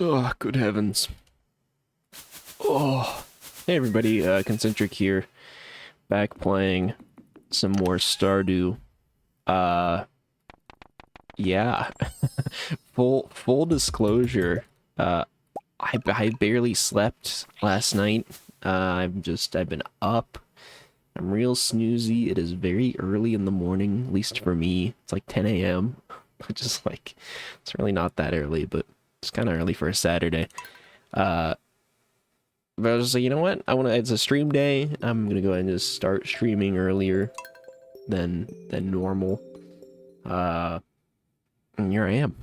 Oh, good heavens. Oh. Hey everybody, Concentric here. Back playing some more Stardew. Uh, yeah. Full disclosure, I barely slept last night. I've been up. I'm real snoozy. It is very early in the morning, at least for me. It's like 10 a.m. Just like, it's really not that early, but it's kind of early for a Saturday. Uh, But I was just like, you know what? It's a stream day. I'm gonna go ahead and just start streaming earlier than normal. Uh, and here I am.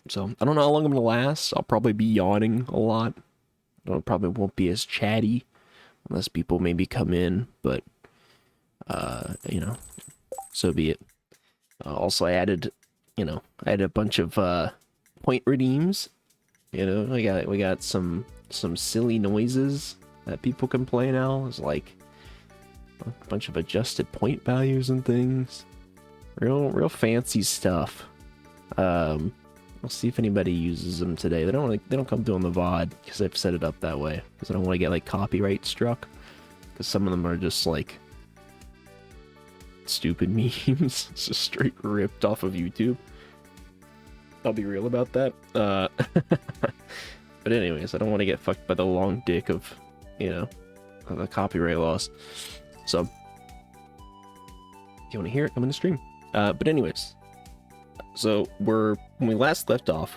So I don't know how long I'm gonna last. I'll probably be yawning a lot. I probably won't be as chatty unless people maybe come in, but you know, so be it. Also, I added a bunch of point redeems. You know, we got some silly noises that people can play now. It's like a bunch of adjusted point values and things. Real fancy stuff. We'll see if anybody uses them today. They don't come through on the VOD because I've set it up that way. Because I don't want to get like copyright struck. Because some of them are just like stupid memes. It's just straight ripped off of YouTube. I'll be real about that. But anyways, I don't want to get fucked by the long dick of, of the copyright laws. So, if you want to hear it, I'm going to stream. But anyways, so when we last left off,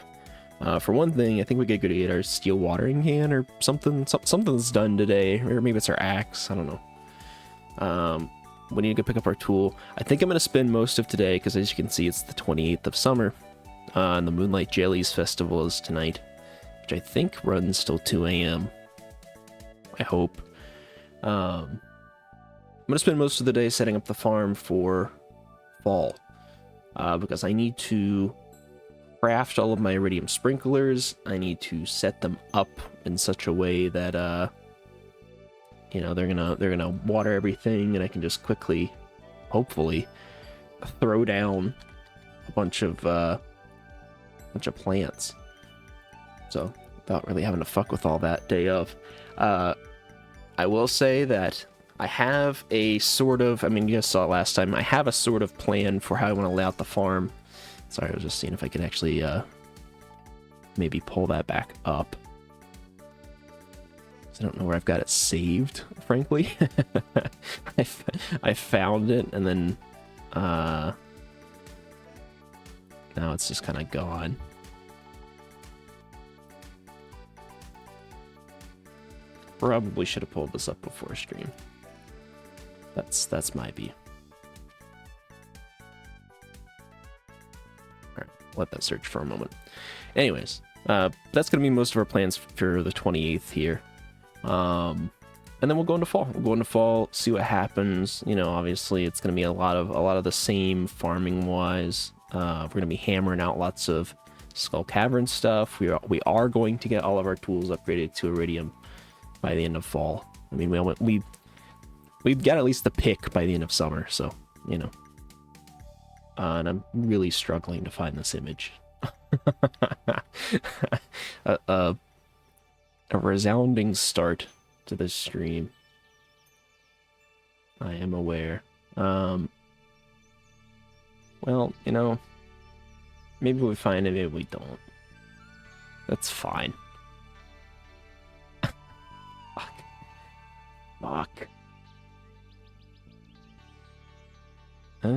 for one thing, I think we get our steel watering can or something. Something's done today, or maybe it's our axe. I don't know. We need to go pick up our tool. I think I'm going to spend most of today, because as you can see, it's the 28th of summer. And the Moonlight Jellies Festival is tonight, which I think runs till 2 a.m. I hope. I'm going to spend most of the day setting up the farm for fall, because I need to craft all of my iridium sprinklers. I need to set them up in such a way that, they're gonna water everything, and I can just quickly, hopefully, throw down a bunch of plants. So, without really having to fuck with all that day of. I will say that I have a sort of, you guys saw it last time, I have a sort of plan for how I want to lay out the farm. Sorry, I was just seeing if I can actually, maybe pull that back up. I don't know where I've got it saved, frankly. I found it, and then, now it's just kind of gone. Probably should have pulled this up before stream. That's my B. Alright, let that search for a moment. Anyways, that's gonna be most of our plans for the 28th here. And then we'll go into fall. We'll go into fall, see what happens. Obviously it's gonna be a lot of the same farming wise. We're gonna be hammering out lots of Skull Cavern stuff. We are going to get all of our tools upgraded to Iridium by the end of fall. We've got at least the pick by the end of summer, so and I'm really struggling to find this image. A resounding start to this stream, I am aware. Well, maybe we find it, maybe we don't. That's fine. Fuck. I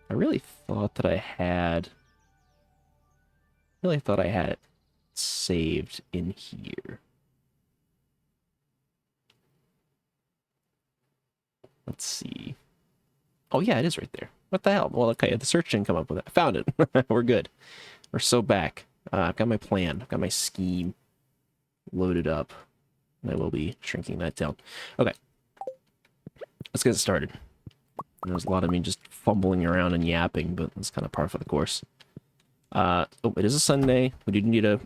really thought that I had it saved in here. Let's see. Oh yeah, it is right there. What the hell? Well, okay, the search didn't come up with it. I found it. We're good. We're so back. I've got my plan. I've got my scheme loaded up. And I will be shrinking that down. Okay. Let's get started. There's a lot of me just fumbling around and yapping, but that's kind of par for the course. Oh, it is a Sunday. We do need to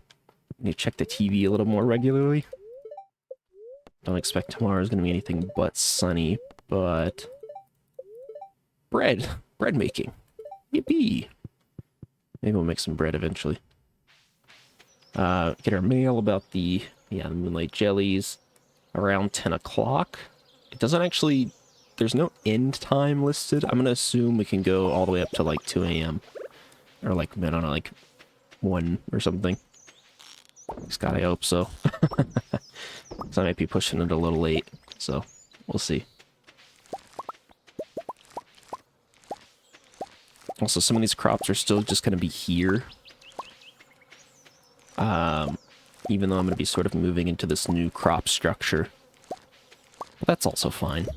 check the TV a little more regularly. Don't expect tomorrow is going to be anything but sunny, but bread making. Yippee. Maybe we'll make some bread eventually. Get our mail about the Moonlight Jellies around 10 o'clock. It doesn't actually... There's no end time listed. I'm gonna assume we can go all the way up to like 2 a.m. Or like, I don't know, like 1 or something. God, I hope so. So I might be pushing it a little late, so we'll see. Also, some of these crops are still just going to be here. Even though I'm going to be sort of moving into this new crop structure. But that's also fine.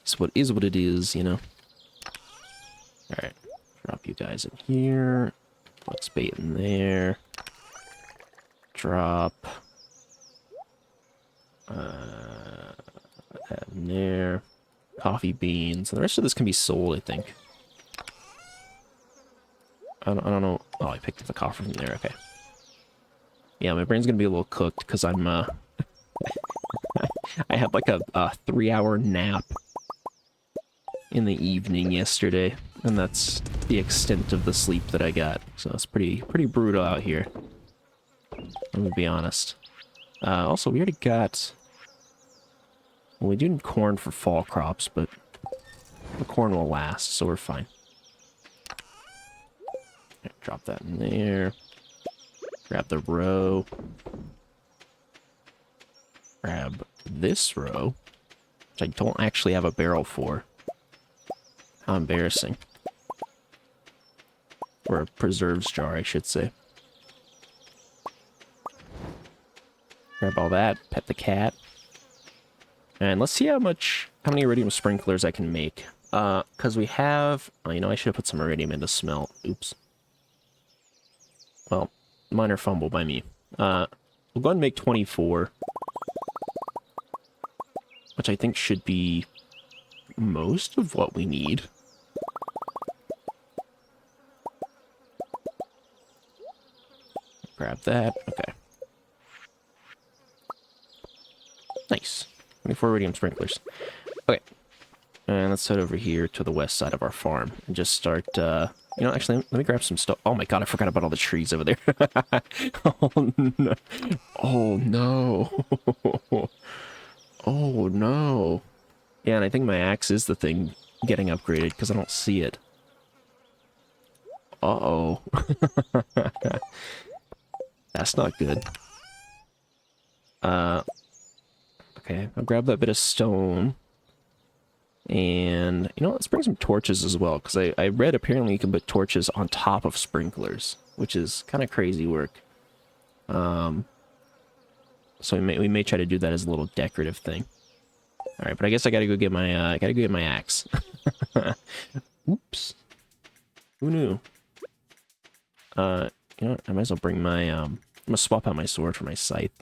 It's what is what it is, you know? Alright, drop you guys in here. Flex bait in there. Drop. That in there. Coffee beans. And the rest of this can be sold, I think. I don't know. Oh, I picked up the coffee from there. Okay. Yeah, my brain's gonna be a little cooked because I'm, I had like a 3-hour nap in the evening yesterday, and that's the extent of the sleep that I got. So it's pretty brutal out here. Let me be honest. Also, we already got... Well, we do need corn for fall crops, but the corn will last, so we're fine. Okay, drop that in there. Grab the row. Grab this row, which I don't actually have a barrel for. How embarrassing. Or a preserves jar, I should say. Grab all that, pet the cat. And let's see how many iridium sprinklers I can make. Because we have... Oh, you know, I should have put some iridium into smelt. Oops. Well, minor fumble by me. We'll go ahead and make 24. Which I think should be most of what we need. Grab that. Okay. Nice. 24 iridium sprinklers. Okay. And let's head over here to the west side of our farm and just start, you know, actually, let me grab some stuff. Oh my god, I forgot about all the trees over there. Oh no. Oh no. Oh no. Yeah, and I think my axe is the thing getting upgraded because I don't see it. Uh-oh. That's not good. Okay, I'll grab that bit of stone. And, you know, let's bring some torches as well, because I read apparently you can put torches on top of sprinklers, which is kind of crazy work. So we may try to do that as a little decorative thing. All right, but I guess I gotta go get my axe. Oops. Who knew? You know what? I might as well bring my I'm gonna swap out my sword for my scythe.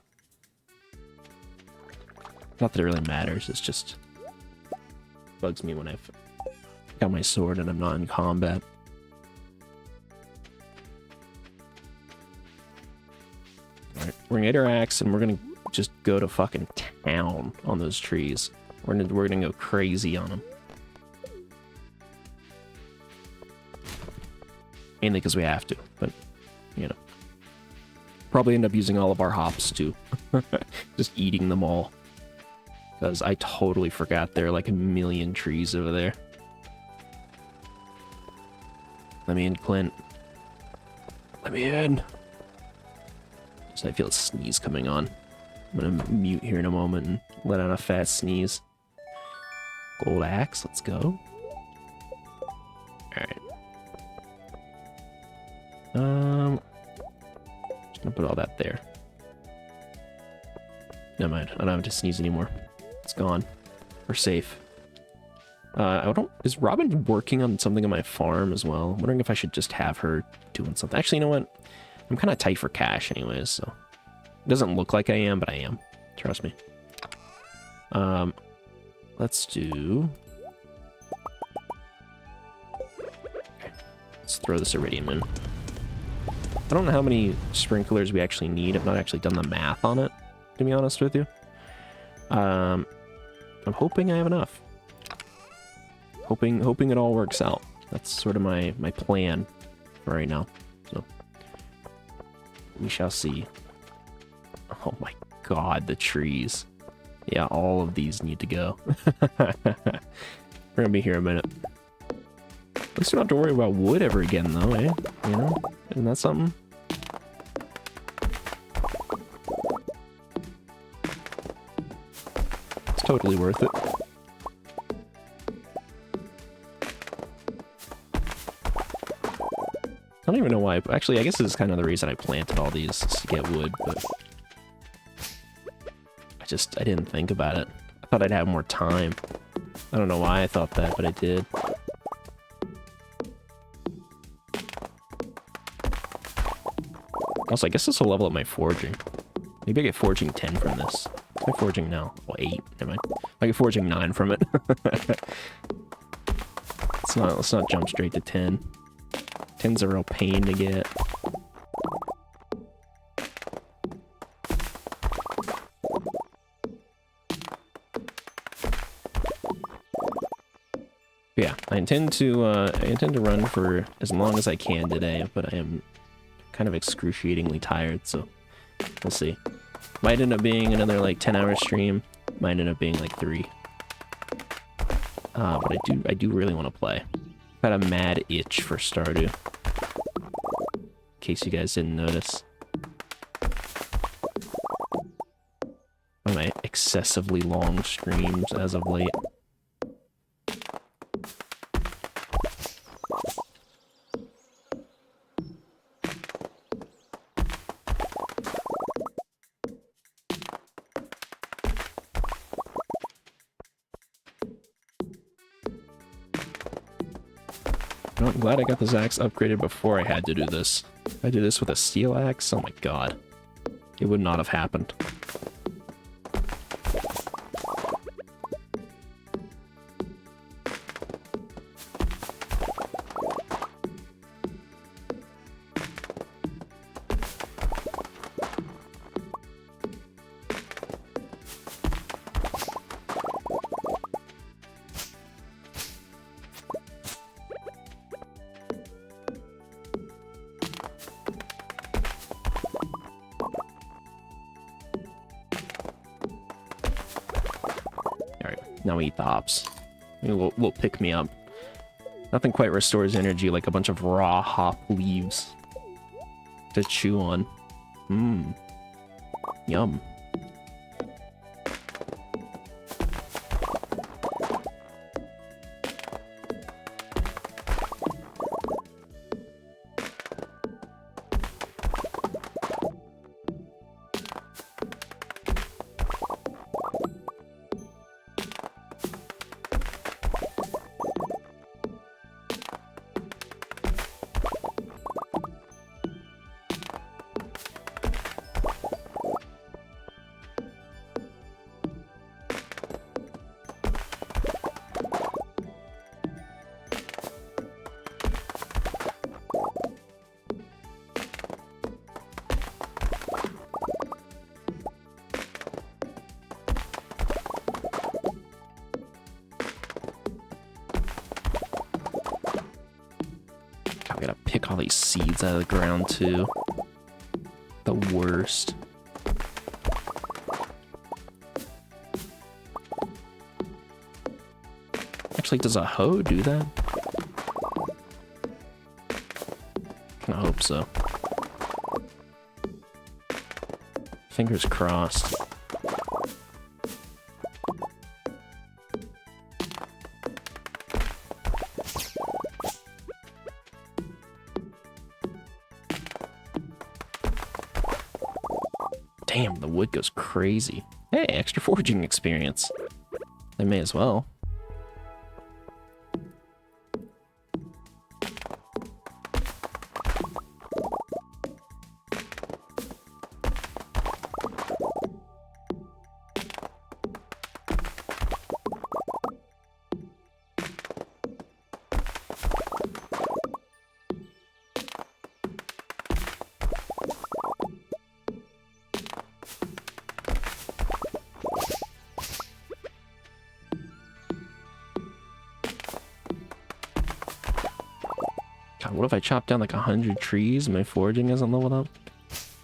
Not that it really matters. It's just bugs me when I've got my sword and I'm not in combat. All right, we're gonna get our axe and we're gonna just go to fucking town on those trees. We're gonna go crazy on them. Mainly because we have to, but you know, probably end up using all of our hops too. Just eating them all. Because I totally forgot there are like a million trees over there. Let me in, Clint. Let me in. So I feel a sneeze coming on. I'm gonna mute here in a moment and let out a fat sneeze. Gold axe, let's go. Alright. Just gonna put all that there. Never mind, I don't have to sneeze anymore. It's gone. We're safe. Is Robin working on something on my farm as well? I'm wondering if I should just have her doing something. Actually, you know what? I'm kind of tight for cash anyways, so. It doesn't look like I am, but I am. Trust me. Let's do... Okay. Let's throw this iridium in. I don't know how many sprinklers we actually need. I've not actually done the math on it, to be honest with you. I'm hoping I have enough. Hoping it all works out. That's sort of my plan. for right now. So we shall see. Oh my god, the trees. Yeah, all of these need to go. We're gonna be here a minute. At least we don't have to worry about wood ever again, though, eh? You know? Isn't that something? It's totally worth it. I don't even know why. Actually, I guess this is kind of the reason I planted all these, to get wood, but I didn't think about it. I thought I'd have more time. I don't know why I thought that, but I did. Also, I guess this will level up my forging. Maybe I get forging 10 from this. What's my forging now? Well, 8. Never mind. I get forging 9 from it. Let's not jump straight to 10. 10's a real pain to get. Yeah, I intend to run for as long as I can today, but I am kind of excruciatingly tired, so we'll see. Might end up being another like 10-hour stream. Might end up being like 3. But I do really want to play. I've got a mad itch for Stardew. In case you guys didn't notice. On my excessively long streams as of late. I'm glad I got this axe upgraded before I had to do this. If I did this with a steel axe, oh my god. It would not have happened. Now we eat the hops. Maybe we'll pick me up. Nothing quite restores energy like a bunch of raw hop leaves to chew on. Mmm. Yum. I gotta pick all these seeds out of the ground too. The worst. Actually, does a hoe do that? I hope so. Fingers crossed. Damn, the wood goes crazy. Hey, extra foraging experience. I may as well. God, what if I chop down like 100 trees and my foraging isn't leveled up?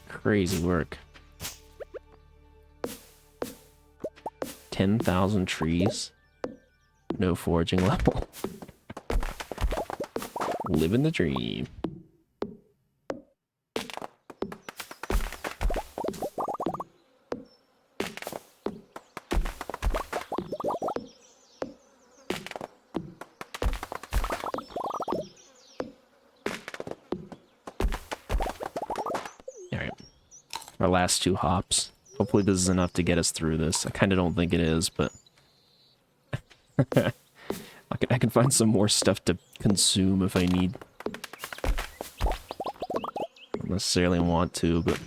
Crazy work. 10,000 trees. No foraging level. Living the dream. Alright. Our last 2 hops. Hopefully this is enough to get us through this. I kind of don't think it is, but... I can find some more stuff to consume if I need. Don't necessarily want to, but...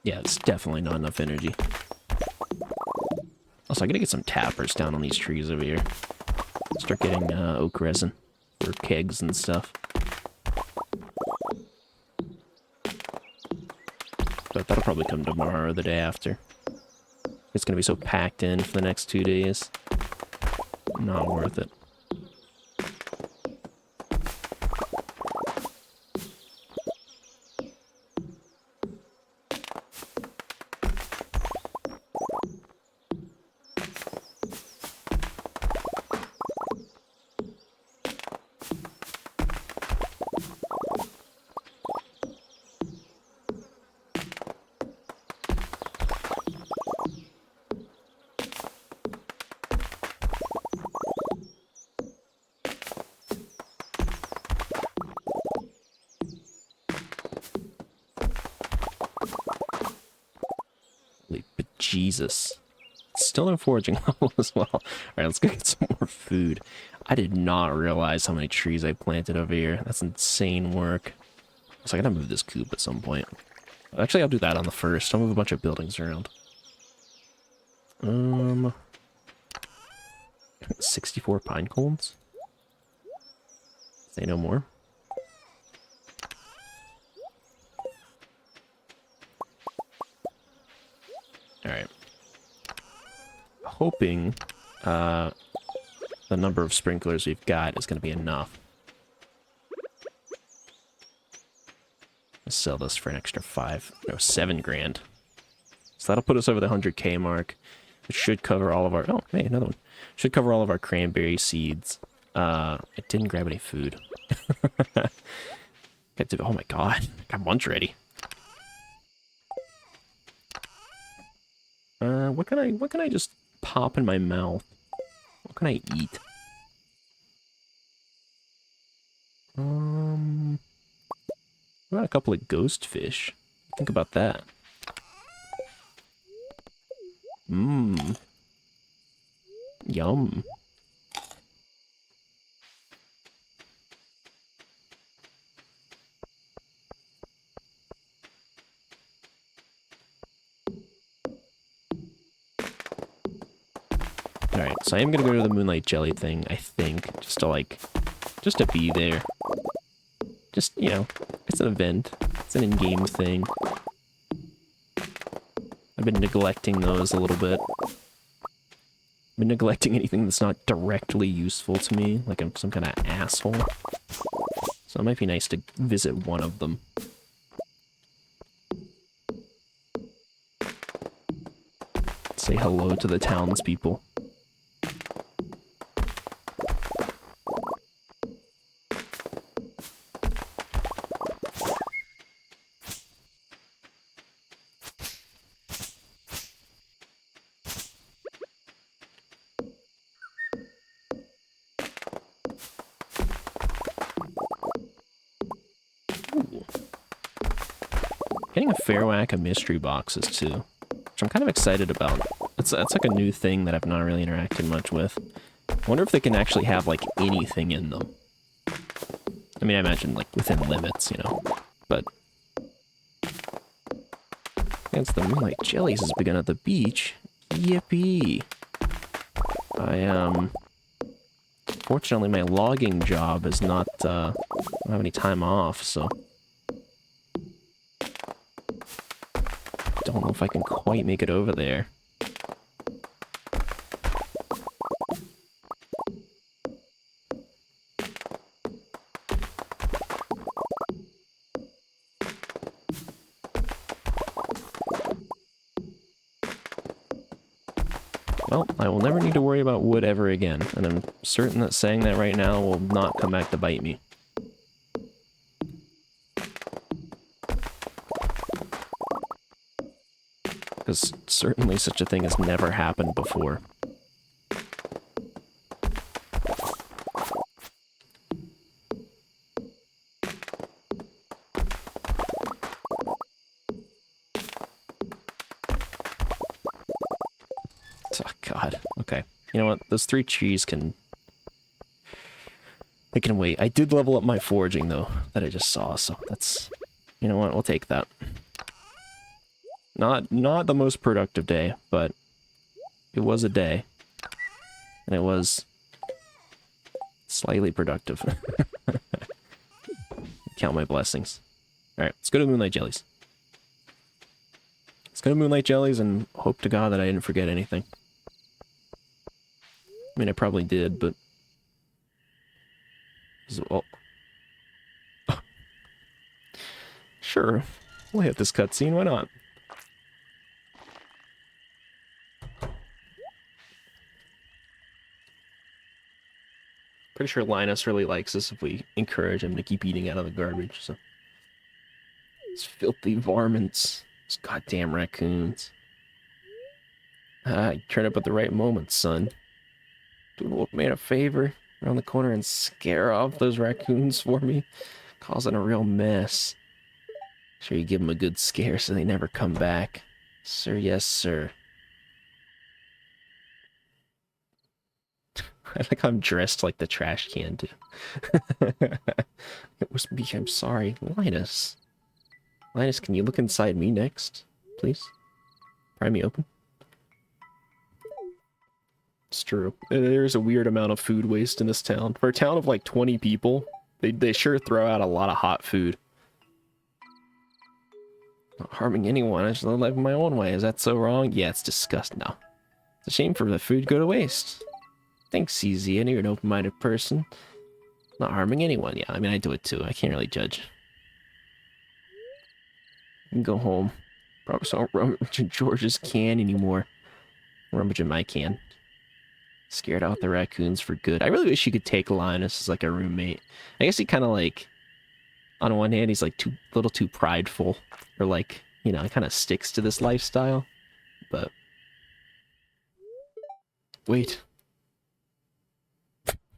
yeah, it's definitely not enough energy. Also, I gotta get some tappers down on these trees over here. Start getting oak resin for kegs and stuff. But that'll probably come tomorrow or the day after. It's gonna be so packed in for the next 2 days. Not worth it. Jesus. Still no foraging level as well. Alright, let's go get some more food. I did not realize how many trees I planted over here. That's insane work. So I gotta move this coop at some point. Actually, I'll do that on the first. I'll move a bunch of buildings around. 64 pine cones? Say no more. Alright. Hoping the number of sprinklers we've got is going to be enough. Let's sell this for an extra 7 grand. So that'll put us over the 100k mark. It should cover all of our... Oh, hey, another one. Should cover all of our cranberry seeds. It didn't grab any food. Oh my god. Got lunch ready. What can I just pop in my mouth? What can I eat? What about a couple of ghost fish? Think about that. Mmm. Yum. Alright, so I am gonna go to the Moonlight Jelly thing, I think, just to be there. Just, you know, it's an event. It's an in-game thing. I've been neglecting those a little bit. I've been neglecting anything that's not directly useful to me, like I'm some kind of asshole. So it might be nice to visit one of them. Say hello to the townspeople. Getting a fair whack of mystery boxes too, which I'm kind of excited about. That's like a new thing that I've not really interacted much with. I wonder if they can actually have like anything in them. I mean, I imagine, like, within limits, you know. But... Against the Moonlight Jellies has begun at the beach. Yippee! Fortunately, my logging job is not, I don't have any time off, so... Don't know if I can quite make it over there. Well, I will never need to worry about wood ever again, and I'm certain that saying that right now will not come back to bite me. Because certainly such a thing has never happened before. Oh, God. Okay. You know what? Those 3 trees can... They can wait. I did level up my foraging, though, that I just saw, so that's... You know what? We'll take that. Not the most productive day, but it was a day. And it was slightly productive. Count my blessings. Alright, let's go to Moonlight Jellies. Let's go to Moonlight Jellies and hope to God that I didn't forget anything. I mean, I probably did, but... Well... Sure. We'll hit this cutscene, why not? Pretty sure Linus really likes us if we encourage him to keep eating out of the garbage, so... These filthy varmints. These goddamn raccoons. Ah, you turn up at the right moment, son. Doing what man a favor. Around the corner and scare off those raccoons for me. Causing a real mess. Sure you give them a good scare so they never come back. Sir, yes, sir. I like how I'm dressed like the trash can, too. It was me, I'm sorry. Linus. Linus, can you look inside me next? Please? Pry me open? It's true. There's a weird amount of food waste in this town. For a town of like 20 people, they sure throw out a lot of hot food. Not harming anyone, I just live life my own way. Is that so wrong? Yeah, it's disgusting. No. It's a shame for the food to go to waste. Thanks, CZ. I know you're an open-minded person. Not harming anyone. Yeah, I mean, I do it too. I can't really judge. I can go home. Probably don't rummage in George's can anymore. Rummage in my can. Scared out the raccoons for good. I really wish you could take Linus as like a roommate. I guess he kind of like, on one hand, he's like a little too prideful, or like, you know, he kind of sticks to this lifestyle. But wait,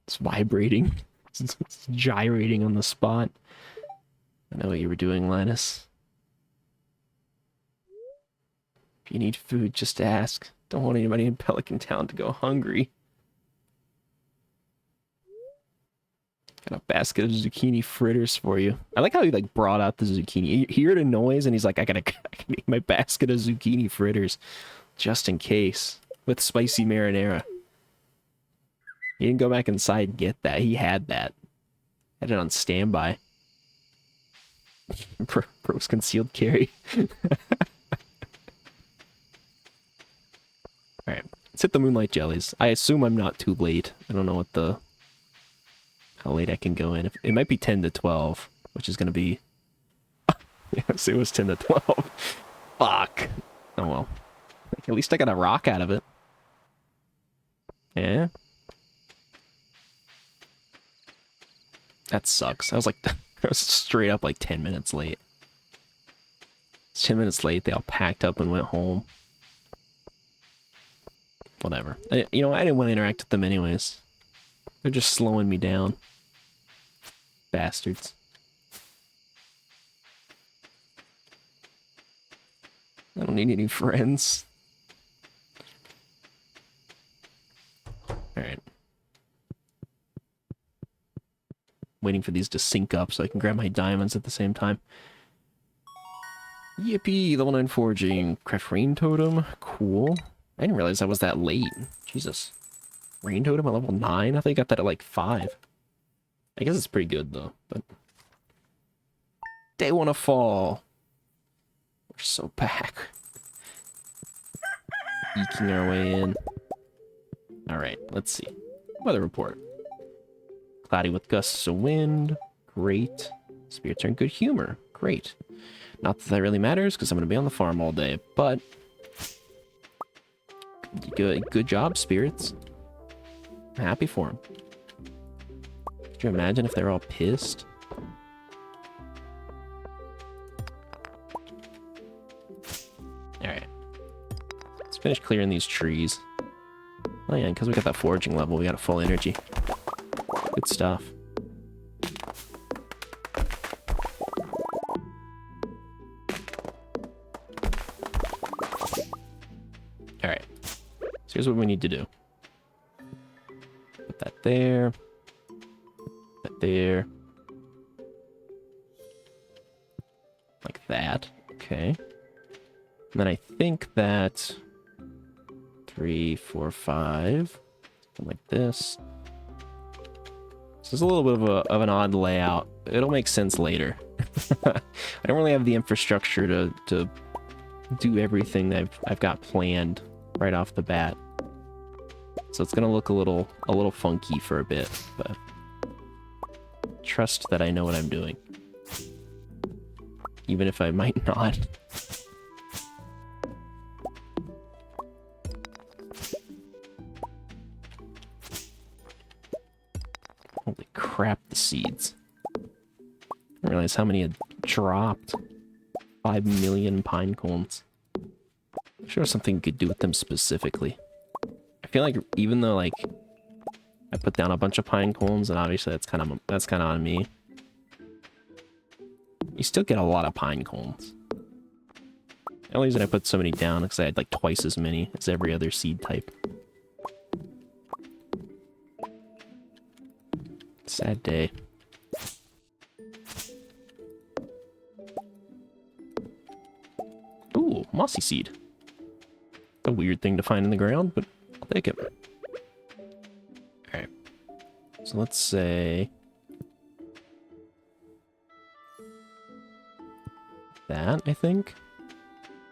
it's vibrating. It's gyrating on the spot. I know what you were doing, Linus. If you need food, just ask. Don't want anybody in Pelican Town to go hungry. Got a basket of zucchini fritters for you. I like how he like brought out the zucchini. He heard a noise and he's like, I gotta eat my basket of zucchini fritters. Just in case. With spicy marinara. He didn't go back inside and get that. He had that. Had it on standby. Bro's concealed carry. Alright. Let's hit the Moonlight Jellies. I assume I'm not too late. I don't know what the... how late I can go in. It might be 10 to 12, which is going to be... Yes, it was 10 to 12. Fuck. Oh well. At least I got a rock out of it. Yeah. That sucks. I was like... I was straight up like 10 minutes late. 10 minutes late, they all packed up and went home. Whatever. You know, I didn't want to interact with them anyways. They're just slowing me down. Bastards. I don't need any friends. Alright. waiting for these to sync up so I can grab my diamonds at the same time. Yippee, level 9 foraging. Craft rain totem. Cool. I didn't realize that was that late. Jesus. Rain totem at level 9? I think I got that at like 5. I guess it's pretty good though, but... They wanna fall. We're so back. Eking our way in. Alright, let's see. Weather report. Cloudy with gusts of wind. Great. Spirits are in good humor. Great. Not that really matters, because I'm going to be on the farm all day, but... Good job, spirits. I'm happy for them. Could you imagine if they were all pissed? Alright. Let's finish clearing these trees. Oh yeah, because we got that foraging level, we got a full energy. Good stuff. Alright. So here's what we need to do. Put that there. Put that there. Like that. Okay. And then I think that... 3, 4, 5. Something like this. This is a little bit of an odd layout. It'll make sense later. I don't really have the infrastructure to do everything that I've got planned right off the bat. So it's gonna look a little funky for a bit, but trust that I know what I'm doing. Even if I might not. Holy crap, the seeds. I didn't realize how many had dropped. 5 million pine cones. I'm sure something could do with them specifically. I feel like even though like I put down a bunch of pine cones, and obviously that's kind of on me. You still get a lot of pine cones. The only reason I put so many down is because I had like twice as many as every other seed type. Sad day. Ooh, mossy seed. A weird thing to find in the ground, but I'll take it. Alright. So let's say... that, I think.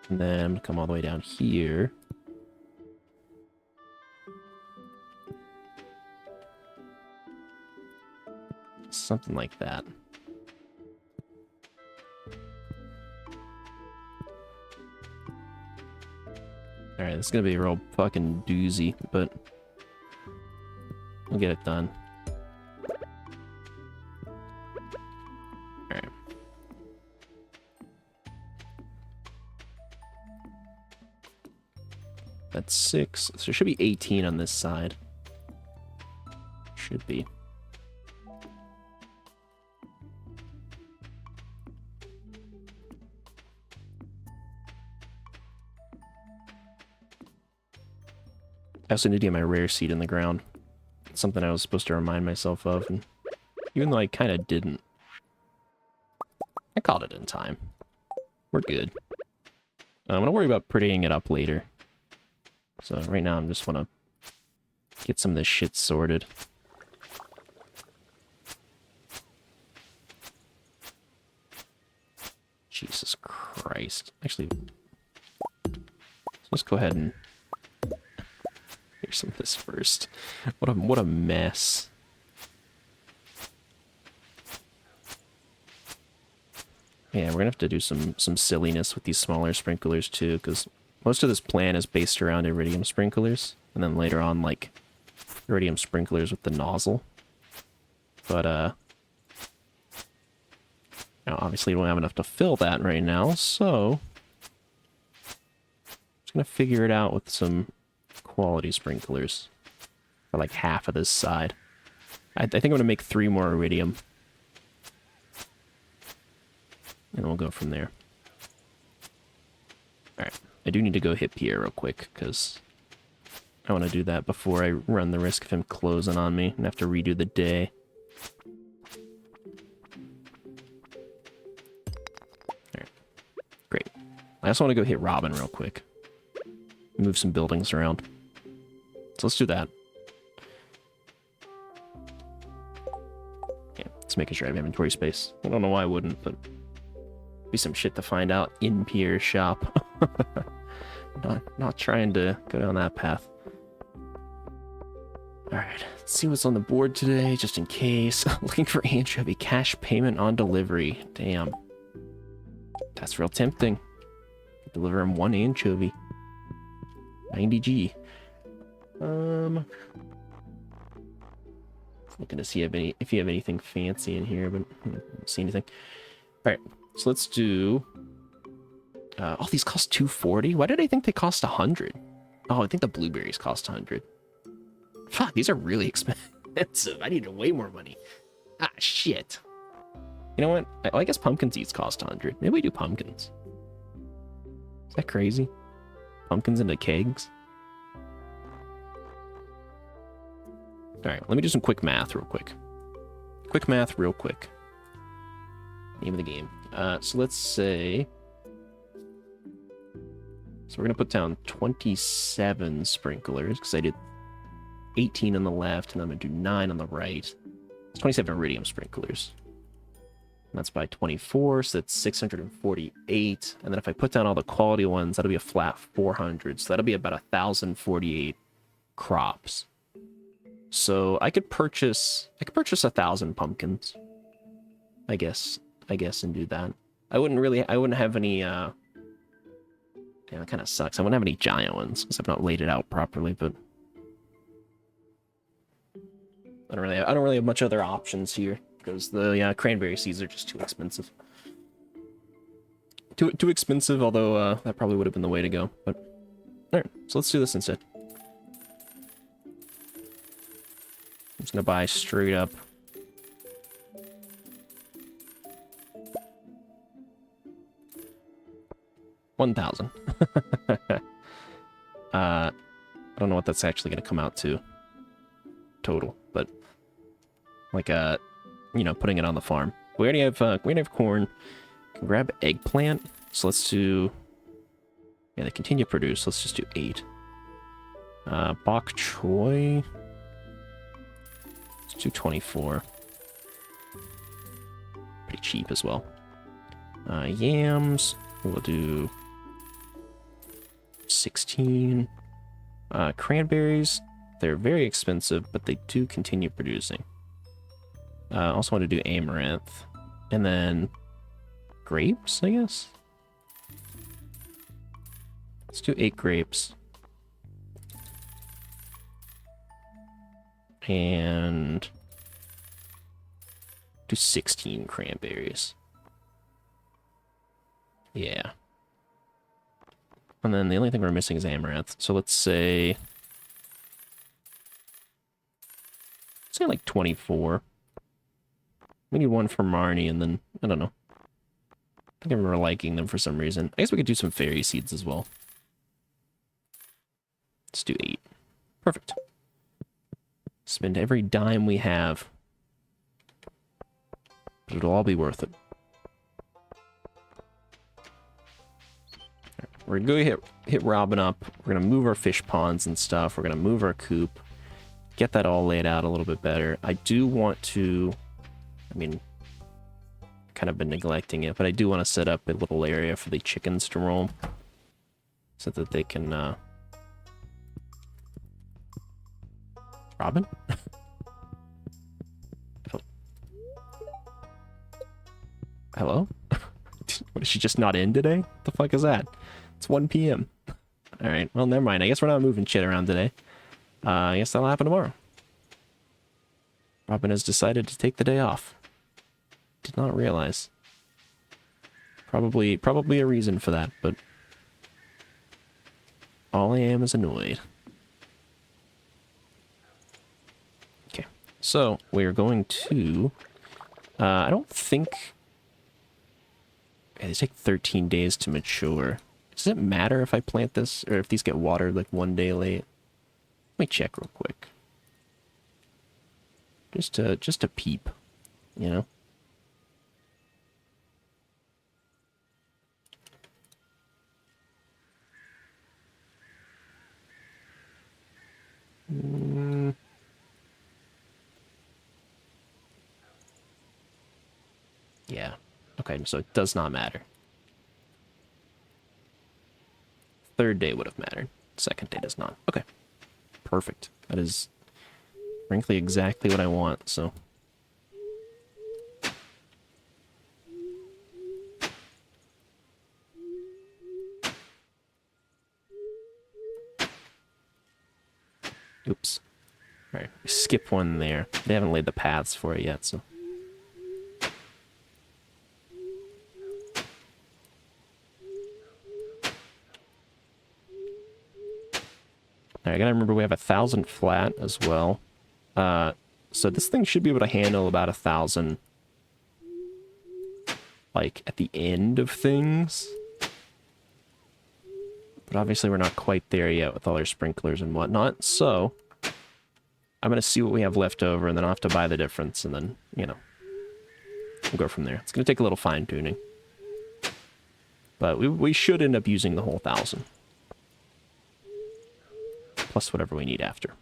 And then I'm gonna come all the way down here. Something like that. Alright, this is gonna be a real fucking doozy, but we'll get it done. Alright. That's 6. So there should be 18 on this side. Should be. I also need to get my rare seed in the ground. It's something I was supposed to remind myself of, and even though I kind of didn't, I called it in time. We're good. I'm gonna worry about prettying it up later. So right now, I just want to get some of this shit sorted. Jesus Christ! Actually, let's go ahead and here's some of this first. What a mess. Yeah, we're gonna have to do some silliness with these smaller sprinklers too, because most of this plan is based around iridium sprinklers, and then later on, like, iridium sprinklers with the nozzle. But, now obviously we don't have enough to fill that right now, so... just gonna figure it out with some quality sprinklers. For like half of this side. I think I'm gonna make 3 more iridium. And we'll go from there. Alright. I do need to go hit Pierre real quick, because I want to do that before I run the risk of him closing on me and have to redo the day. I also want to go hit Robin real quick. Move some buildings around. So let's do that. Yeah, just making sure I have inventory space. I don't know why I wouldn't, but be some shit to find out in Pierre's shop. Not trying to go down that path. Alright, let's see what's on the board today, just in case. Looking for anchovy, cash payment on delivery. Damn. That's real tempting. Deliver him 1 anchovy. 90G. Looking to see if you have anything fancy in here, but I don't see anything. Alright, so let's do... oh, these cost 240? Why did I think they cost 100? Oh, I think the blueberries cost 100. Fuck, these are really expensive. I need way more money. Ah, shit. You know what? I guess pumpkin seeds cost 100. Maybe we do pumpkins. Is that crazy? Pumpkins into kegs? Alright, let me do some quick math real quick. Quick math real quick. Name of the game. So let's say... So we're going to put down 27 sprinklers, because I did 18 on the left, and I'm going to do 9 on the right. It's 27 iridium sprinklers. And that's by 24, so that's 648. And then if I put down all the quality ones, that'll be a flat 400. So that'll be about 1,048 crops. So I could purchase 1,000 pumpkins. I guess, and do that. I wouldn't have any, yeah, that kind of sucks. I wouldn't have any giant ones, because I've not laid it out properly, but... I don't really have much other options here, because the cranberry seeds are just too expensive. Too expensive, although that probably would have been the way to go. But alright, so let's do this instead. I'm just gonna buy straight up 1,000. I don't know what that's actually gonna come out to total, but like you know, putting it on the farm. We already have corn. Can grab eggplant. So let's do, yeah, they continue to produce. Let's just do 8. Bok choy. Let's do 24. Pretty cheap as well. Yams. We'll do 16. Cranberries. They're very expensive, but they do continue producing. Also want to do amaranth. And then grapes, I guess? Let's do 8 grapes. And do 16 cranberries. Yeah. And then the only thing we're missing is amaranth. So let's say like 24. We need one for Marnie, and then, I don't know. I think I remember liking them for some reason. I guess we could do some fairy seeds as well. Let's do 8. Perfect. Spend every dime we have. But it'll all be worth it. We're gonna go hit Robin up. We're gonna move our fish ponds and stuff. We're gonna move our coop. Get that all laid out a little bit better. I do want to... I mean, kind of been neglecting it, but I do want to set up a little area for the chickens to roam. So that they can, Robin? Hello? Is she just not in today? What the fuck is that? It's 1 p.m. Alright, well, never mind. I guess we're not moving shit around today. I guess that'll happen tomorrow. Robin has decided to take the day off. Did not realize. Probably a reason for that, but all I am is annoyed. Okay, so we're going to... I don't think... Okay, they take 13 days to mature. Does it matter if I plant this, or if these get watered like 1 day late? Let me check real quick. Just to peep, you know? Yeah. Okay, so it does not matter. Third day would have mattered. Second day does not. Okay. Perfect. That is, frankly, exactly what I want, so... Oops. Alright, skip one there. They haven't laid the paths for it yet, so... Alright, I gotta remember we have 1,000 flat as well. So this thing should be able to handle about 1,000... like, at the end of things. But obviously we're not quite there yet with all our sprinklers and whatnot, so... I'm gonna see what we have left over, and then I'll have to buy the difference, and then, you know... we'll go from there. It's gonna take a little fine-tuning. But we should end up using the whole 1,000. Plus whatever we need after.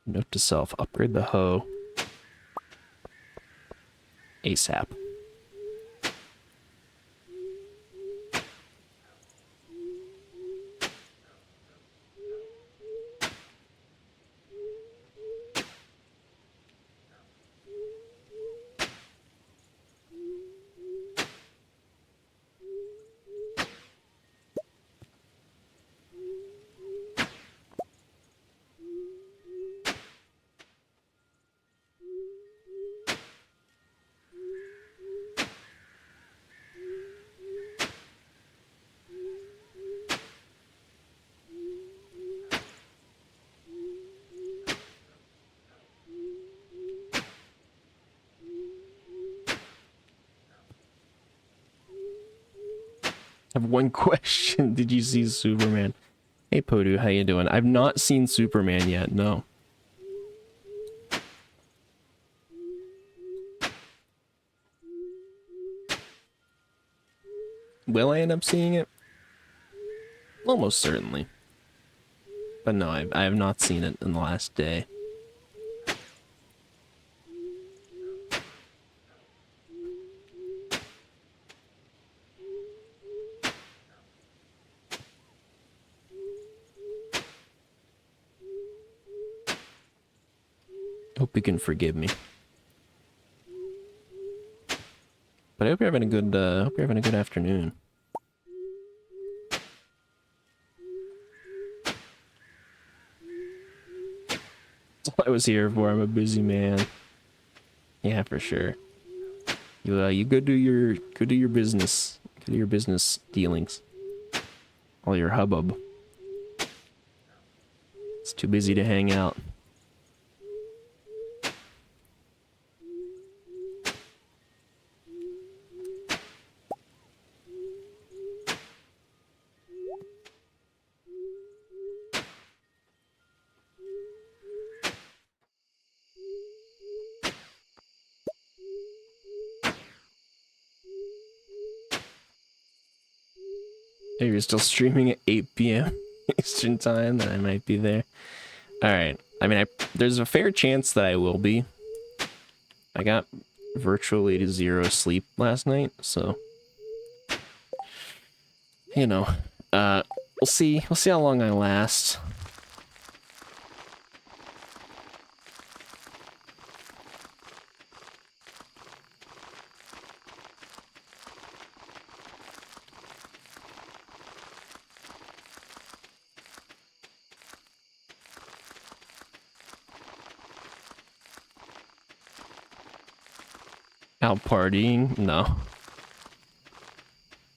Note to self, upgrade the hoe ASAP. I have one question. Did you see Superman? Hey, Podu, how you doing? I've not seen Superman yet, no. Will I end up seeing it? Almost certainly. But no, I have not seen it in the last day. Hope you can forgive me. But I hope you're having a good afternoon. That's all I was here for. I'm a busy man. Yeah, for sure. You go do your business. Go do your business dealings. All your hubbub. It's too busy to hang out. If you're still streaming at 8 p.m. Eastern time, then I might be there. Alright. I mean, there's a fair chance that I will be. I got virtually to 0 sleep last night, so... you know. We'll see. We'll see how long I last. Out partying? No.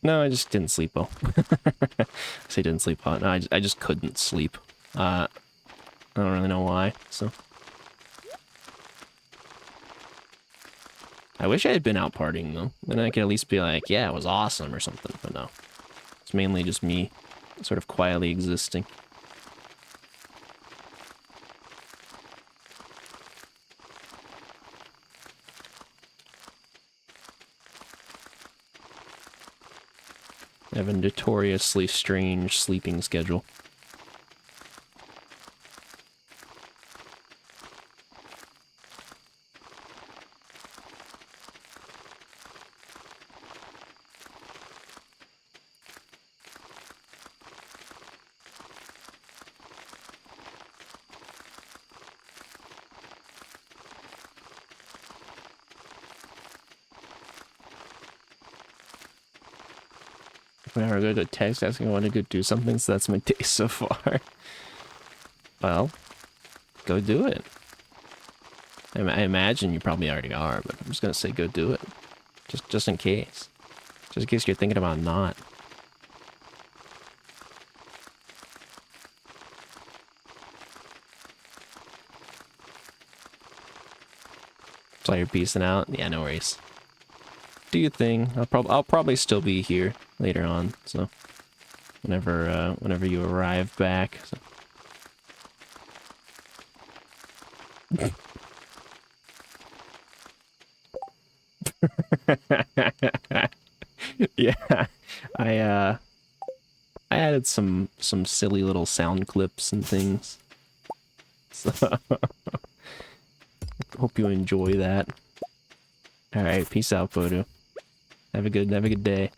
No, I just didn't sleep well. I say didn't sleep well. No, I just couldn't sleep. I don't really know why, so. I wish I had been out partying, though. Then I could at least be like, yeah, it was awesome or something, but no. It's mainly just me sort of quietly existing. I have a notoriously strange sleeping schedule. Whenever I go to text asking I want to go do something, so that's my day so far. Well, go do it. I imagine you probably already are, but I'm just gonna say go do it. Just in case. Just in case you're thinking about not. So you're peacing out? Yeah, no worries. Do your thing. I'll probably still be here later on, so whenever you arrive back. So. Yeah. I I added some silly little sound clips and things. So hope you enjoy that. All right, peace out, Photo. Have a good day.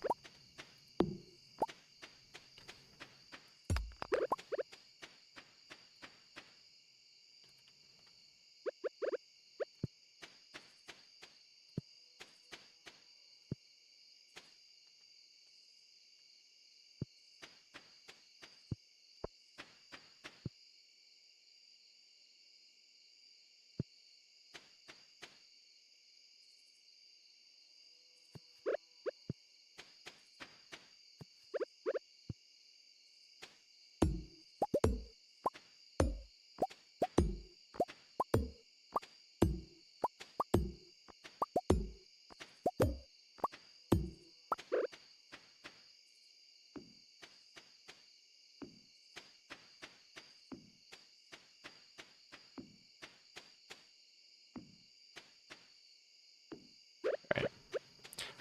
All right.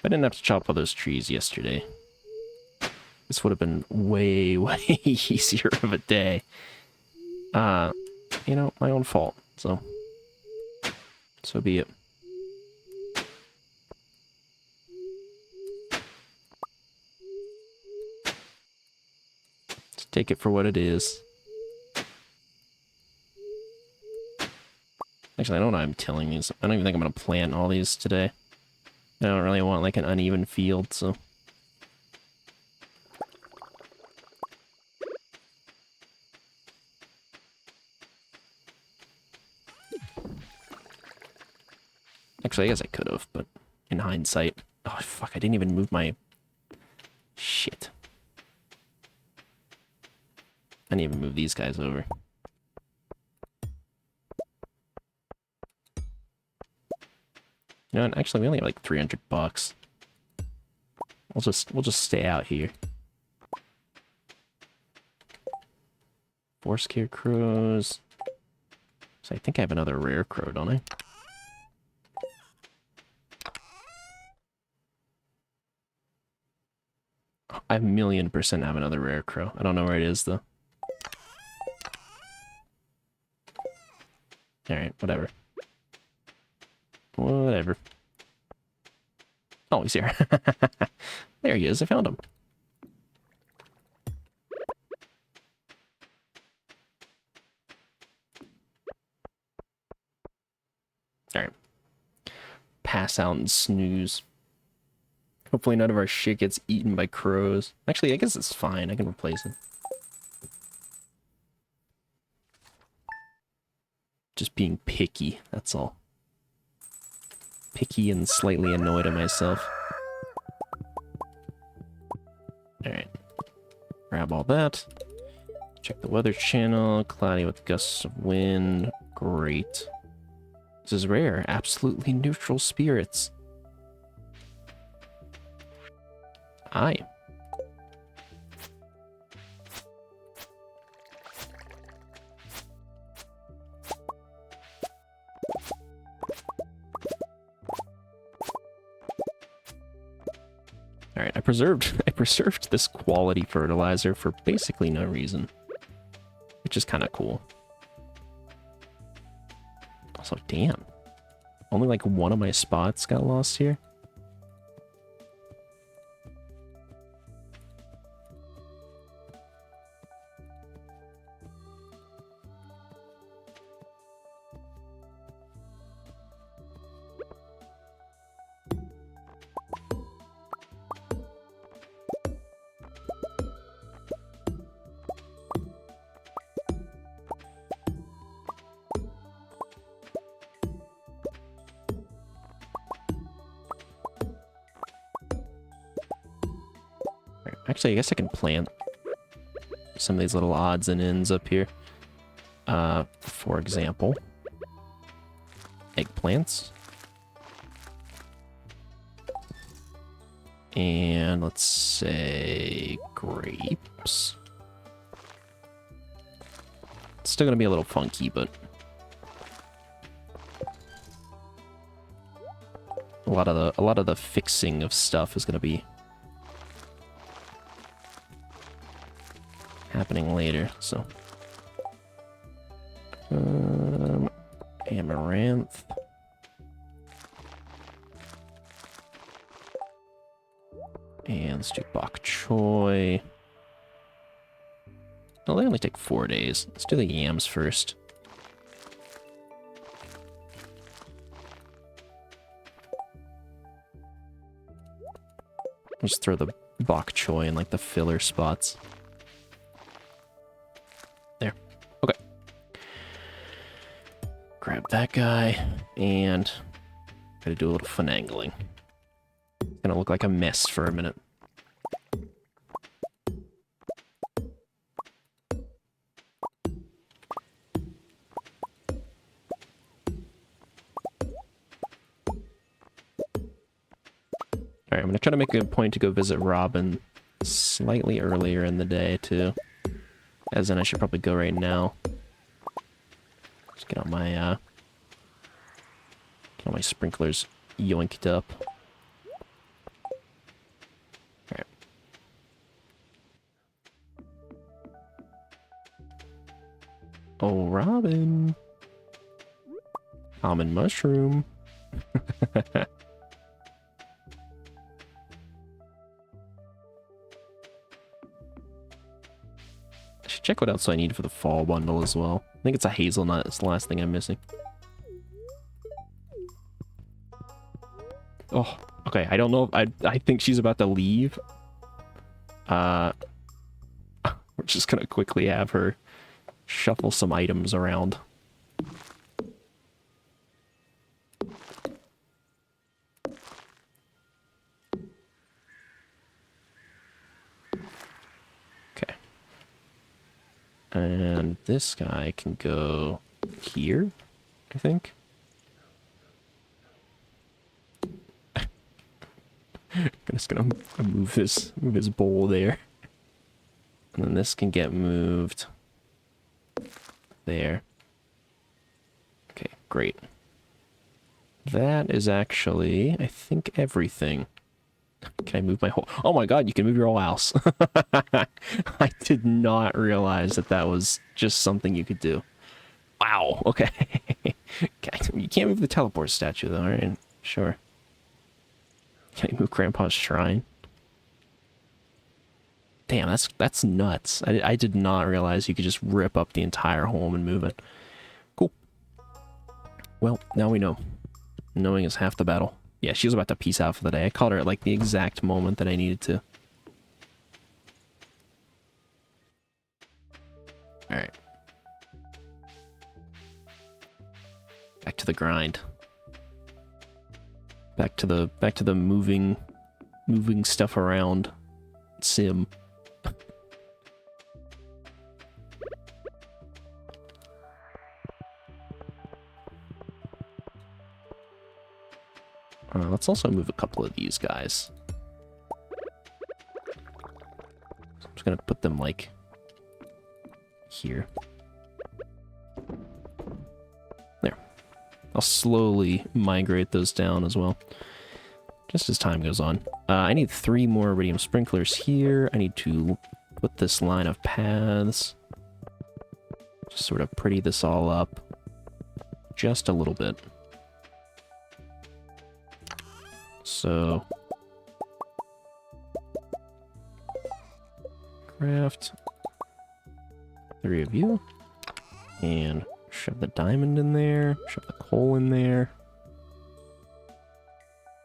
I didn't have to chop all those trees yesterday. This would have been way, way easier of a day. You know, my own fault. So be it. Just take it for what it is. Actually, I don't know why I'm tilling these. I don't even think I'm going to plant all these today. I don't really want, like, an uneven field, so... Actually, I guess I could have, but in hindsight... Oh, fuck, I didn't even move my... Shit. I didn't even move these guys over. You know what? Actually, we only have like 300 bucks. We'll just stay out here. 4 scarecrows. So I think I have another rare crow, don't I? I 1,000,000% have another rare crow. I don't know where it is though. Alright, whatever. Whatever. Oh, he's here. There he is, I found him. Alright. Pass out and snooze. Hopefully none of our shit gets eaten by crows. Actually, I guess it's fine. I can replace it. Just being picky, that's all. Picky and slightly annoyed at myself. Alright. Grab all that. Check the weather channel. Cloudy with gusts of wind. Great. This is rare. Absolutely neutral spirits. Aye. Alright, I preserved preserved this quality fertilizer for basically no reason, which is kind of cool. Also, damn. Only like one of my spots got lost here. Actually, I guess I can plant some of these little odds and ends up here. For example, eggplants. And let's say grapes. It's still gonna be a little funky, but a lot of the fixing of stuff is gonna be happening later, so. Amaranth. And let's do bok choy. Oh, they only take 4 days. Let's do the yams first. Just throw the bok choy in like the filler spots. There. Okay. Grab that guy and gotta do a little finagling. It's gonna look like a mess for a minute. Alright, I'm gonna try to make a point to go visit Robin slightly earlier in the day, too. As in, I should probably go right now. Just get all my sprinklers yoinked up. Alright. Oh, Robin! Almond mushroom. Check what else I need for the fall bundle as well. I think it's a hazelnut. It's the last thing I'm missing. Oh, okay. I don't know if I think she's about to leave. We're just gonna quickly have her shuffle some items around. And this guy can go here, I think. I'm just gonna move his bowl there. And then this can get moved there. Okay, great. That is actually, I think, everything. Can I move my whole... Oh my god, you can move your whole house. I did not realize that that was just something you could do. Wow, okay. You can't move the teleport statue, though, right? Sure. Can I move Grandpa's shrine? Damn, that's nuts. I did not realize you could just rip up the entire home and move it. Cool. Well, now we know. Knowing is half the battle. Yeah, she was about to peace out for the day. I caught her at like the exact moment that I needed to. Alright. Back to the grind. Back to the moving stuff around sim. Let's also move a couple of these guys. I'm just gonna put them, like, here. There. I'll slowly migrate those down as well. Just as time goes on. I need 3 more iridium sprinklers here. I need to put this line of paths. Just sort of pretty this all up. Just a little bit. So... craft 3 of you. And shove the diamond in there. Shove the coal in there.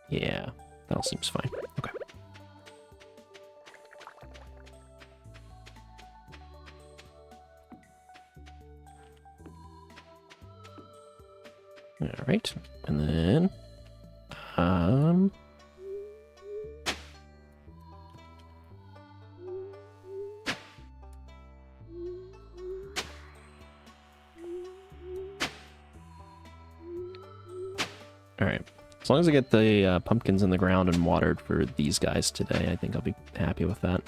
Yeah, that all seems fine. Okay. Alright, and then... Alright. As long as I get the pumpkins in the ground and watered for these guys today, I think I'll be happy with that.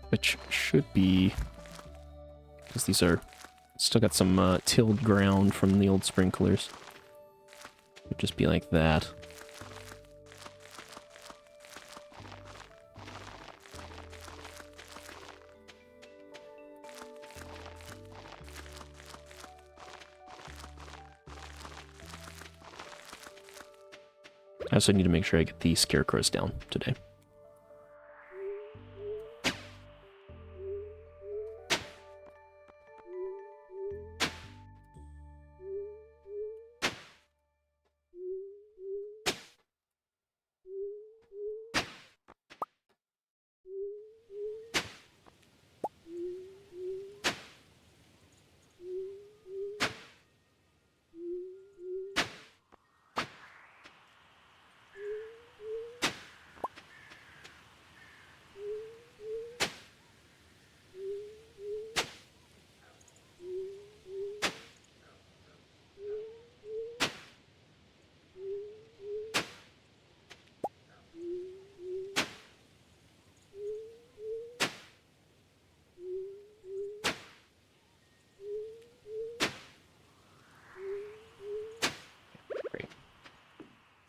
Which should be... because these are... still got some tilled ground from the old sprinklers. Would just be like that. I also need to make sure I get the scarecrows down today.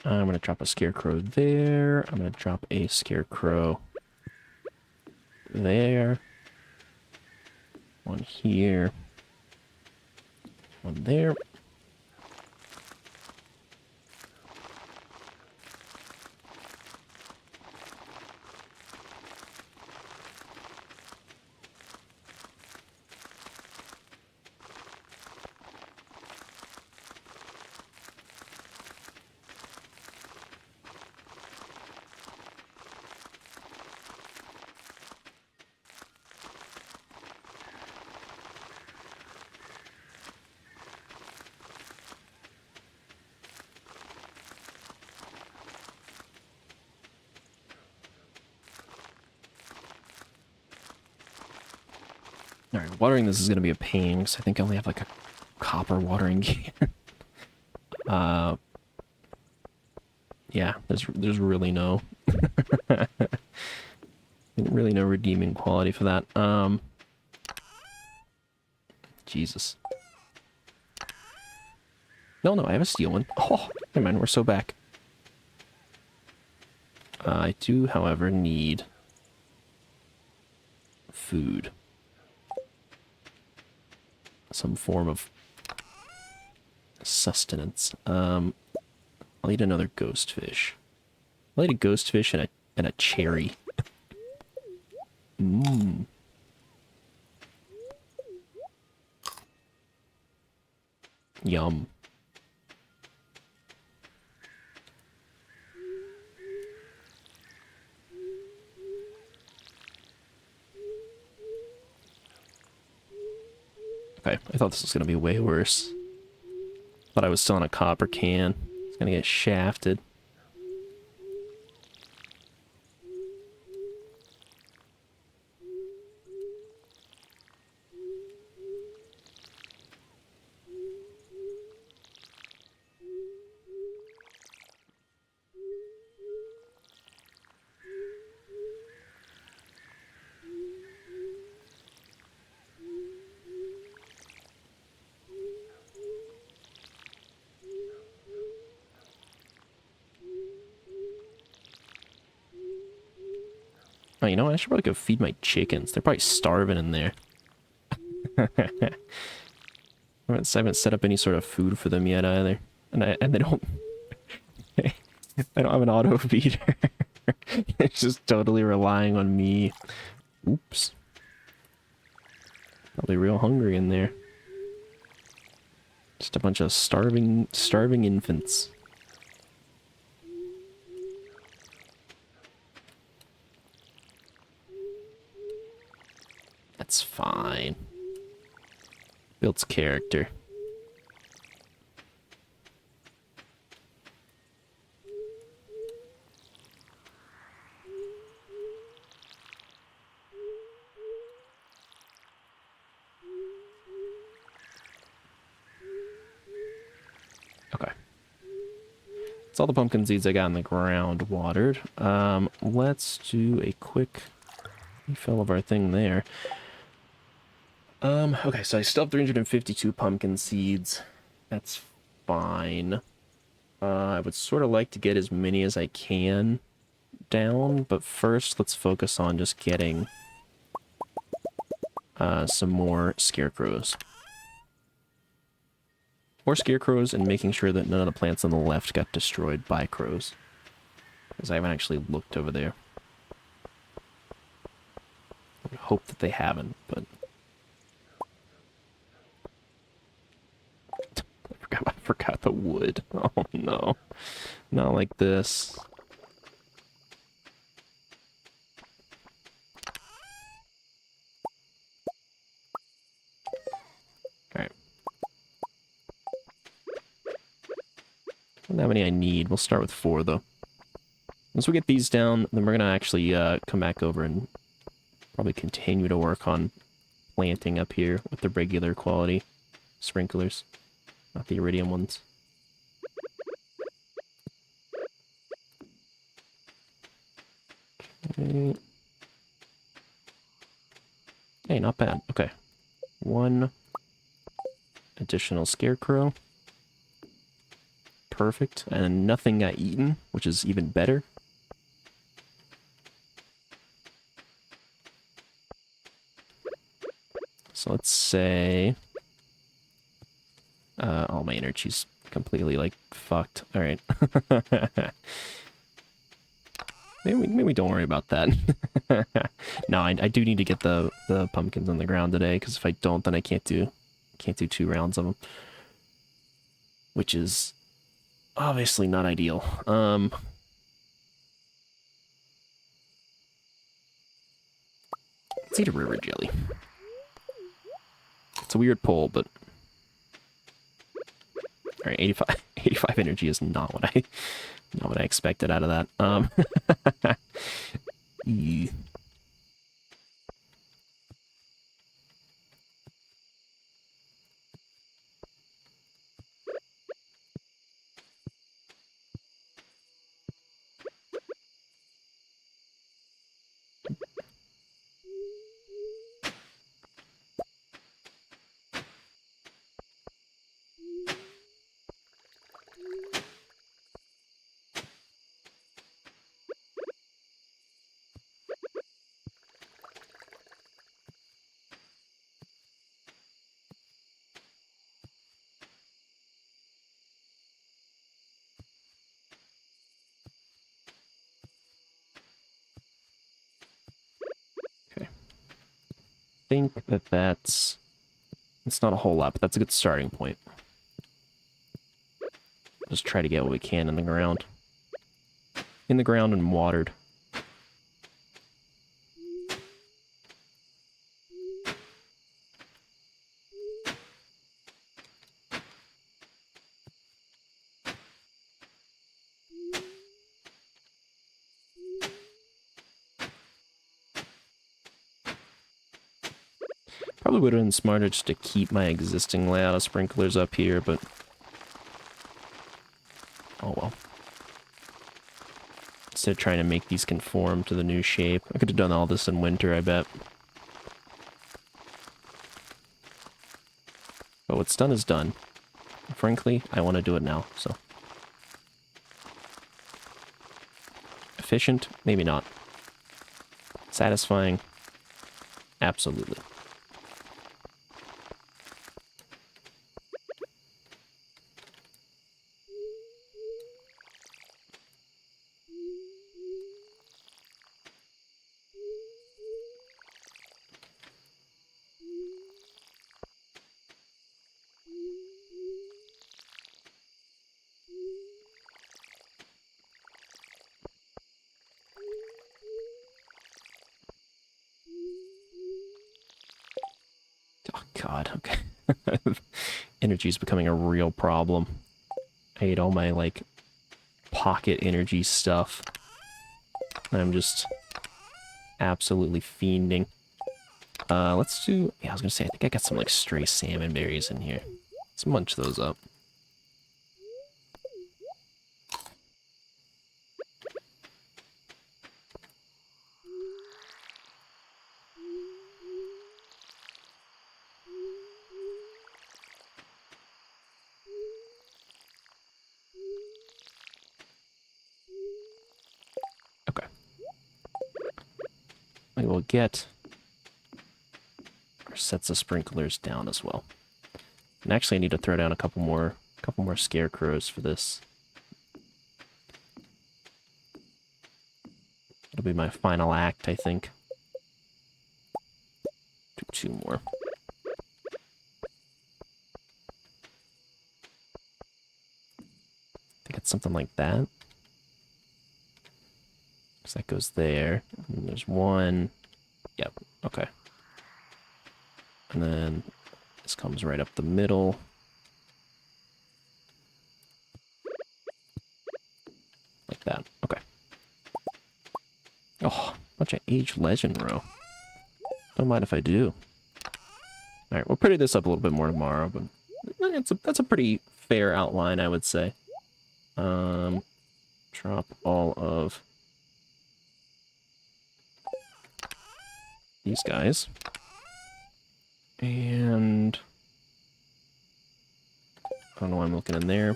I'm going to drop a scarecrow there. I'm going to drop a scarecrow there. One here. One there. Alright, watering this is going to be a pain, because I think I only have like a copper watering can. Yeah, there's really no... really no redeeming quality for that. Jesus. No, I have a steel one. Oh, never mind, we're so back. I do, however, need... food. Some form of sustenance. I'll eat another ghost fish. I'll eat a ghost fish and a cherry. Mmm. Yum. Okay, I thought this was gonna be way worse. Thought I was still in a copper can. It's gonna get shafted. Oh, you know what? I should probably go feed my chickens. They're probably starving in there. I haven't set up any sort of food for them yet either. And they don't I don't have an auto feeder. It's just totally relying on me. Oops. Probably real hungry in there. Just a bunch of starving infants. That's fine. Builds character. Okay. That's all the pumpkin seeds I got in the ground watered. Let's do a quick refill of our thing there. Okay, so I still have 352 pumpkin seeds. That's fine. I would sort of like to get as many as I can down, but first let's focus on just getting some more scarecrows. More scarecrows and making sure that none of the plants on the left got destroyed by crows. Because I haven't actually looked over there. I would hope that they haven't, but... I forgot the wood. Oh no. Not like this. Alright. I don't know how many I need. We'll start with 4, though. Once we get these down, then we're going to actually come back over and probably continue to work on planting up here with the regular quality sprinklers, not the iridium ones. Okay. Hey, not bad. Okay. 1 additional scarecrow. Perfect. And nothing got eaten, which is even better. So let's say... all my energy's completely, like, fucked. Alright. maybe don't worry about that. No, I do need to get the pumpkins on the ground today, because if I don't, then I can't do 2 rounds of them. Which is obviously not ideal. Let's eat a river jelly. It's a weird pull, but... Alright, 85 energy is not what I expected out of that. Yeah. Okay. I think that's... It's not a whole lot, but that's a good starting point. Just try to get what we can in the ground. In the ground and watered. Probably would have been smarter just to keep my existing layout of sprinklers up here, but... Oh well. Instead of trying to make these conform to the new shape. I could have done all this in winter, I bet. But what's done is done. Frankly, I want to do it now, so... Efficient? Maybe not. Satisfying? Absolutely. Oh, God, okay. Energy is becoming a real problem. I ate all my, like, pocket energy stuff. I'm just absolutely fiending. Let's do... Yeah, I was gonna say, I think I got some, like, stray salmon berries in here. Let's munch those up. Okay. We will get our sets of sprinklers down as well. And actually, I need to throw down a couple more scarecrows for this. It'll be my final act, I think. Do 2 more. I think it's something like that. So that goes there. And there's 1. Yep, okay. And then this comes right up the middle. Like that. Okay. Oh, bunch of Age Legend row. Don't mind if I do. Alright, we'll pretty this up a little bit more tomorrow, but that's a pretty fair outline, I would say. Drop all of these guys. And I don't know why I'm looking in there.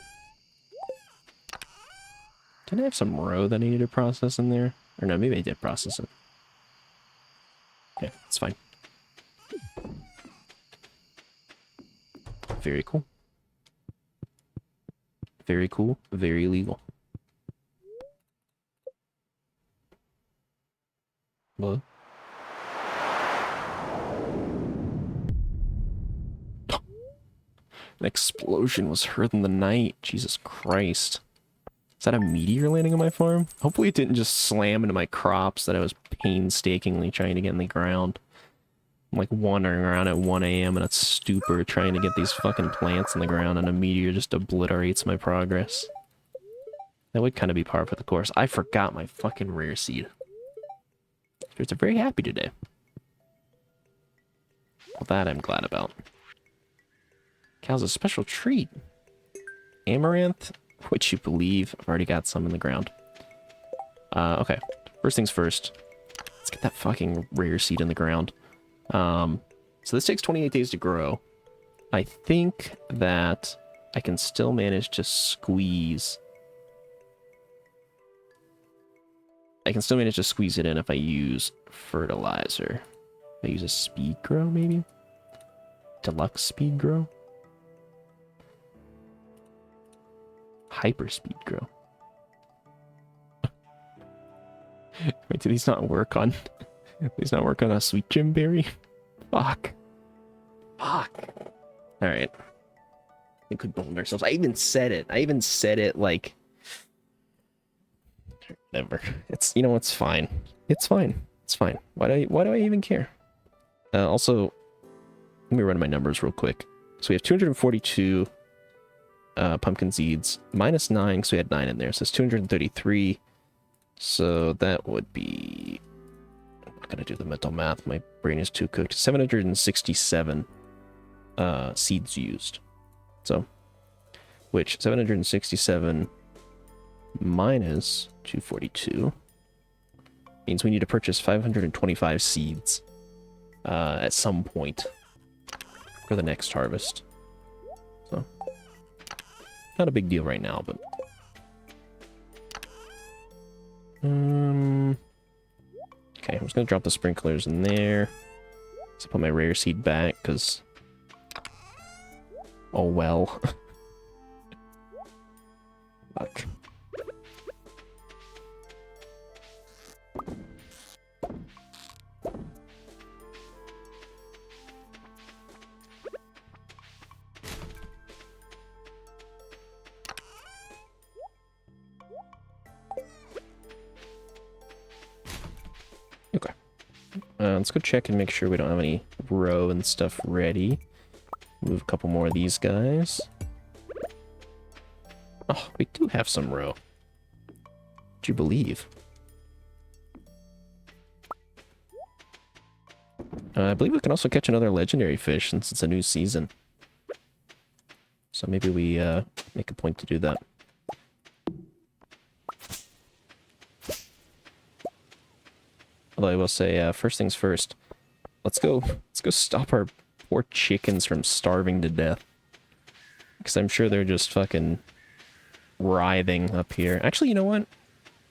Didn't I have some row that I needed to process in there? Or no, maybe I did process it. Yeah, it's fine. Very cool. Very cool. Very legal. What? An explosion was heard in the night. Jesus Christ. Is that a meteor landing on my farm? Hopefully it didn't just slam into my crops that I was painstakingly trying to get in the ground. I'm like wandering around at 1 a.m. in a stupor trying to get these fucking plants in the ground, and a meteor just obliterates my progress. That would kind of be par for the course. I forgot my fucking rare seed. Spirits are very happy today. Well, that I'm glad about. Cow's a special treat. Amaranth? Would you believe? I've already got some in the ground. Okay. First things first. Let's get that fucking rare seed in the ground. So this takes 28 days to grow. I think that I can still manage to squeeze... I can still manage to squeeze it in if I use fertilizer. If I use a speed grow, maybe? Deluxe speed grow? Hyper speed grow. Wait, did these not work on... Did these not work on a sweet gem berry? Fuck. Fuck. Alright. We could boned ourselves. I even said it like... Whatever. It's, you know, it's fine. It's fine. It's fine. Why do I even care? Also, let me run my numbers real quick. So we have 242 pumpkin seeds, minus 9, because we had 9 in there. So it's 233. So that would be... I'm not going to do the mental math. My brain is too cooked. 767 seeds used. So, which 767 minus 242 means we need to purchase 525 seeds at some point for the next harvest. So, not a big deal right now, but... Okay, I'm just gonna drop the sprinklers in there. So put my rare seed back, because... Oh well. Fuck. Okay. Let's go check and make sure we don't have any row and stuff ready. Move a couple more of these guys. Oh, we do have some row. Would you believe? I believe we can also catch another legendary fish since it's a new season. So maybe we make a point to do that. Although I will say, first things first, let's go stop our poor chickens from starving to death. Because I'm sure they're just fucking writhing up here. Actually, you know what?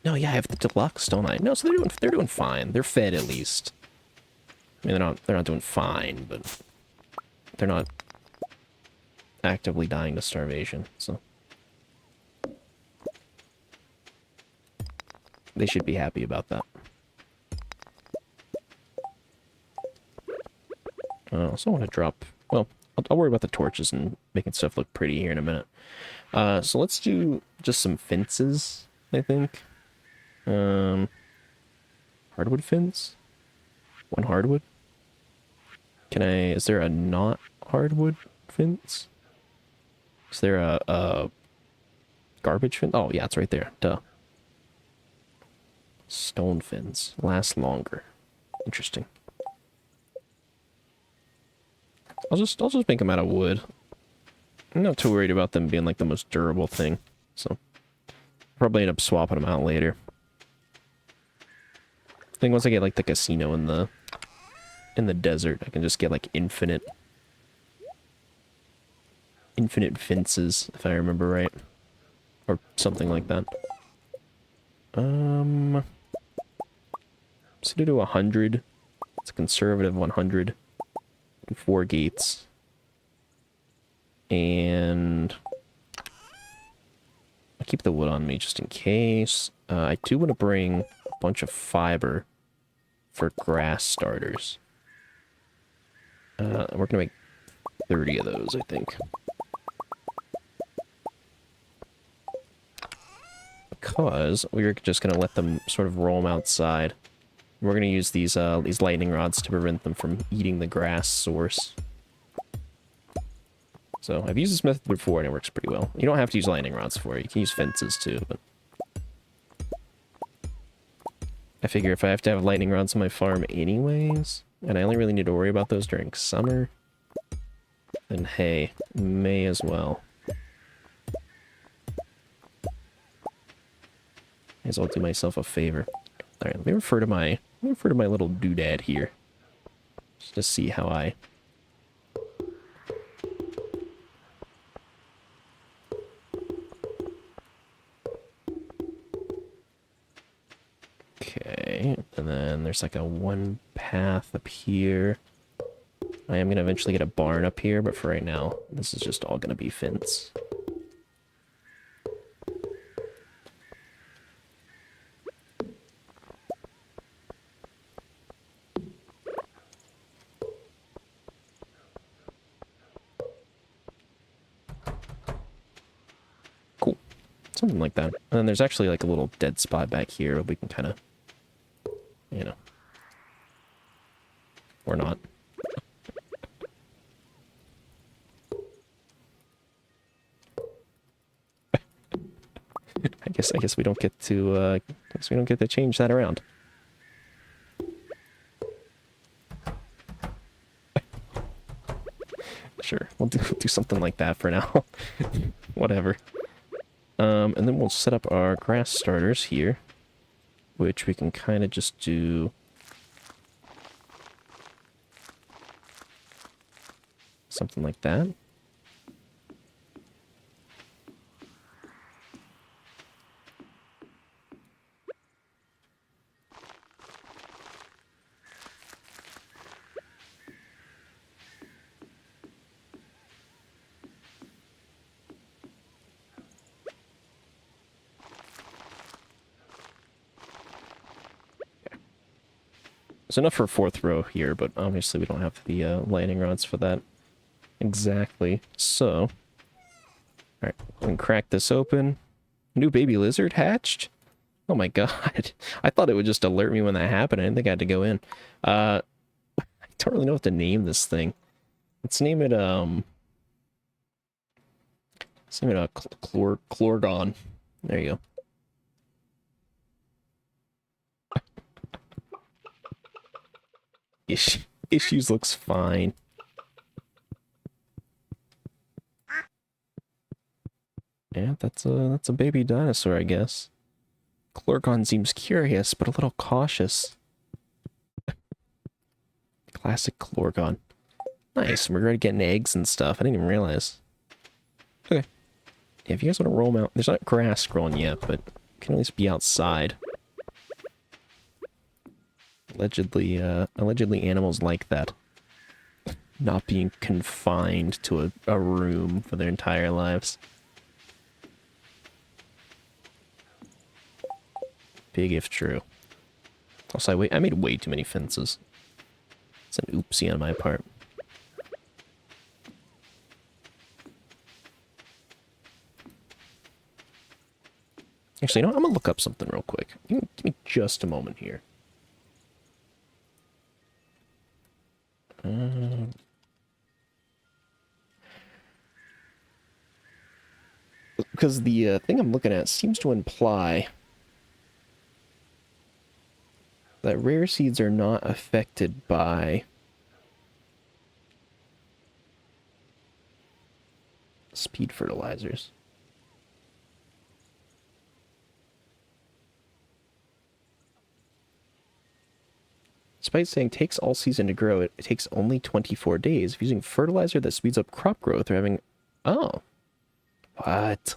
No, yeah, I have the deluxe, don't I? No, so they're doing fine. They're fed at least. I mean, they're not doing fine, but they're not actively dying to starvation, so they should be happy about that. I also want to drop... Well, I'll worry about the torches and making stuff look pretty here in a minute. So let's do just some fences, I think. Hardwood fence? One hardwood? Is there a not hardwood fence? Is there a garbage fence? Oh, yeah, it's right there. Duh. Stone fence. Last longer. Interesting. I'll just make them out of wood. I'm not too worried about them being like the most durable thing, so probably end up swapping them out later. I think once I get like the casino in the desert, I can just get like infinite fences, if I remember right, or something like that. So to do 100, it's a conservative 100. 4 gates. And I keep the wood on me just in case. I do want to bring a bunch of fiber for grass starters. We're going to make 30 of those, I think. Because we're just going to let them sort of roam outside. We're going to use these lightning rods to prevent them from eating the grass source. So, I've used this method before and it works pretty well. You don't have to use lightning rods for it. You can use fences too, but... I figure if I have to have lightning rods on my farm anyways, and I only really need to worry about those during summer, then hey, may as well. May as well do myself a favor. Alright, let me refer to my little doodad here. Just to see how I... Okay, and then there's like a one path up here. I am going to eventually get a barn up here, but for right now, this is just all going to be fence. Cool. Something like that. And then there's actually like a little dead spot back here where we can kind of, you know, or not. I guess we don't get to change that around. Sure, we'll do something like that for now. Whatever. And then we'll set up our grass starters here, which we can kind of just do something like that. There's enough for a fourth row here, but obviously we don't have the lightning rods for that. Exactly. So, alright, we can crack this open. New baby lizard hatched? Oh my god. I thought it would just alert me when that happened. I didn't think I had to go in. I don't really know what to name this thing. Let's name it, Chlorgon. There you go. Issues looks fine. Yeah, that's a baby dinosaur, I guess. Chlorgon seems curious, but a little cautious. Classic Chlorgon. Nice, we're already getting eggs and stuff. I didn't even realize. Okay. Yeah, if you guys want to roll them out, there's not grass growing yet, but you can at least be outside. Allegedly animals like that. Not being confined to a room for their entire lives. Big if true. Also, I made way too many fences. It's an oopsie on my part. Actually, you know what? I'm gonna look up something real quick. Give me just a moment here. Because the thing I'm looking at seems to imply that rare seeds are not affected by speed fertilizers. Despite saying takes all season to grow, it takes only 24 days. If using fertilizer that speeds up crop growth or having... Oh. What?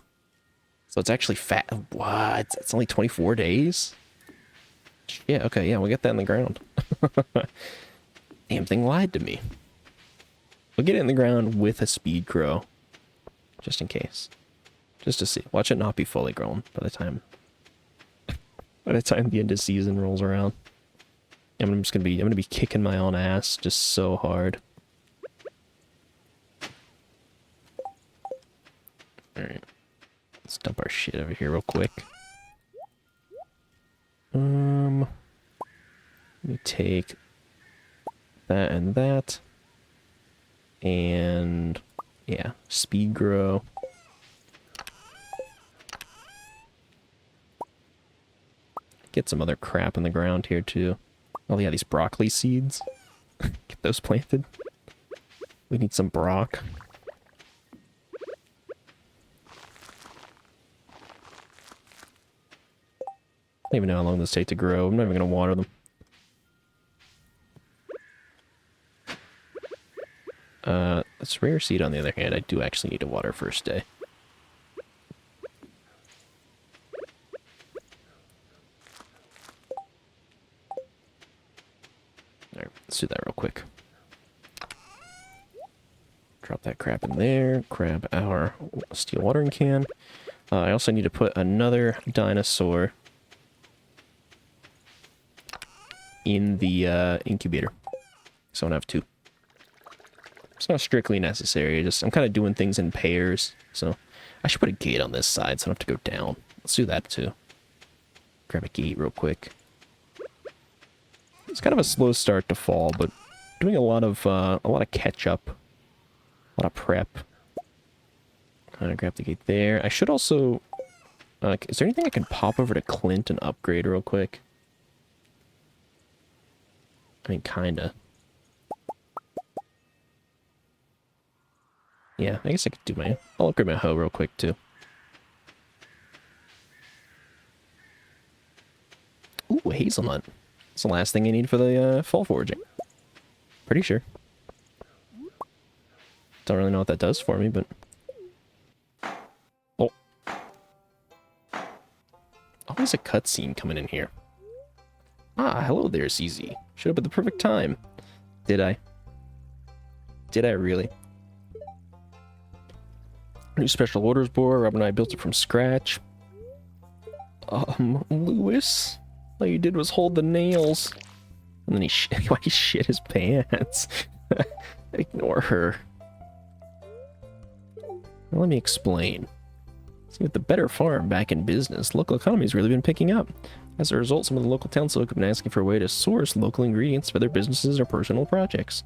So it's actually fat. What? It's only 24 days? Yeah, okay, yeah, we'll get that in the ground. Damn thing lied to me. We'll get it in the ground with a speed grow. Just in case. Just to see. Watch it not be fully grown by the time the end of season rolls around. I'm gonna be kicking my own ass just so hard. Alright. Let's dump our shit over here real quick. Let me take that and that. And yeah, speed grow. Get some other crap in the ground here too. Oh yeah, these broccoli seeds. Get those planted. We need some brock. I don't even know how long those take to grow. I'm not even going to water them. That's rare seed on the other hand. I do actually need to water first day. Alright, let's do that real quick. Drop that crap in there. Grab our steel watering can. I also need to put another dinosaur in the incubator. So I don't have two. It's not strictly necessary. I'm kind of doing things in pairs. So I should put a gate on this side so I don't have to go down. Let's do that too. Grab a gate real quick. It's kind of a slow start to fall, but doing a lot of catch up, a lot of prep. Kind of grab the gate there. I should also. Is there anything I can pop over to Clint and upgrade real quick? I mean, kinda. Yeah, I guess I could do my... I'll upgrade my hoe real quick, too. Ooh, hazelnut. That's the last thing I need for the fall foraging. Pretty sure. Don't really know what that does for me, but... Oh. Always a cutscene coming in here. Ah, hello there, CZ. Showed up at the perfect time. Did I? Did I really? New special orders board. Rob and I built it from scratch. Lewis? All you did was hold the nails. And then why he shit his pants. Ignore her. Well, let me explain. See, with the better farm back in business, local economy's really been picking up. As a result, some of the local towns have been asking for a way to source local ingredients for their businesses or personal projects.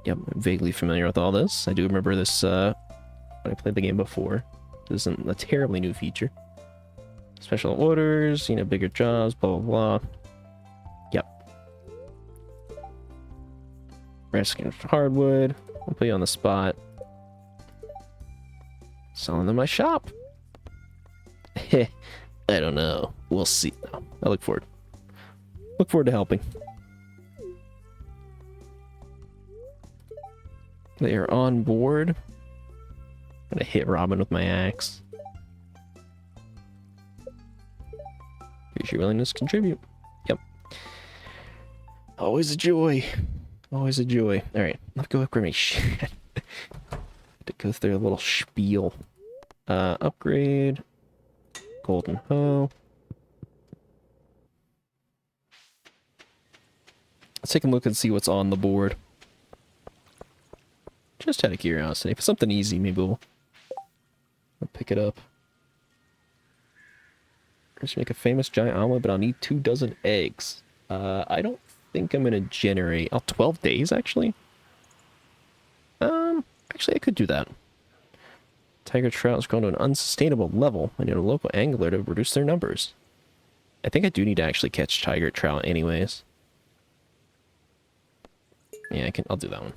Yep, I'm vaguely familiar with all this. I do remember this when I played the game before. This isn't a terribly new feature. Special orders, you know, bigger jobs, blah, blah, blah. Yep. Rescuing hardwood. I'll put you on the spot. Selling them my shop. Heh. I don't know. We'll see. No, I look forward. Look forward to helping. They are on board. I'm gonna hit Robin with my axe. Here's your willingness to contribute. Yep. Always a joy. Always a joy. Alright, let's go upgrade my shit. To go through a little spiel. Upgrade. Golden hoe. Let's take a look and see what's on the board. Just out of curiosity. If it's something easy, maybe we'll pick it up. Let's make a famous giant omelet, but I'll need 24 eggs. I don't think I'm gonna generate... Oh, 12 days, actually? Actually, I could do that. Tiger trout has grown to an unsustainable level. I need a local angler to reduce their numbers. I think I do need to actually catch tiger trout anyways. Yeah, I'll do that one.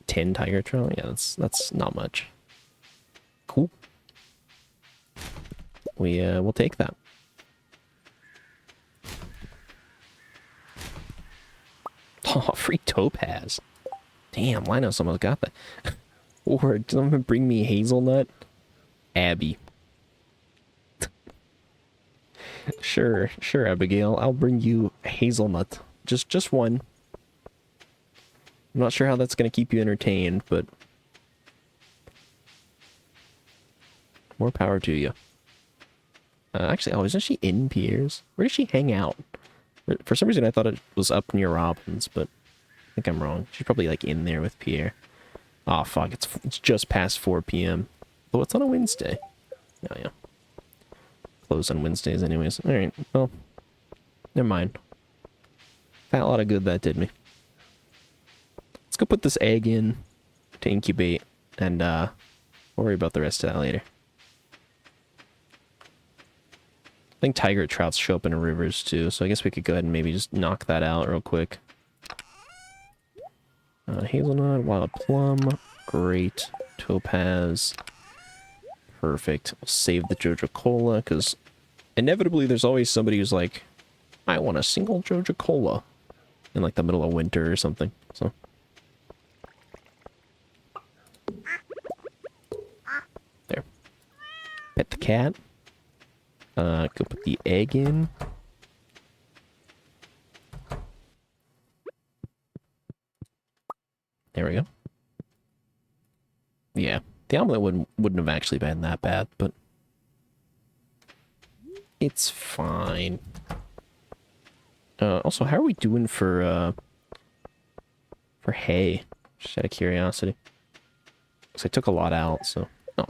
10 tiger trout? Yeah, that's not much. Cool. We'll take that. Oh, free topaz. Damn, Linus almost got that. Or did someone bring me hazelnut? Abby. Sure, Abigail. I'll bring you hazelnut. Just one. I'm not sure how that's going to keep you entertained, but... more power to you. Actually, oh, isn't she in Pierre's? Where does she hang out? For some reason, I thought it was up near Robin's, but I think I'm wrong. She's probably, like, in there with Pierre. Oh, fuck. It's just past 4 p.m. Though it's on a Wednesday. Oh, yeah. Close on Wednesdays anyways. Alright, well. Never mind. Fat lot of good that did me. Let's go put this egg in to incubate, and we'll worry about the rest of that later. I think tiger trouts show up in rivers too, so I guess we could go ahead and maybe just knock that out real quick. Hazelnut, wild plum, great. Topaz, perfect. We'll save the Joja Cola, because inevitably there's always somebody who's like, I want a single Joja Cola in like the middle of winter or something, so... There. Pet the cat. Go put the egg in. There we go. Yeah, the omelet wouldn't have actually been that bad, but it's fine. Also, how are we doing for hay? Just out of curiosity. Because I took a lot out, so... Oh.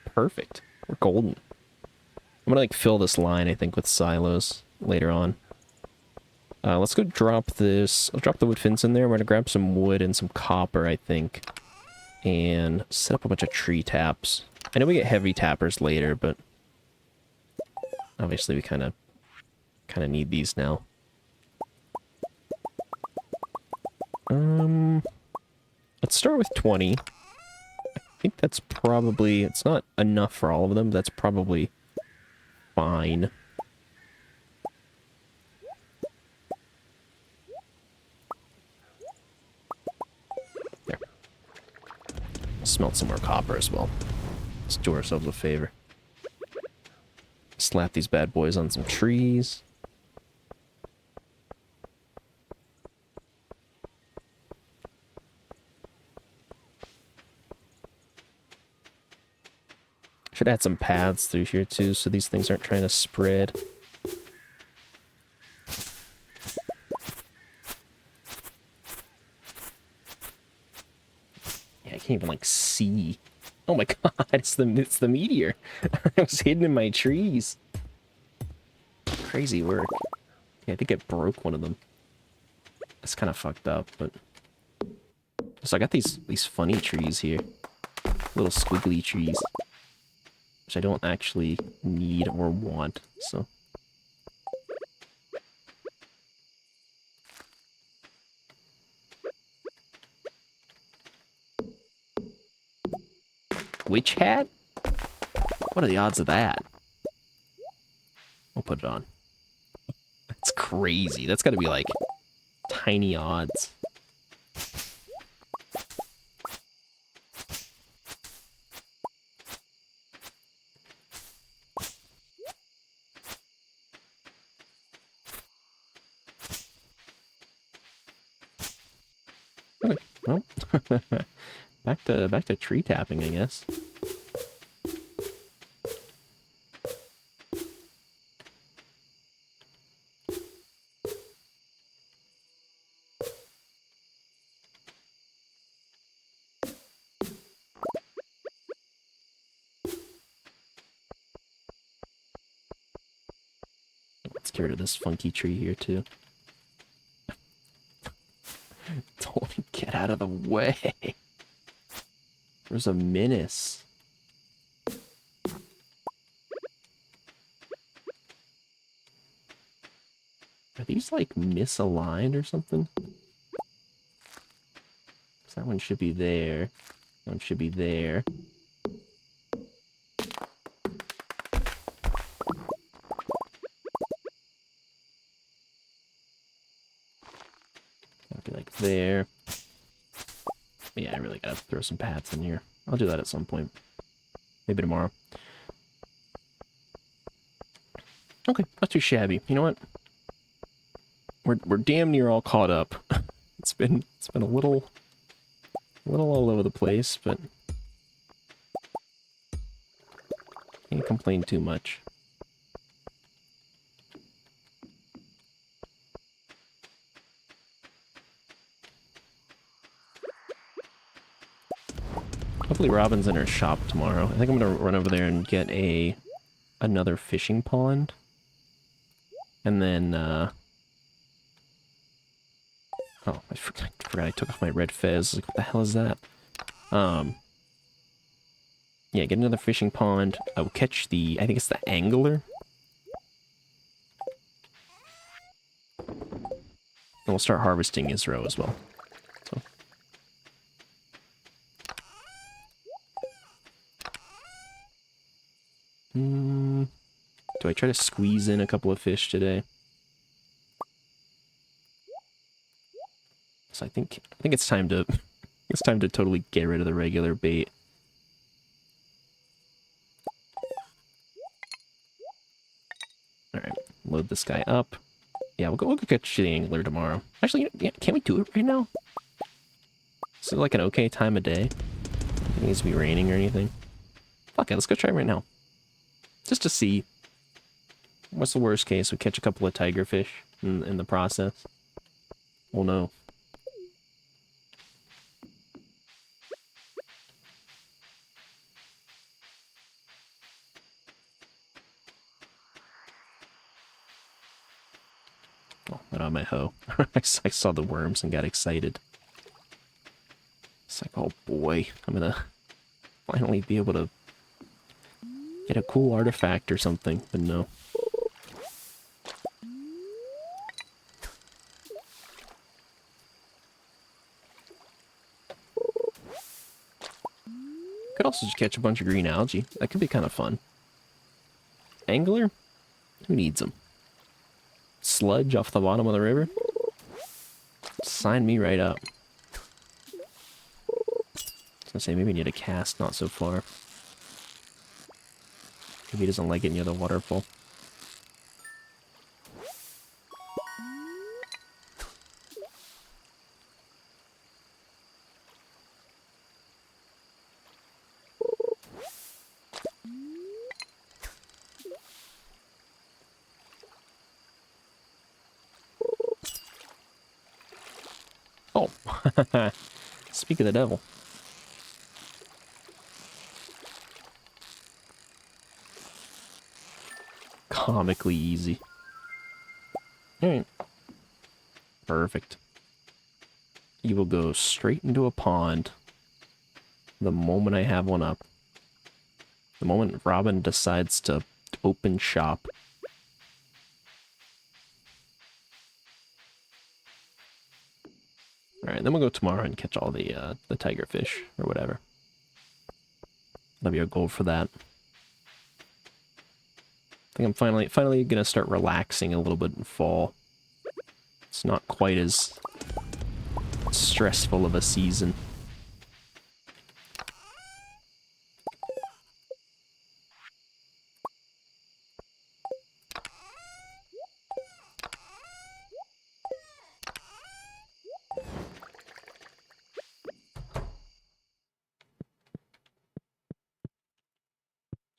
Perfect. We're golden. I'm gonna, like, fill this line, I think, with silos later on. Let's go drop this. I'll drop the wood fence in there. We're gonna grab some wood and some copper, I think. And set up a bunch of tree taps. I know we get heavy tappers later, but... obviously we kind of need these now. Let's start with 20. I think that's probably... it's not enough for all of them, but that's probably fine. There. Smelt some more copper as well. Let's do ourselves a favor. Slap these bad boys on some trees. Should add some paths through here too, so these things aren't trying to spread. can't even, like, see. Oh my god, it's the meteor. It was hidden in my trees. Crazy work. Yeah, I think it broke one of them. That's kind of fucked up, but... So I got these funny trees here. Little squiggly trees. Which I don't actually need or want, so... Witch hat? What are the odds of that? I'll put it on. That's crazy. That's gotta be like tiny odds. Okay, well, back to tree tapping, I guess. Let's get rid of this funky tree here too. Don't get out of the way. There's a menace. Are these like misaligned or something? 'Cause that one should be there. That one should be there. That'd be like there. Yeah, I really gotta throw some paths in here. I'll do that at some point. Maybe tomorrow. Okay, not too shabby. You know what? We're damn near all caught up. It's been a little all over the place, but can't complain too much. Hopefully Robin's in her shop tomorrow. I think I'm gonna run over there and get another fishing pond. And then oh, I forgot I took off my red fez. Like, what the hell is that? Yeah, get another fishing pond. I will catch I think it's the angler. And we'll start harvesting Isro as well. So. Do I try to squeeze in a couple of fish today? So I think it's time to totally get rid of the regular bait. All right, load this guy up. Yeah, we'll go catch the angler tomorrow. Actually, yeah, can't we do it right now? Is it like an okay time of day? It needs to be raining or anything. Fuck it, let's go try it right now. Just to see. What's the worst case? We catch a couple of tigerfish in the process. We'll know. Oh, went on my hoe. I saw the worms and got excited. It's like, oh boy, I'm gonna finally be able to get a cool artifact or something, but no. Could also just catch a bunch of green algae. That could be kind of fun. Angler? Who needs them? Sludge off the bottom of the river? Sign me right up. I was gonna say, maybe I need a cast not so far. Maybe he doesn't like it near the waterfall. Oh, speak of the devil. comically easy. Alright. Perfect. You will go straight into a pond the moment I have one up. The moment Robin decides to open shop. Alright, then we'll go tomorrow and catch all the tigerfish, or whatever. That'll be our goal for that. I think I'm finally gonna start relaxing a little bit in fall. It's not quite as stressful of a season.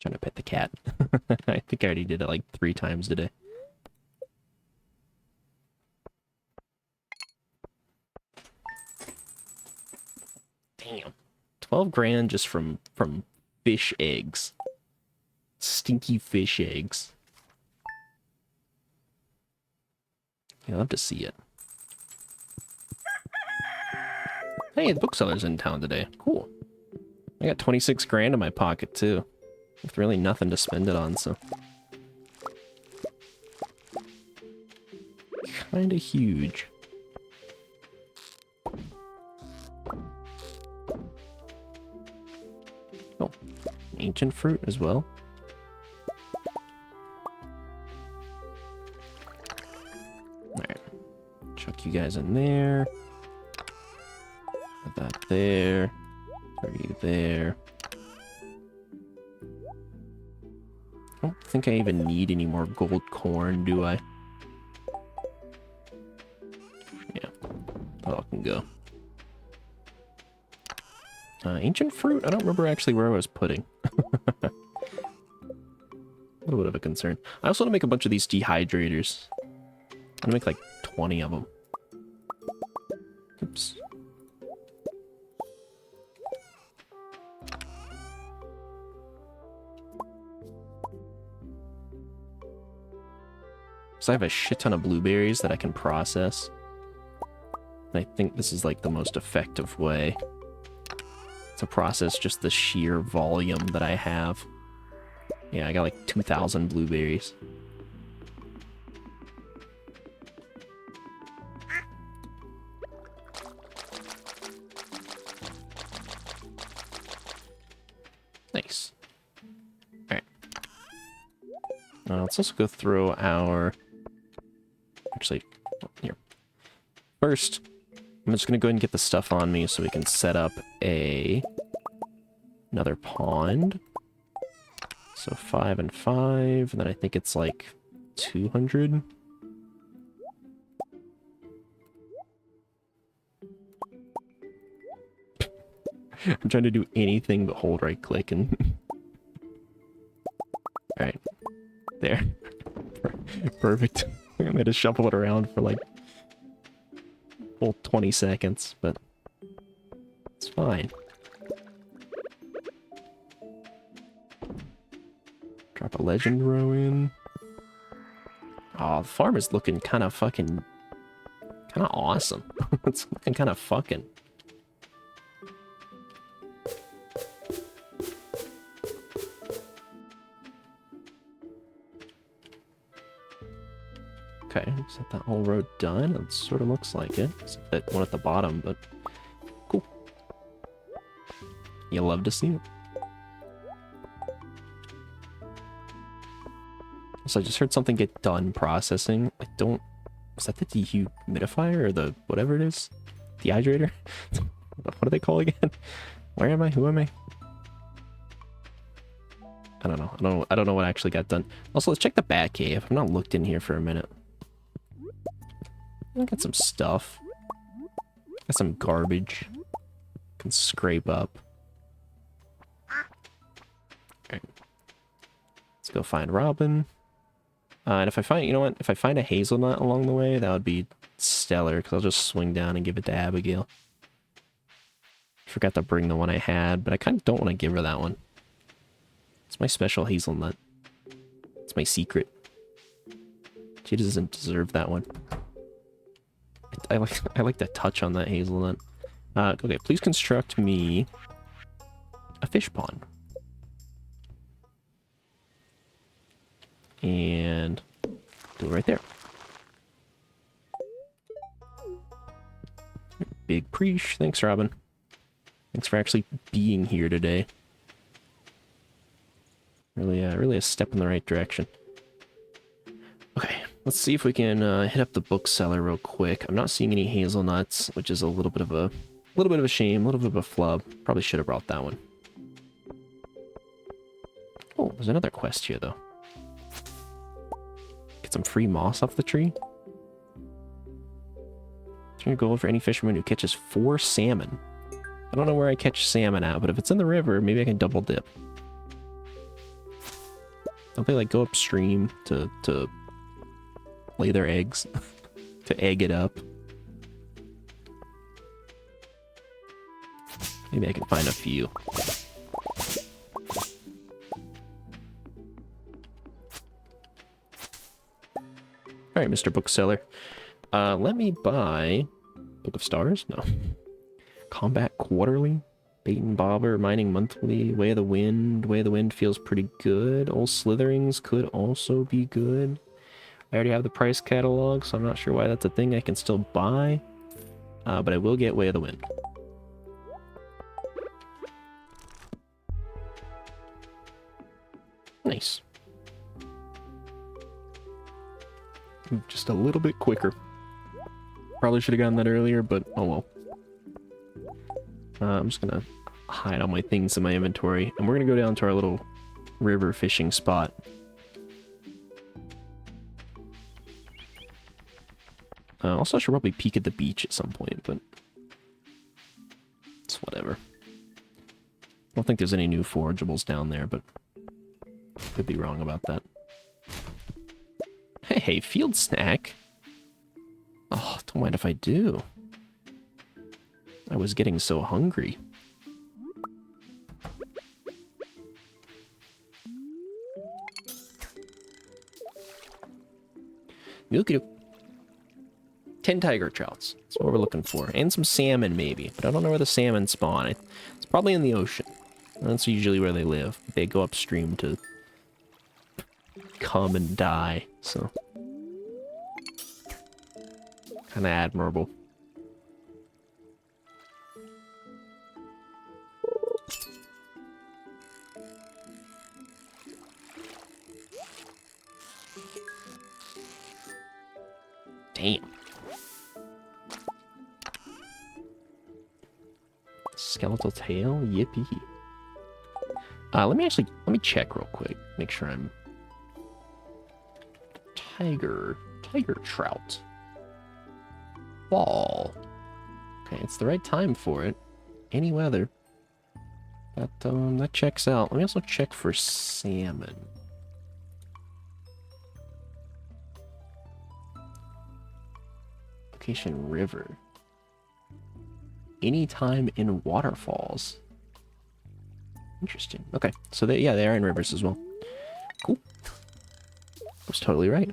Trying to pet the cat. I think I already did it like 3 times today. Damn. 12 grand just from fish eggs. Stinky fish eggs. You'll have to see it. Hey, the bookseller's in town today. Cool. I got 26 grand in my pocket, too. With really nothing to spend it on, so... Kinda huge. Oh, ancient fruit as well. Alright. Chuck you guys in there. Put that there. Throw you there. I don't think I even need any more gold corn, do I? Yeah. Oh, I can go. Ancient fruit? I don't remember actually where I was putting. A little bit of a concern. I also want to make a bunch of these dehydrators. I'm gonna make like 20 of them. Oops. So I have a shit ton of blueberries that I can process. And I think this is like the most effective way to process just the sheer volume that I have. Yeah, I got like 2,000 blueberries. Nice. Alright. Let's also go through our... Actually, here. First, I'm just going to go ahead and get the stuff on me so we can set up another pond. So 5 and 5, and then I think it's like 200. I'm trying to do anything but hold right click and... Alright. There. Perfect. I'm going to shuffle it around for like full 20 seconds, but it's fine. Drop a legend row in. Oh, the farm is looking kind of fucking... kind of awesome. It's looking kind of fucking... Okay, is that whole road done? It sort of looks like it. Except that one at the bottom, but cool. You love to see it. So I just heard something get done processing. I don't... Is that the dehumidifier or the whatever it is? Dehydrator? What do they call it again? Where am I? Who am I? I don't know. I don't know what actually got done. Also, let's check the bat cave. I've not looked in here for a minute. I got some stuff. Got some garbage. Can scrape up. Alright. Let's go find Robin. And if I find, you know what? If I find a hazelnut along the way, that would be stellar, because I'll just swing down and give it to Abigail. Forgot to bring the one I had, but I kind of don't want to give her that one. It's my special hazelnut. It's my secret. She doesn't deserve that one. I like the touch on that hazelnut. Okay, please construct me a fish pond. And do it right there. Big preach. Thanks, Robin. Thanks for actually being here today. Really a step in the right direction. Okay, let's see if we can hit up the bookseller real quick. I'm not seeing any hazelnuts, which is a little bit of a shame, a little bit of a flub. Probably should have brought that one. Oh, there's another quest here though. Get some free moss off the tree. Turn your gold for any fisherman who catches 4 salmon. I don't know where I catch salmon at, but if it's in the river, maybe I can double dip. Don't they like go upstream to lay their eggs? To egg it up? Maybe I can find a few. Alright, Mr. Bookseller. Let me buy... Book of Stars? No. Combat Quarterly? Bait and Bobber, Mining Monthly, Way of the Wind. Way of the Wind feels pretty good. Old Slitherings could also be good. I already have the price catalog, so I'm not sure why that's a thing I can still buy. But I will get Way of the Wind. Nice. Just a little bit quicker. Probably should have gotten that earlier, but oh well. I'm just gonna hide all my things in my inventory, and we're gonna go down to our little river fishing spot. Also, I should probably peek at the beach at some point, but it's whatever. I don't think there's any new forageables down there, but could be wrong about that. Hey, field snack. Oh, don't mind if I do. I was getting so hungry. Milky 10 tiger trouts. That's what we're looking for. And some salmon, maybe. But I don't know where the salmon spawn. It's probably in the ocean. That's usually where they live. They go upstream to come and die, so... Kinda admirable. Damn. Skeletal tail? Yippee. Let me check real quick. Make sure I'm... Tiger trout. Fall. Okay, it's the right time for it. Any weather. That checks out. Let me also check for salmon. Location river. Anytime in waterfalls. Interesting. Okay, so they are in rivers as well. Cool. I was totally right.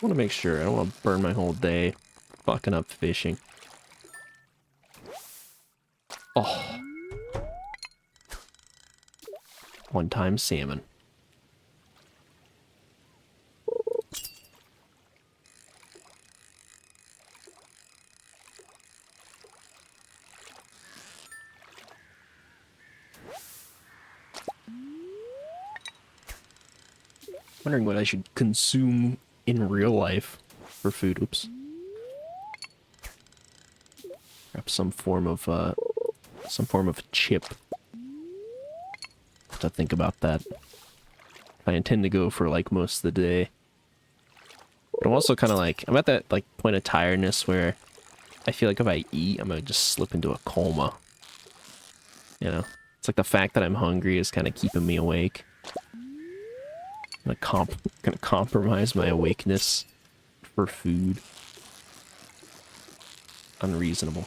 I want to make sure. I don't want to burn my whole day fucking up fishing. Oh. One-time salmon. Wondering what I should consume in real life for food. Oops. Perhaps some form of chip. Have to think about that. I intend to go for like most of the day. But I'm also kind of like, I'm at that like point of tiredness where I feel like if I eat, I'm gonna just slip into a coma. You know, it's like the fact that I'm hungry is kind of keeping me awake. I'm gonna compromise my awakeness for food. Unreasonable.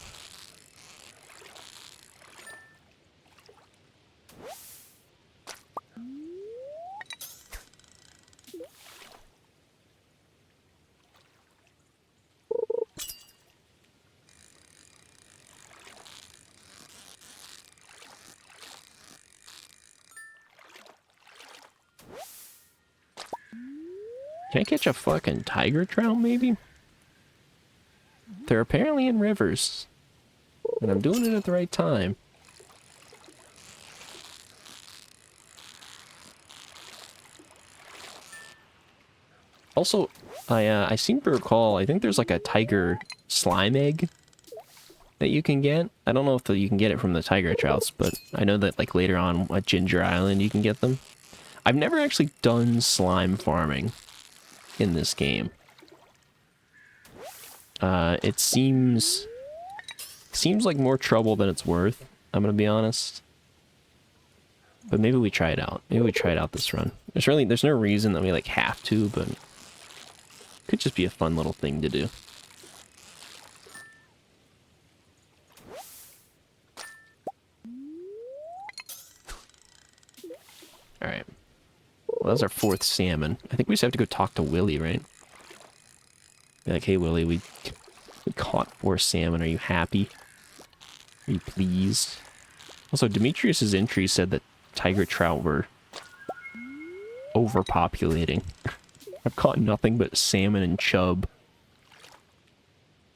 Can I catch a fucking tiger trout, maybe? They're apparently in rivers. And I'm doing it at the right time. Also, I seem to recall, I think there's like a tiger slime egg that you can get. I don't know if you can get it from the tiger trouts, but I know that like later on at Ginger Island you can get them. I've never actually done slime farming in this game. It seems like more trouble than it's worth, I'm gonna be honest. But maybe we try it out. Maybe we try it out this run. There's no reason that we like have to, but it could just be a fun little thing to do. Alright. Well, that was our 4th salmon. I think we just have to go talk to Willy, right? Be like, hey Willy, we caught 4 salmon. Are you happy? Are you pleased? Also, Demetrius's entry said that tiger trout were overpopulating. I've caught nothing but salmon and chub.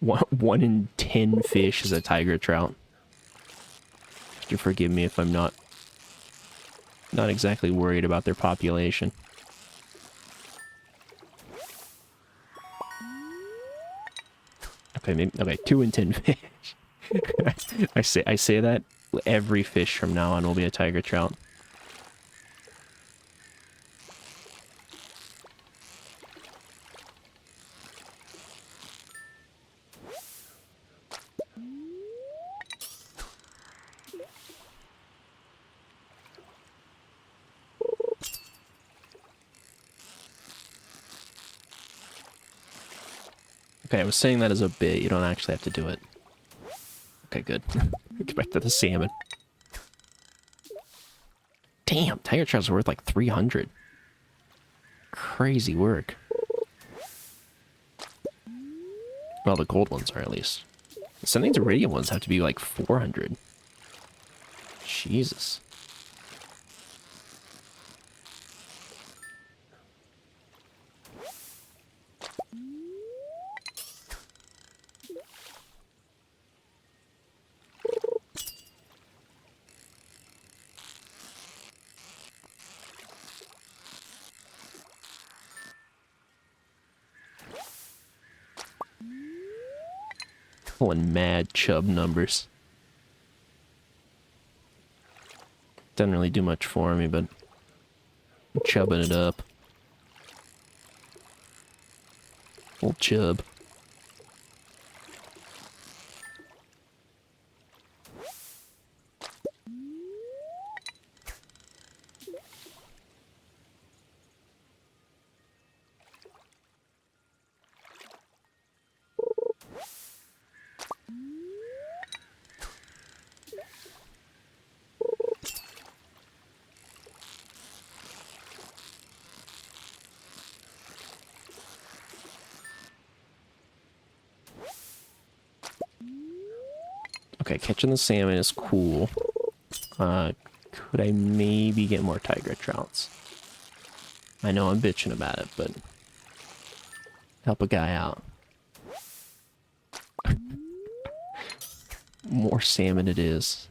1 in 10 fish is a tiger trout. You forgive me if I'm not exactly worried about their population. Okay, 2 in 10 fish. I say that every fish from now on will be a tiger trout. Okay, I was saying that as a bit. You don't actually have to do it. Okay, good. Get back to the salmon. Damn, tiger trouts are worth like 300. Crazy work. Well, the gold ones are at least. Some of these iridium ones have to be like 400. Jesus. Pulling mad chub numbers. Doesn't really do much for me, but I'm chubbing it up. Full chub. Okay, catching the salmon is cool. Could I maybe get more tiger trouts? I know I'm bitching about it, but help a guy out. More salmon it is.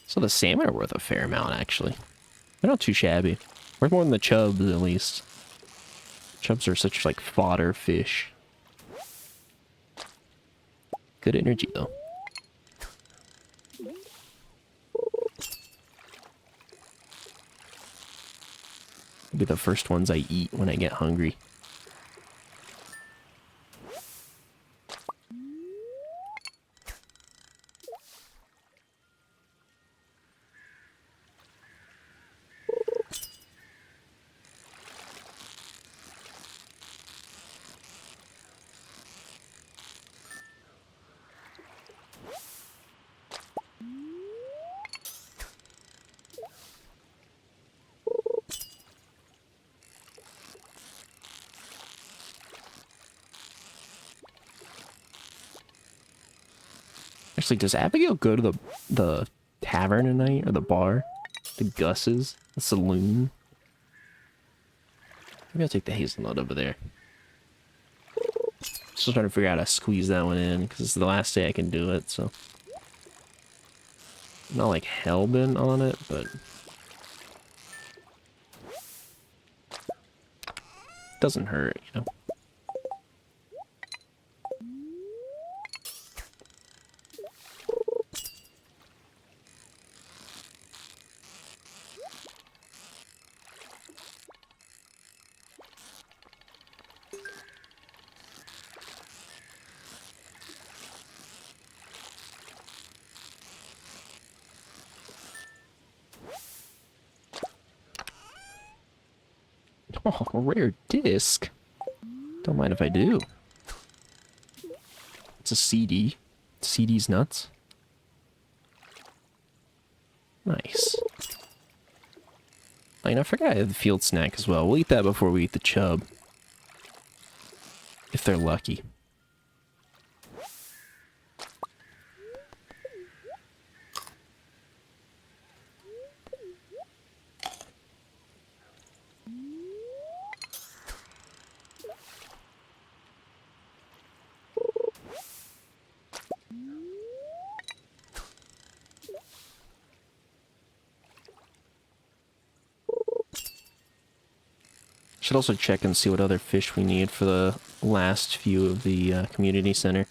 So the salmon are worth a fair amount, actually. They're not too shabby. Worth more than the chubs, at least. Chubs are such, like, fodder fish. Good energy, though. Be the first ones I eat when I get hungry. Actually, does Abigail go to the tavern tonight, or the bar? The Gus's? The saloon? Maybe I'll take the hazelnut over there. Still trying to figure out how to squeeze that one in, because it's the last day I can do it, so. I'm not like hell-bent on it, but it doesn't hurt, you know? Oh, a rare disc. Don't mind if I do. It's a CD. CD's nuts. Nice. I mean, I forgot I had the field snack as well. We'll eat that before we eat the chub. If they're lucky. Should also check and see what other fish we need for the last few of the community center.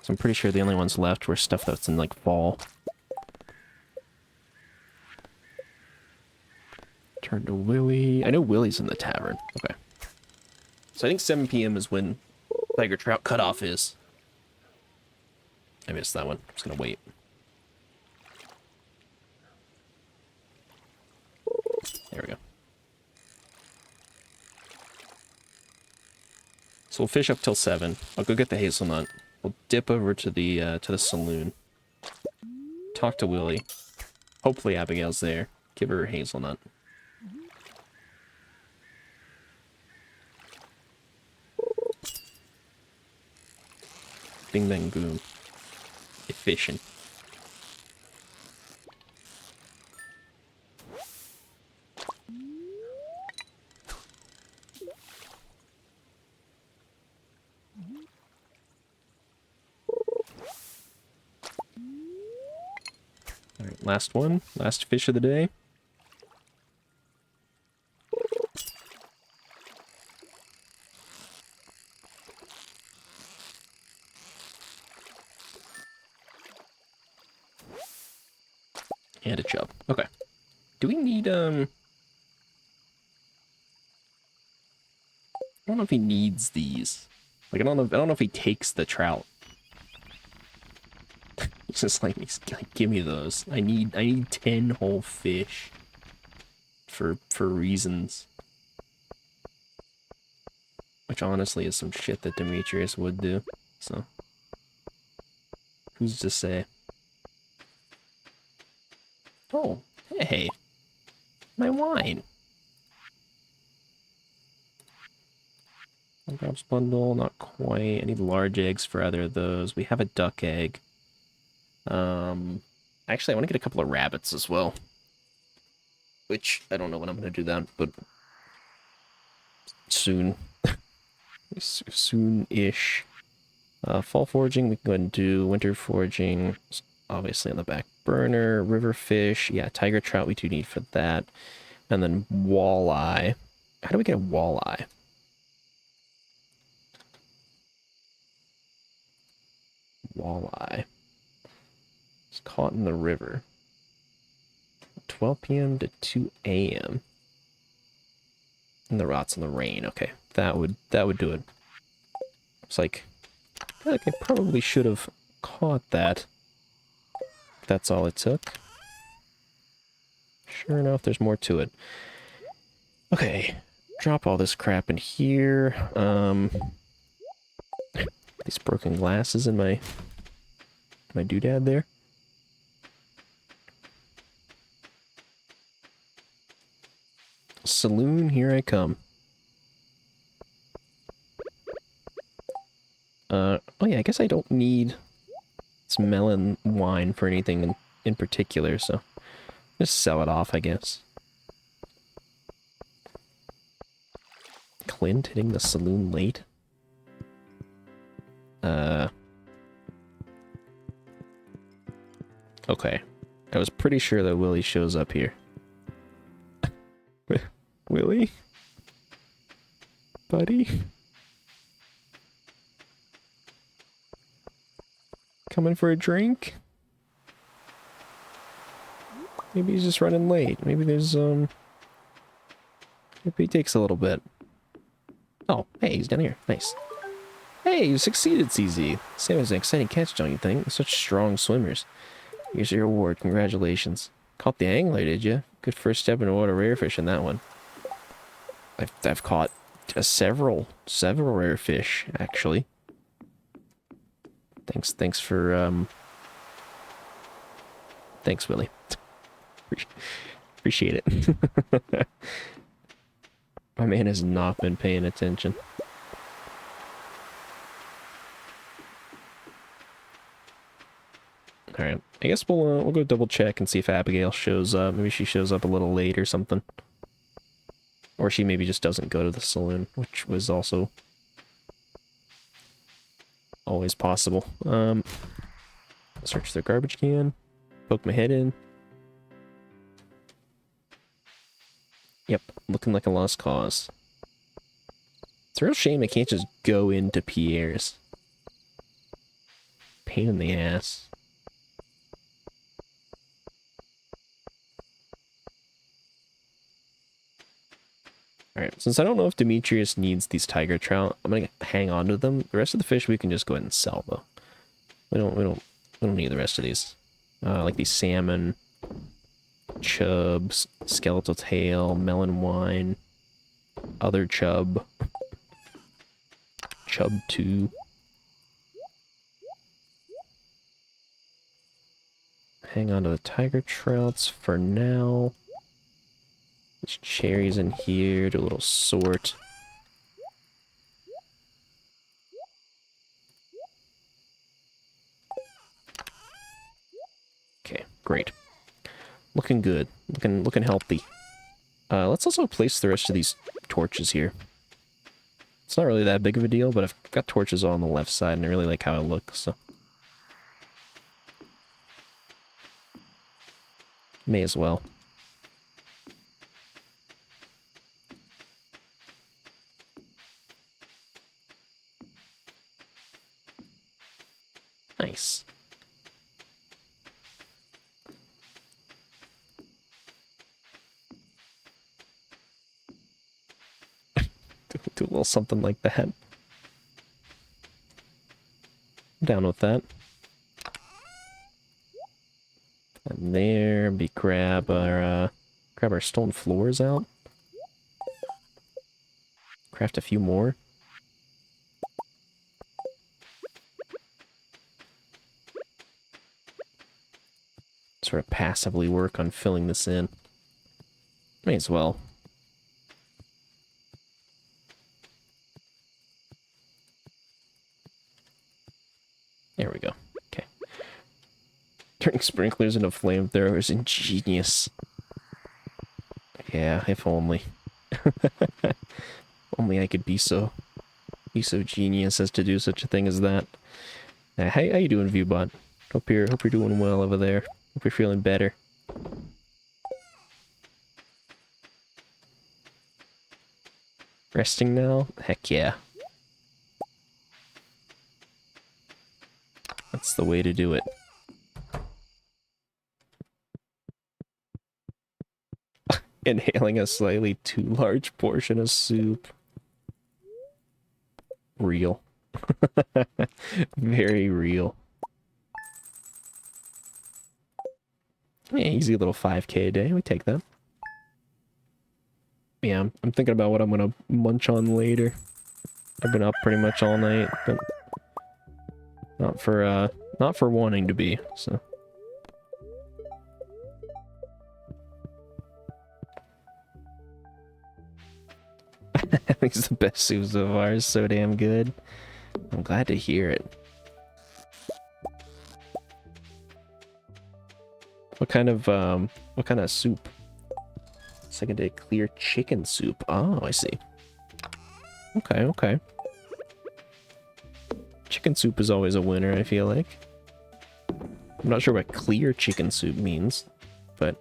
So I'm pretty sure the only ones left were stuff that's in like fall. Turn to Willy. I know Willy's in the tavern. Okay. So I think 7 p.m. is when tiger trout cutoff is. I missed that one. I'm just gonna wait. There we go. So we'll fish up till 7. I'll go get the hazelnut. We'll dip over to the saloon. Talk to Willy. Hopefully Abigail's there. Give her a hazelnut. Bing bang boom. Efficient. Alright, last one. Last fish of the day. And a chub. Okay. Do we need, I don't know if he needs these. Like, I don't know if he takes the trout. He's just like, give me those. I need 10 whole fish. For reasons. Which honestly is some shit that Demetrius would do. So. Who's to say? Oh, hey. My wine. Drops bundle, not quite. I need large eggs for either of those. We have a duck egg. Actually, I want to get a couple of rabbits as well. Which, I don't know when I'm going to do that, but soon. Soon-ish. Fall foraging, we can go ahead and do. Winter foraging, obviously on the back burner. River fish, yeah, tiger trout we do need for that. And then walleye. How do we get a walleye? Walleye. It's caught in the river. 12 p.m. to 2 a.m. And the rots in the rain. Okay, that would do it. It's like, I feel like I probably should have caught that. That's all it took. Sure enough, there's more to it. Okay, drop all this crap in here. These broken glasses in my doodad there. Saloon, here I come. Oh yeah, I guess I don't need some melon wine for anything in particular, so just sell it off, I guess. Clint hitting the saloon late? Okay. I was pretty sure that Willie shows up here. Willie? Buddy? Coming for a drink? Maybe he's just running late. Maybe there's, maybe he takes a little bit. Oh, hey, he's down here. Nice. Hey, you succeeded, CZ. Sam was an exciting catch, don't you think? Such strong swimmers. Here's your award. Congratulations. Caught the angler, did you? Good first step into water rare fish in that one. I've caught several rare fish, actually. Thanks for, thanks, Willie. Appreciate it. My man has not been paying attention. Alright, I guess we'll go double check and see if Abigail shows up. Maybe she shows up a little late or something. Or she maybe just doesn't go to the saloon, which was also always possible. Search their garbage can. Poke my head in. Yep, looking like a lost cause. It's a real shame I can't just go into Pierre's. Pain in the ass. Alright, since I don't know if Demetrius needs these tiger trout, I'm gonna hang on to them. The rest of the fish we can just go ahead and sell, though. We don't need the rest of these. Like these salmon, chubs, skeletal tail, melon wine, other chub, chub 2. Hang on to the tiger trouts for now. There's cherries in here, do a little sort. Okay, great. Looking good. Looking healthy. Let's also place the rest of these torches here. It's not really that big of a deal, but I've got torches on the left side, and I really like how it looks, so. May as well. Nice. do a little something like that. I'm down with that. And there, grab our stone floors out. Craft a few more. Sort of passively work on filling this in. May as well. There we go. Okay. Turning sprinklers into flamethrowers, ingenious. Yeah, if only. Only I could be so genius as to do such a thing as that. How you doing, Viewbot? Hope you're doing well over there. Hope you're feeling better. Resting now? Heck yeah. That's the way to do it. Inhaling a slightly too large portion of soup. Real. Very real. Yeah, easy little 5K a day. We take that. Yeah, I'm thinking about what I'm gonna munch on later. I've been up pretty much all night, but not for wanting to be, so. He's the best soup so far. It's so damn good. I'm glad to hear it. What kind of soup? Second day clear chicken soup. Oh, I see. Okay, okay. Chicken soup is always a winner, I feel like. I'm not sure what clear chicken soup means, but...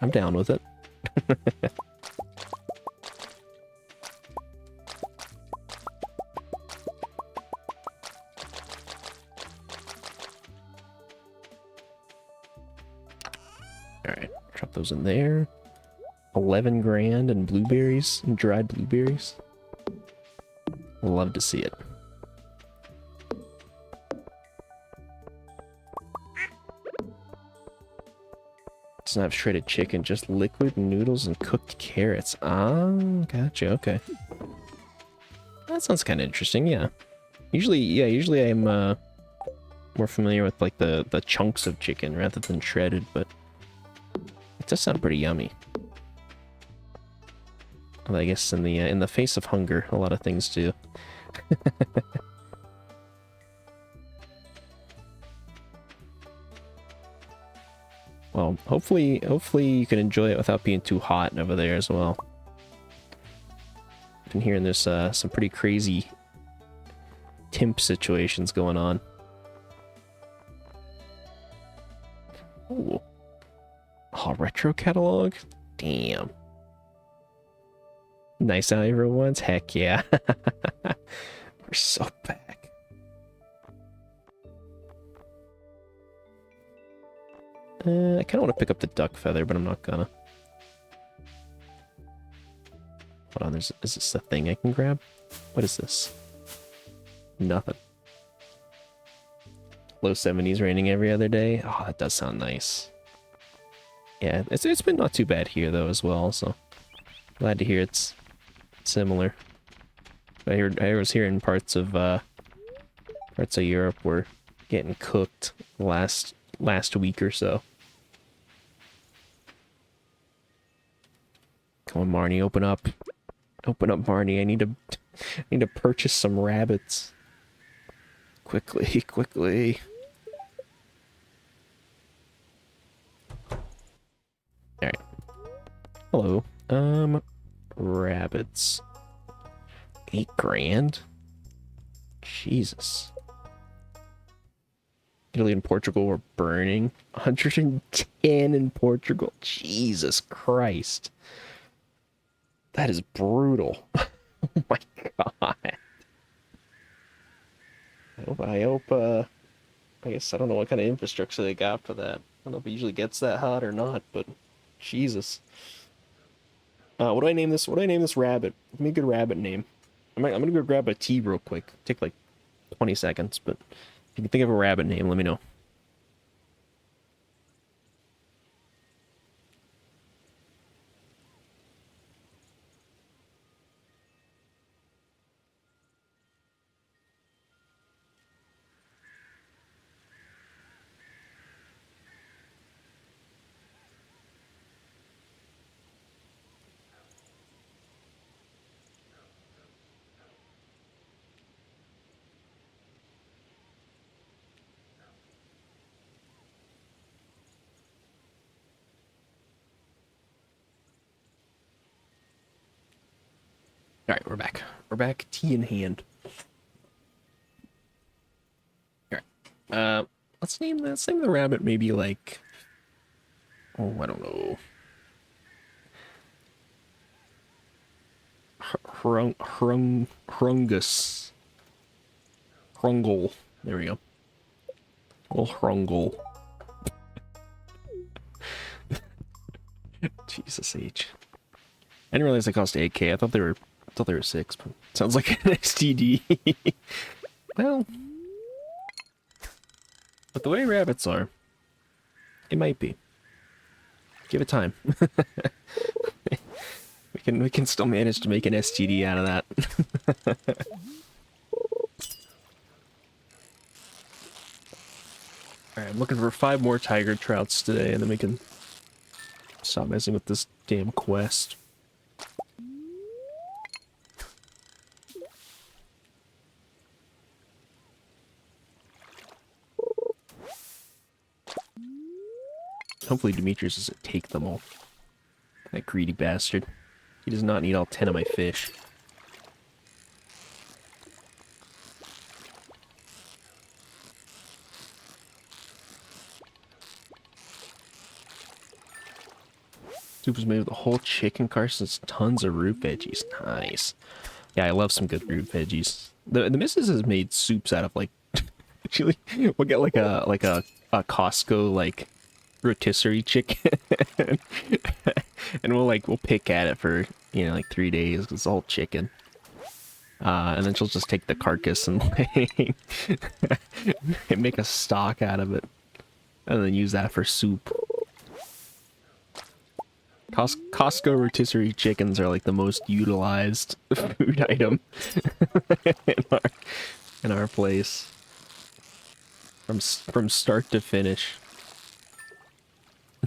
I'm down with it. Alright, drop those in there. 11 grand and blueberries, and dried blueberries. Love to see it. Doesn't have shredded chicken, just liquid noodles and cooked carrots. Ah, gotcha, okay. That sounds kind of interesting, yeah. Usually I'm more familiar with like the chunks of chicken rather than shredded, but it does sound pretty yummy. Well, I guess in the face of hunger, a lot of things do. Well, hopefully you can enjoy it without being too hot over there as well. I've been hearing there's some pretty crazy temp situations going on. Ooh. Oh, retro catalog? Damn. Nice out everyone's? Heck yeah. We're so back. I kind of want to pick up the duck feather, but I'm not gonna. Hold on, is this a thing I can grab? What is this? Nothing. Low 70s raining every other day. Oh, that does sound nice. Yeah, it's been not too bad here though as well, so glad to hear it's similar. I was hearing parts of Europe were getting cooked last week or so. Come on, Marnie, open up. Open up, Marnie. I need to purchase some rabbits. Quickly, quickly. Alright. Hello. Rabbits. 8 grand? Jesus. Italy and Portugal were burning. 110 in Portugal. Jesus Christ. That is brutal. Oh my god. I guess I don't know what kind of infrastructure they got for that. I don't know if it usually gets that hot or not, but Jesus. What do I name this? What do I name this rabbit? Give me a good rabbit name. I'm gonna go grab a tea real quick. Take like 20 seconds, but if you can think of a rabbit name, let me know. All right, we're back. We're back, tea in hand. All right. Let's name the rabbit maybe like, oh, I don't know. Hrungus. Hrungle. There we go. Well, Hrungle. Jesus H. I didn't realize they cost 8K. I thought they were 6, but sounds like an STD. Well, but the way rabbits are, it might be. Give it time. we can still manage to make an STD out of that. Alright, I'm looking for 5 more tiger trouts today, and then we can stop messing with this damn quest. Hopefully Demetrius doesn't take them all. That greedy bastard. He does not need all 10 of my fish. Soup is made with a whole chicken carcass, tons of root veggies. Nice. Yeah, I love some good root veggies. The missus has made soups out of like actually we'll get like a Costco like rotisserie chicken and we'll pick at it for, you know, like 3 days. It's all chicken. And then she'll just take the carcass and like and make a stock out of it and then use that for soup. Costco rotisserie chickens are like the most utilized food item in our place. From start to finish.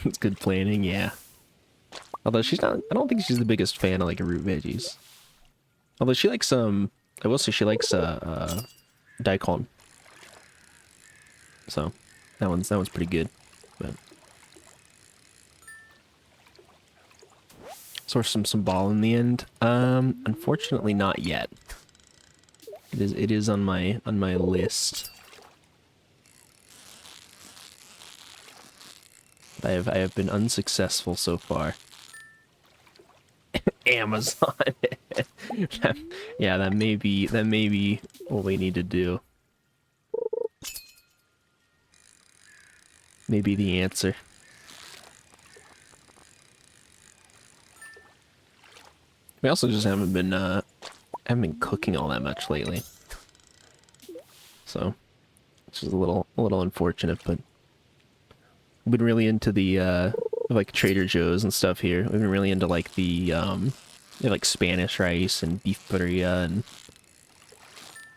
It's good planning, yeah. Although she's not, I don't think she's the biggest fan of like root veggies. Although she likes I will say she likes daikon. So that one's pretty good. But source some ball in the end. Unfortunately not yet. It is on my list. I have been unsuccessful so far. Amazon. Yeah, that may be what we need to do. Maybe the answer. We also just haven't been cooking all that much lately. So, which is a little unfortunate, but we've been really into the like Trader Joe's and stuff here. We've been really into like the like Spanish rice and beef birria and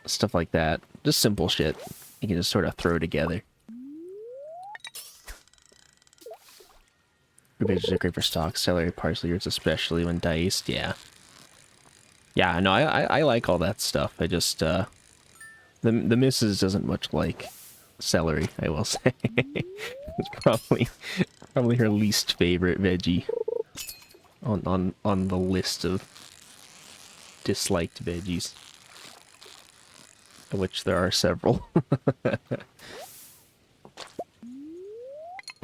stuff like that. Just simple shit you can just sort of throw together. Veggies are great for stock, celery, parsley, roots, especially when diced. Yeah. Yeah, no, I like all that stuff. I just the missus doesn't much like celery, I will say. It's probably her least favorite veggie on the list of disliked veggies, of which there are several. But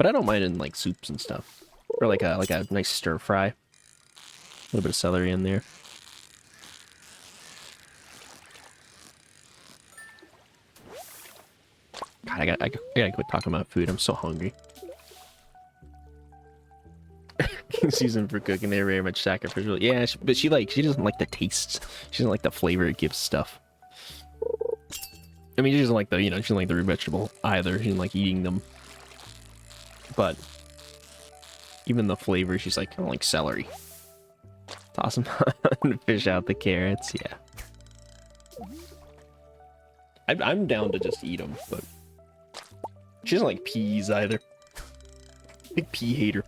I don't mind in like soups and stuff, or like a nice stir fry. A little bit of celery in there. God, I gotta quit talking about food. I'm so hungry. Season for cooking, they're very much sacrificial. Yeah, but she doesn't like the taste. She doesn't like the flavor it gives stuff. I mean, she doesn't like the, she doesn't like the root vegetable either. She doesn't like eating them. But even the flavor, she's like, I don't like celery. Toss them and fish out the carrots. Yeah. I'm down to just eat them, but she doesn't like peas either. Big pea hater.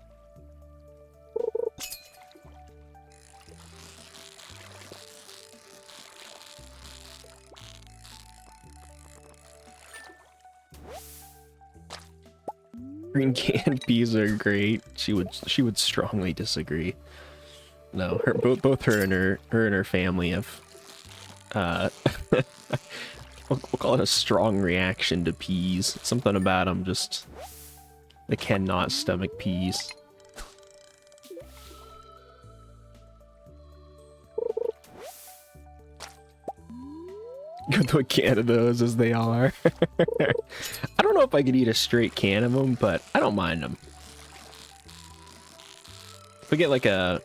Green canned peas are great. She would strongly disagree. No, both her and her family have we'll call it a strong reaction to peas. Something about them just, they cannot stomach peas. Go to a can of those as they are. I don't know if I could eat a straight can of them, but I don't mind them. If we get like a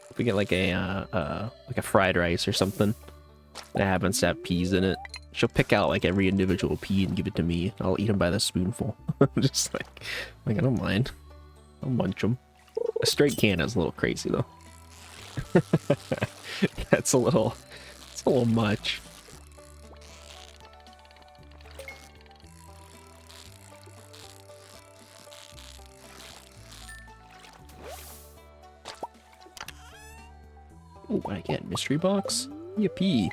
fried rice or something that happens to have peas in it, she'll pick out like every individual pea and give it to me. I'll eat them by the spoonful. Just like I don't mind. I'll munch them. A straight can is a little crazy though. It's a little much. Oh, what I get? Mystery box? Yippee.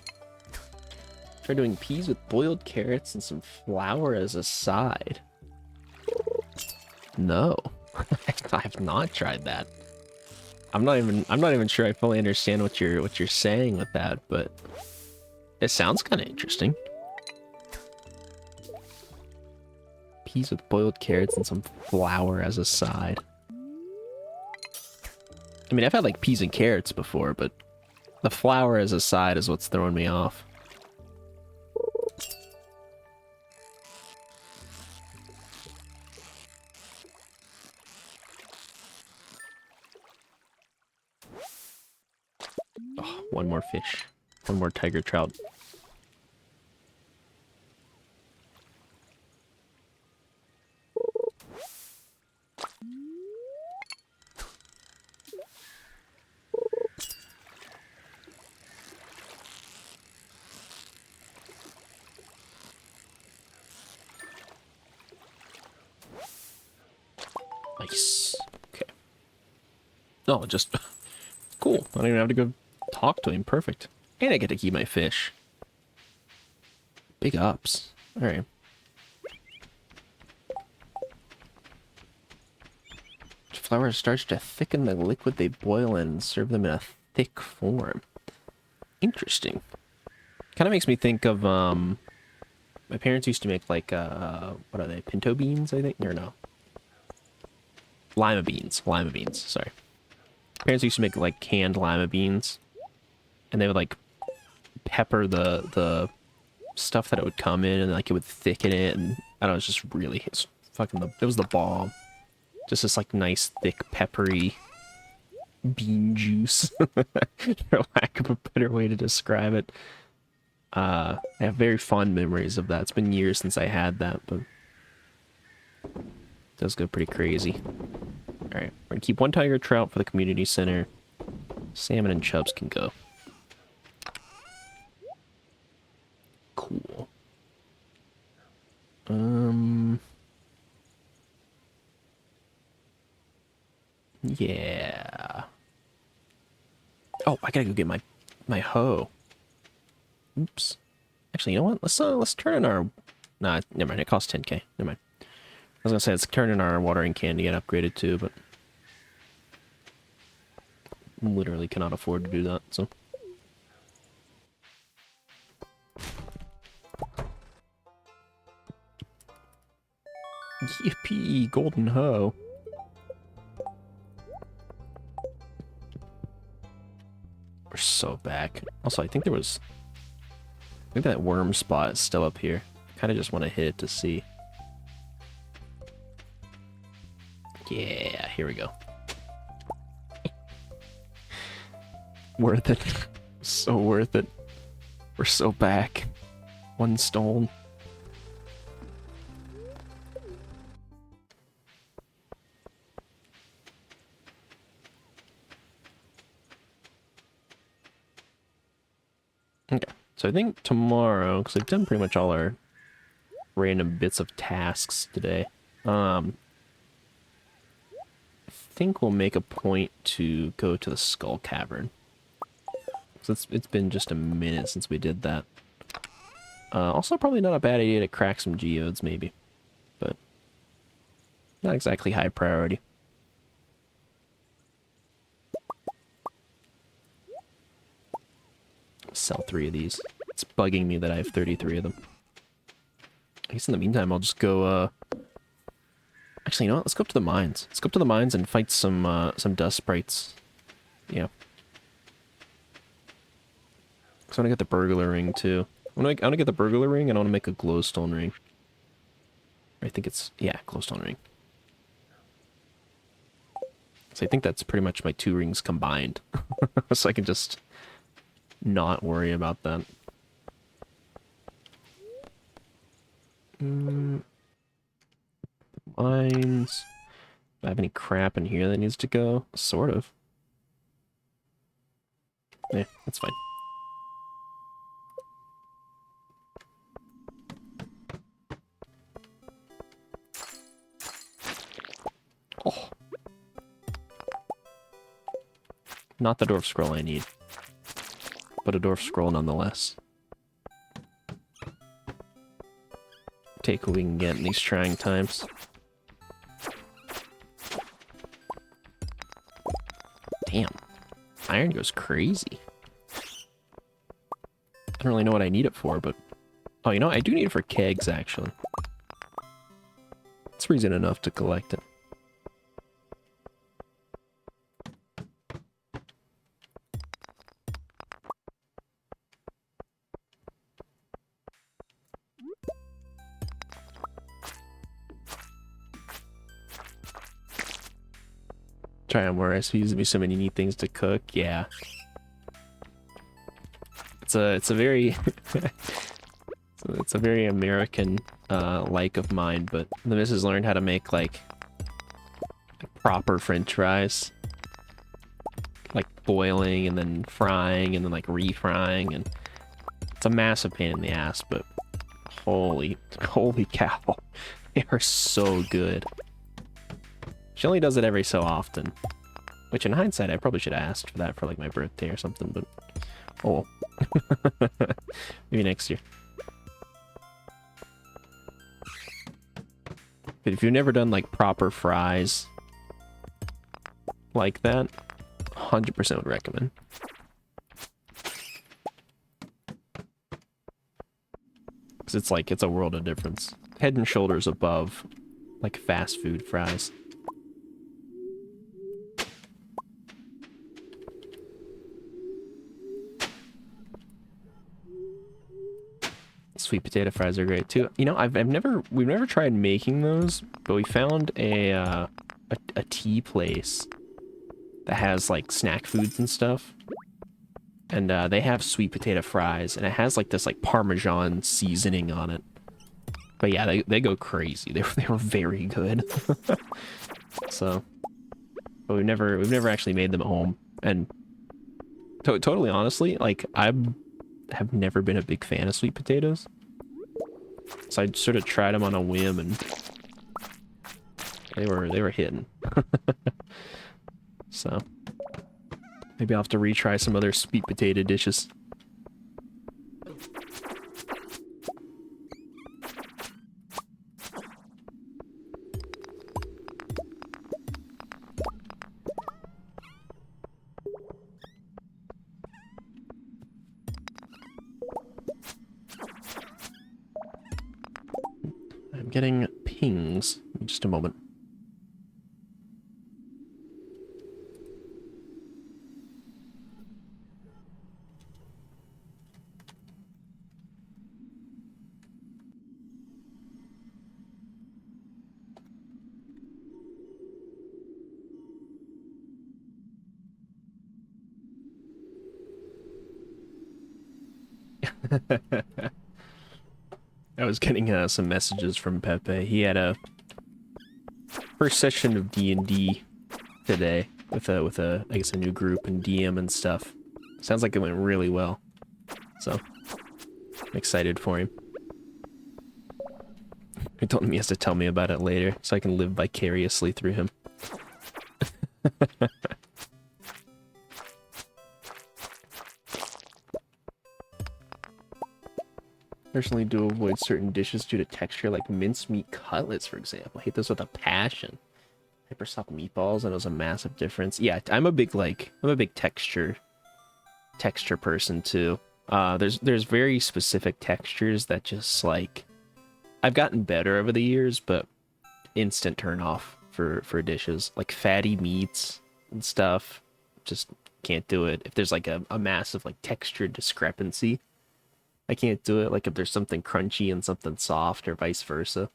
Try doing peas with boiled carrots and some flour as a side. No. I have not tried that. I'm not even sure I fully understand what you're saying with that, but it sounds kind of interesting. Peas with boiled carrots and some flour as a side. I mean, I've had like peas and carrots before, but the flour as a side is what's throwing me off. Oh, one more fish. One more tiger trout. Nice. Okay. Oh, just... Cool. I don't even have to go talk to him. Perfect. And I get to keep my fish. Big ups. Alright. Flour starts to thicken the liquid they boil in and serve them in a thick form. Interesting. Kind of makes me think of, my parents used to make, like, what are they? Pinto beans, I think? Or no. Lima beans. Lima beans, sorry. Parents used to make, like, canned lima beans. And they would, like, pepper the stuff that it would come in, and, like, it would thicken it, and, I don't know, it's just really, it's fucking it was the bomb. Just this, like, nice, thick, peppery bean juice. For lack of a better way to describe it. I have very fond memories of that. It's been years since I had that, but it does go pretty crazy. Alright, we're gonna keep one tiger trout for the community center. Salmon and chubs can go. Cool. Yeah. Oh, I gotta go get my hoe. Oops. Actually, you know what? Let's turn in our... Nah, never mind. It costs 10k. Never mind. I was gonna say let's turn in our watering can to get upgraded too, but literally cannot afford to do that. So. Yippee! Golden hoe. We're so back. Also, I think there was... I think that worm spot is still up here. Kind of just want to hit it to see. Yeah, here we go. Worth it. So worth it. We're so back. One stone. Okay, so I think tomorrow, because I've done pretty much all our random bits of tasks today, I think we'll make a point to go to the Skull Cavern. So it's been just a minute since we did that. Also, probably not a bad idea to crack some geodes, maybe. But not exactly high priority. Sell 3 of these. It's bugging me that I have 33 of them. I guess in the meantime, I'll just go, Actually, you know what? Let's go up to the mines. Let's go up to the mines and fight some dust sprites. Yeah. So I want to get the burglar ring, too. I want to get the burglar ring, and I want to make a glowstone ring. I think it's... Yeah, glowstone ring. So I think that's pretty much my 2 rings combined. So I can just not worry about that. Mines. Do I have any crap in here that needs to go? Sort of. Yeah, that's fine. Oh. Not the dwarf scroll I need. But a dwarf scroll nonetheless. Take what we can get in these trying times. Damn. iron goes crazy. I don't really know what I need it for, but... Oh, you know, I do need it for kegs, actually. It's reason enough to collect it. Try on more recipes. There'll be so many neat things to cook. Yeah. It's a very it's a very American like of mine, but the missus learned how to make like proper French fries. Like boiling and then frying and then like refrying, and it's a massive pain in the ass, but holy cow. They are so good. She only does it every so often. Which in hindsight, I probably should have asked for that for like my birthday or something, but... Oh well. Maybe next year. But if you've never done like proper fries like that, 100% would recommend. Because it's like, it's a world of difference. Head and shoulders above like fast food fries. Sweet potato fries are great too. You know, we've never tried making those, but we found a tea place that has like snack foods and stuff, and they have sweet potato fries, and it has like this like Parmesan seasoning on it. But yeah, they go crazy. They were very good. So, but we've never actually made them at home, and totally honestly, like I have never been a big fan of sweet potatoes. So I sort of tried them on a whim, and they were hitting. So maybe I'll have to retry some other sweet potato dishes. Getting pings in just a moment. I was getting some messages from Pepe. He had a first session of D&D today with a I guess a new group and DM and stuff. Sounds like it went really well. So I'm excited for him. I told him he has to tell me about it later so I can live vicariously through him. Personally do avoid certain dishes due to texture, like mincemeat cutlets, for example. I hate those with a passion. Hyper soft meatballs, and it was a massive difference. Yeah, I'm a big texture person too. There's very specific textures that just like I've gotten better over the years, but instant turn off for dishes like fatty meats and stuff. Just can't do it. If there's like a massive like texture discrepancy, I can't do it. Like if there's something crunchy and something soft or vice versa.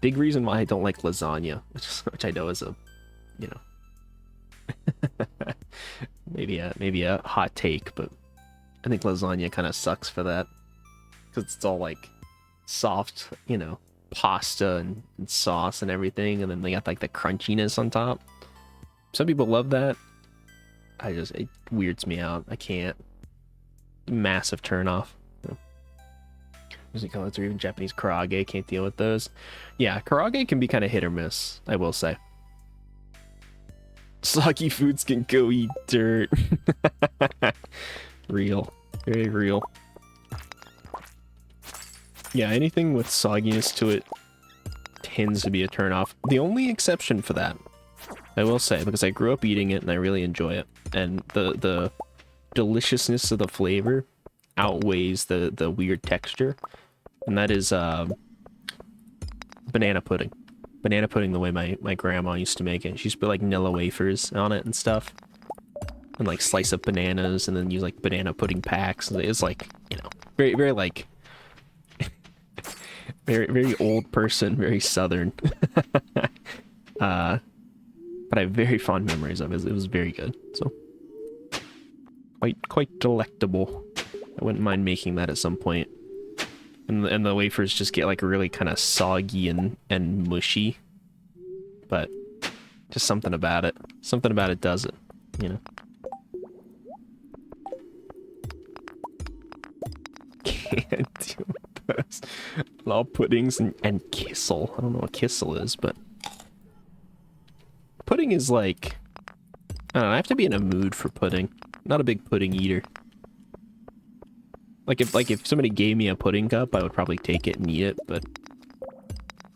Big reason why I don't like lasagna, which I know is a, you know, maybe a hot take, but I think lasagna kind of sucks for that because it's all like soft, you know, pasta and sauce and everything, and then they got like the crunchiness on top. Some people love that. It weirds me out. I can't. Massive turn off. Music cutlets or even Japanese karage, can't deal with those. Yeah, karage can be kind of hit or miss, I will say. Soggy foods can go eat dirt. Real. Very real. Yeah, anything with sogginess to it tends to be a turn off. The only exception for that I will say, because I grew up eating it and I really enjoy it. And the deliciousness of the flavor outweighs the weird texture. And that is banana pudding. Banana pudding the way my grandma used to make it. She used to put like Nilla wafers on it and stuff. And like slice up bananas and then use like banana pudding packs. It's like, you know, very, very like, very old person, very southern. But I have very fond memories of it. It was very good. So quite delectable. I wouldn't mind making that at some point. And the wafers just get like really kind of soggy and mushy. But just something about it. Something about it does it, you know. Can't do this. Law puddings and kissel. I don't know what kissel is, but pudding is like, I don't know, I have to be in a mood for pudding. Not a big pudding eater. Like if somebody gave me a pudding cup, I would probably take it and eat it, but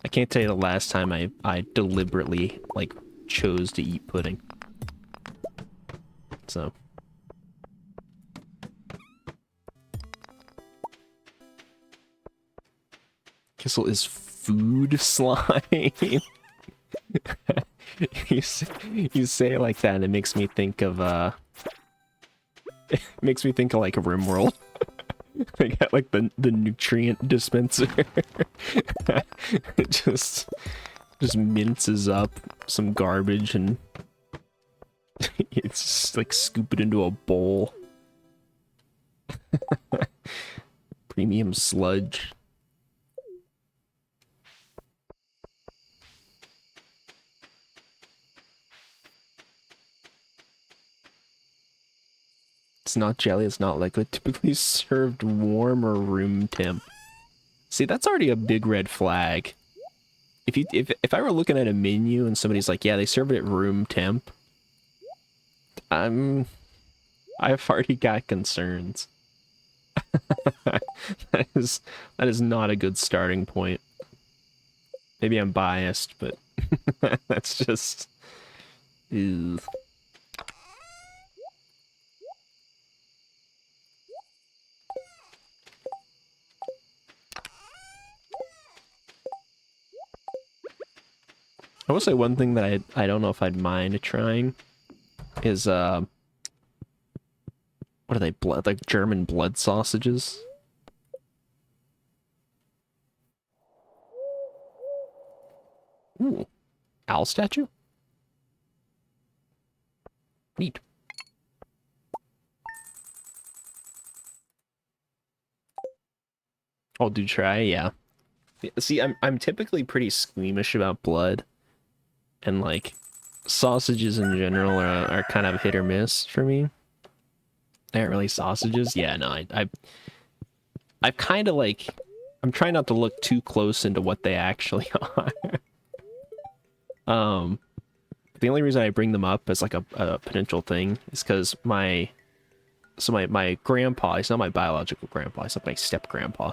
I can't tell you the last time I deliberately like chose to eat pudding. So kissel is food slime. You say it like that and it makes me think of it makes me think of like a RimWorld. They got like the nutrient dispenser. It just minces up some garbage and it's just like scoop it into a bowl. Premium sludge. It's not jelly, it's not liquid. Typically served warm or room temp. See, that's already a big red flag. If I were looking at a menu and somebody's like, yeah, they serve it at room temp, I've already got concerns. That is not a good starting point. Maybe I'm biased, but that's just... Ew. I will say one thing that I don't know if I'd mind trying is what are they, blood, like German blood sausages? Ooh, owl statue? Neat. Oh, do try, yeah. See, I'm typically pretty squeamish about blood. And like sausages in general are kind of hit or miss for me. They aren't really sausages. Yeah, no, I've kind of like, I'm trying not to look too close into what they actually are. The only reason I bring them up as like a potential thing is because my grandpa, he's not my biological grandpa, he's not my step grandpa.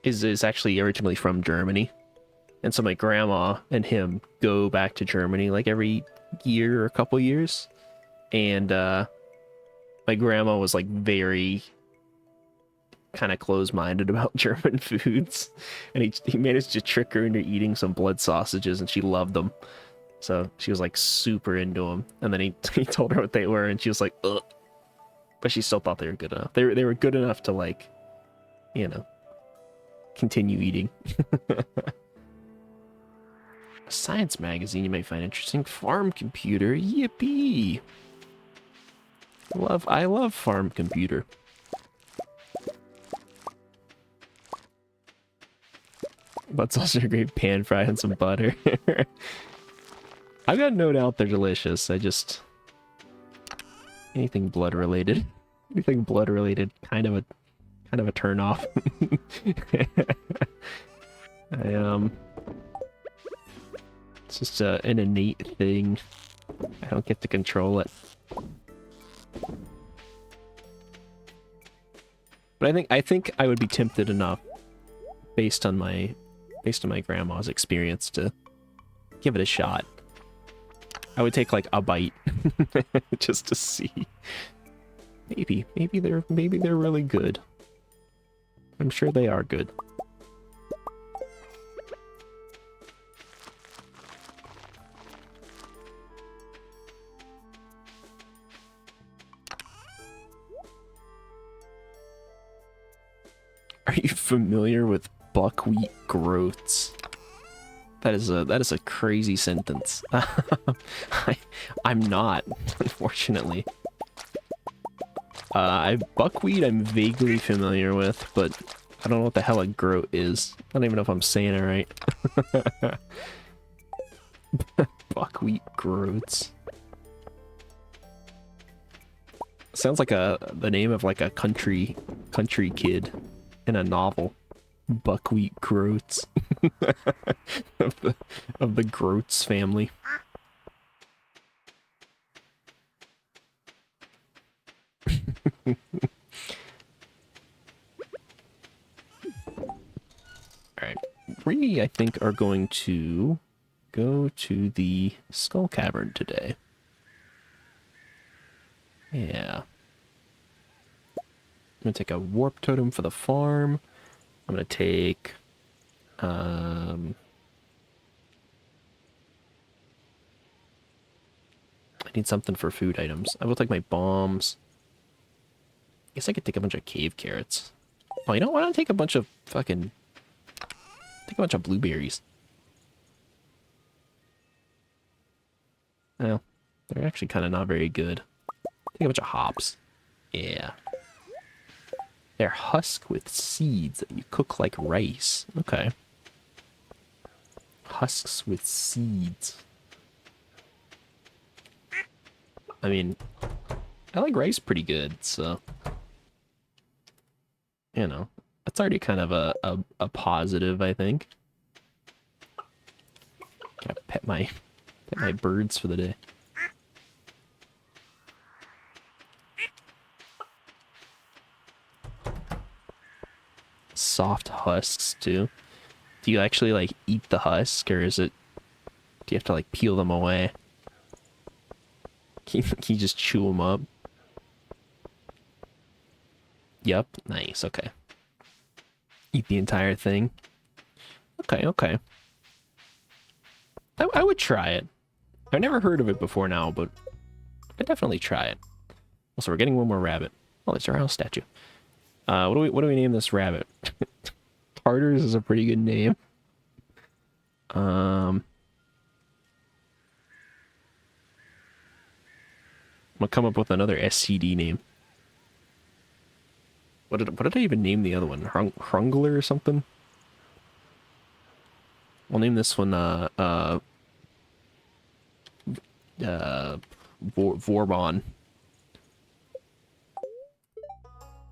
Is actually originally from Germany. And so my grandma and him go back to Germany like every year or a couple years. And my grandma was like very kind of closed-minded about German foods. And he managed to trick her into eating some blood sausages and she loved them. So she was like super into them. And then he told her what they were and she was like, ugh. But she still thought they were good enough. They were good enough to like, you know, continue eating. Science magazine you may find interesting. Farm computer, yippee! I love farm computer. Blood sausage are great, pan fried and some butter. I've got no doubt they're delicious. I just anything blood related, kind of a turn off. It's just an innate thing. I don't get to control it. But I think I would be tempted enough, based on my grandma's experience, to give it a shot. I would take like a bite just to see. Maybe they're really good. I'm sure they are good. Are you familiar with buckwheat growths? That is a crazy sentence. I'm not, unfortunately. Buckwheat I'm vaguely familiar with, but I don't know what the hell a groat is. I don't even know if I'm saying it right. Buckwheat growths. Sounds like the name of like a country kid in a novel. Buckwheat growths. of the Groats family. Alright. We, I think, are going to go to the Skull Cavern today. Yeah. I'm gonna take a warp totem for the farm. I'm gonna take I need something for food items. I will take my bombs. I guess I could take a bunch of cave carrots. Oh, you know what? Why don't I take a bunch of fucking... Take a bunch of blueberries. Well, they're actually kind of not very good. Take a bunch of hops. Yeah. They're husk with seeds that you cook like rice. Okay. Husks with seeds. I mean, I like rice pretty good, so... You know, that's already kind of a positive, I think. Gotta pet my birds for the day. Soft husks too. Do you actually like eat the husk, or is it? Do you have to like peel them away? Can you just chew them up? Yep, nice. Okay. Eat the entire thing. Okay, okay. I would try it. I've never heard of it before now, but I'd definitely try it. Also, we're getting one more rabbit. Oh, there's our house statue. What do we name this rabbit? Tartars is a pretty good name. I'm gonna come up with another SCD name. What did I even name the other one? Hrungler or something? We'll name this one Vorbon.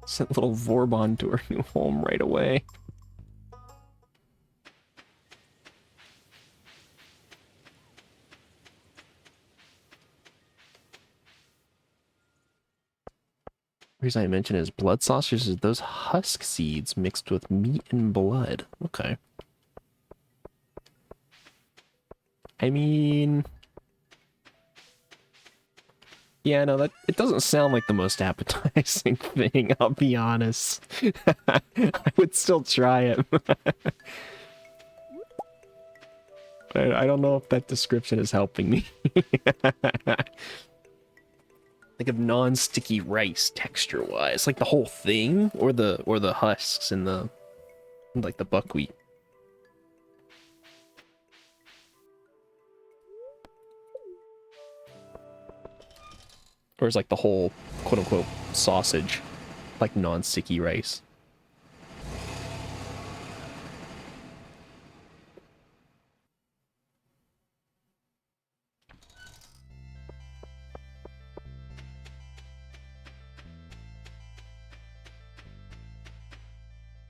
Sent little Vorbon to her new home right away. The reason I mention is blood sausages is those husk seeds mixed with meat and blood. Okay. I mean... Yeah, no, it doesn't sound like the most appetizing thing, I'll be honest. I would still try it. I don't know if that description is helping me. Think of non-sticky rice texture-wise, like the whole thing, or the husks and the like the buckwheat. Or is like the whole quote-unquote sausage, like non-sticky rice.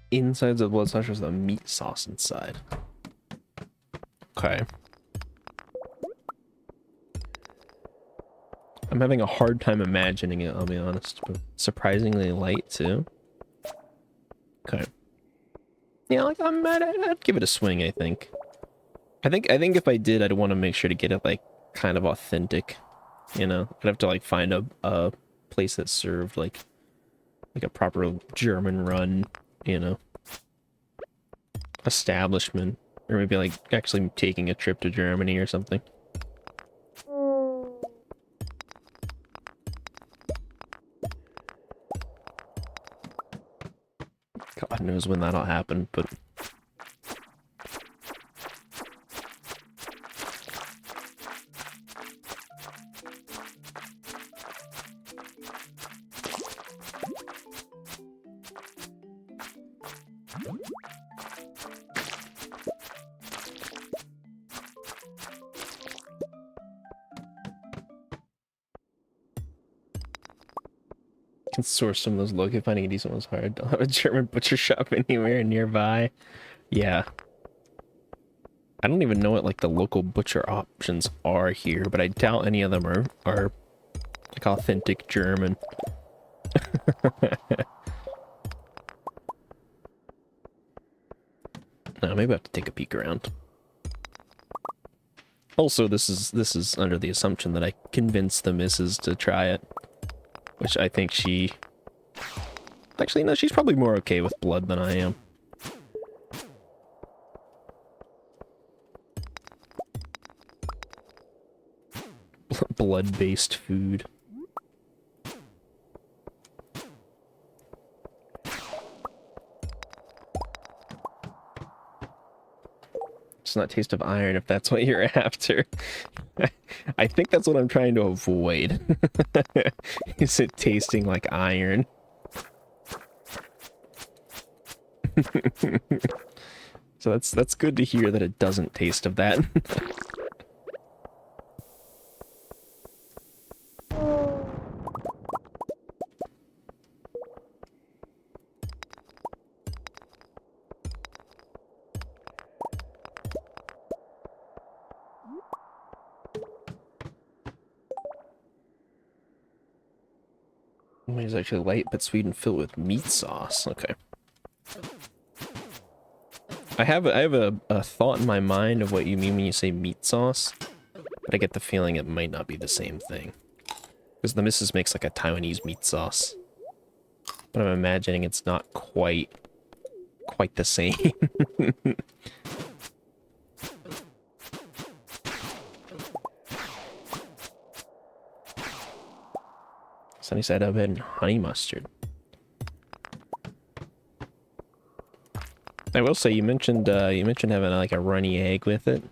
Insides of the blood sausages, the meat sauce inside. Okay. I'm having a hard time imagining it, I'll be honest, but surprisingly light too. Okay. Yeah, like I'd give it a swing, I think. I think if I did, I'd want to make sure to get it like kind of authentic, you know? I'd have to like find a place that served like a proper German run, you know, establishment, or maybe like actually taking a trip to Germany or something. God knows when that'll happen, but can source some of those local. Finding a decent one's hard. Don't have a German butcher shop anywhere nearby. Yeah. I don't even know what like the local butcher options are here, but I doubt any of them are like authentic German. No, maybe I have to take a peek around. Also, this is under the assumption that I convinced the missus to try it, which I think she... Actually, no, she's probably more okay with blood than I am. Blood-based food. It's not taste of iron if that's what you're after. I think that's what I'm trying to avoid. Is it tasting like iron? So that's good to hear that it doesn't taste of that. It's actually light but sweet and filled with meat sauce. Okay. I have a thought in my mind of what you mean when you say meat sauce, but I get the feeling it might not be the same thing. Because the missus makes like a Taiwanese meat sauce. But I'm imagining it's not quite the same. Sunny side up and honey mustard. I will say you mentioned having like a runny egg with it.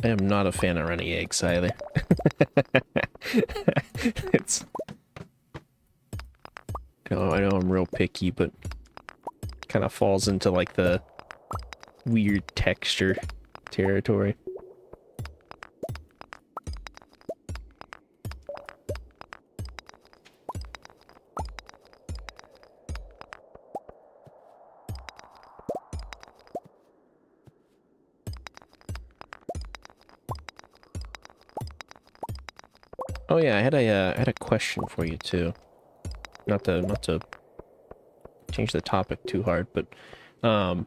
I am not a fan of runny eggs either. It's I know I'm real picky, but kind of falls into like the weird texture territory. Oh yeah, I had a question for you too. Not to change the topic too hard, but I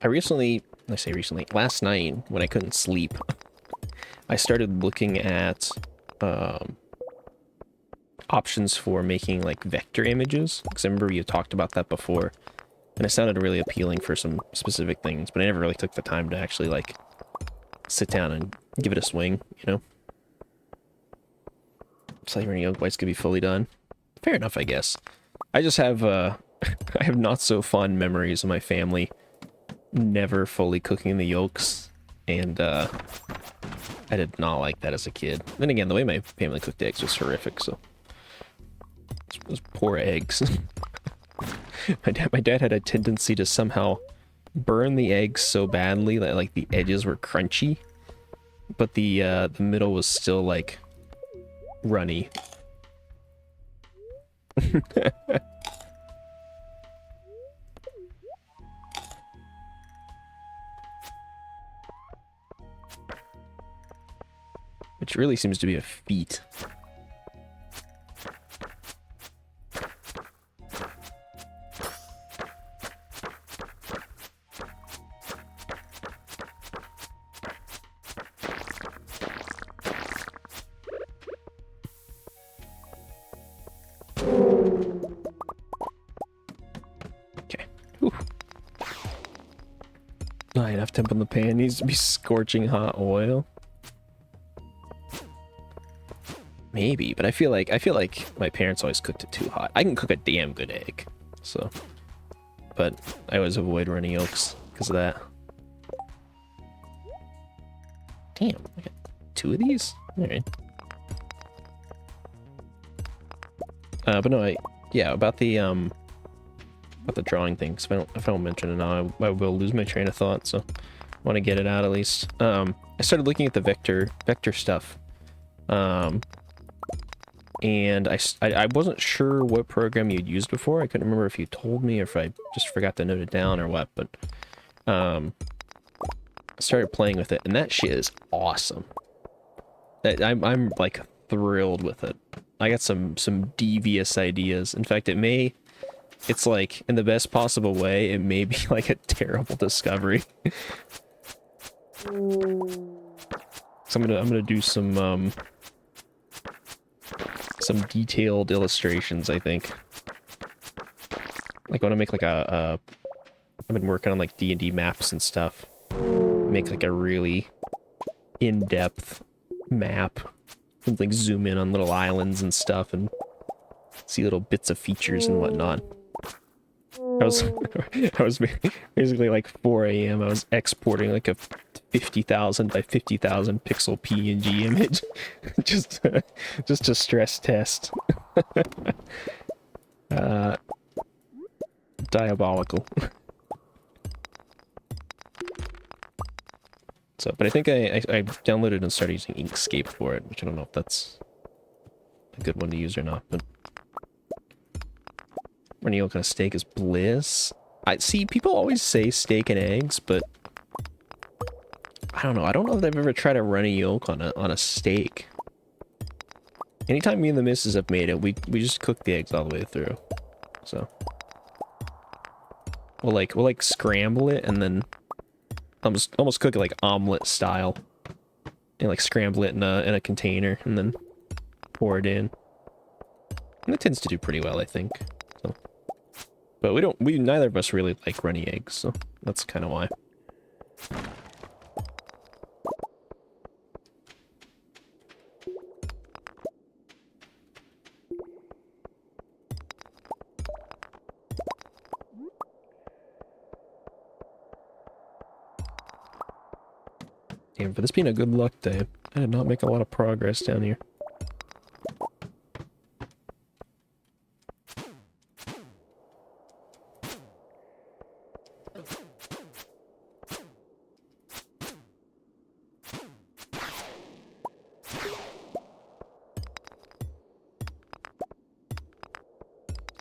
say recently, last night when I couldn't sleep, I started looking at options for making like vector images, because I remember you talked about that before, and it sounded really appealing for some specific things, but I never really took the time to actually like sit down and give it a swing, you know? Slightly running yolk whites could be fully done. Fair enough, I guess. I just have I have not so fond memories of my family never fully cooking the yolks, and I did not like that as a kid. Then again, the way my family cooked eggs was horrific, so those poor eggs. My dad had a tendency to somehow burn the eggs so badly that like the edges were crunchy, but the middle was still like runny. Which really seems to be a feat. enough temp on the pan. It needs to be scorching hot oil. Maybe, but I feel like my parents always cooked it too hot. I can cook a damn good egg, so. But I always avoid runny yolks because of that. Damn, I got 2 of these? Alright. But no, yeah, about the drawing thing, because if I don't mention it now, I will lose my train of thought, so I want to get it out at least. I started looking at the vector stuff. And I wasn't sure what program you'd used before. I couldn't remember if you told me or if I just forgot to note it down or what, but I started playing with it, and that shit is awesome. I'm like thrilled with it. I got some devious ideas. In fact, it's like in the best possible way, it may be like a terrible discovery. So I'm gonna do some detailed illustrations, I think. Like I want to make like I've been working on like D&D maps and stuff. Make like a really in-depth map. And like zoom in on little islands and stuff and see little bits of features and whatnot. I was basically like 4 a.m. I was exporting like a 50,000 by 50,000 pixel PNG image just to stress test. Diabolical. So, but I think I downloaded and started using Inkscape for it, which I don't know if that's a good one to use or not, but runny yolk on a steak is bliss. I see people always say steak and eggs, but I don't know. I don't know if I've ever tried a runny yolk on a steak. Anytime me and the missus have made it, we just cook the eggs all the way through. So we'll like scramble it and then almost cook it like omelet style. And like scramble it in a container and then pour it in. And it tends to do pretty well, I think. So. But neither of us really like runny eggs, so that's kind of why. Damn, for this being a good luck day, I did not make a lot of progress down here.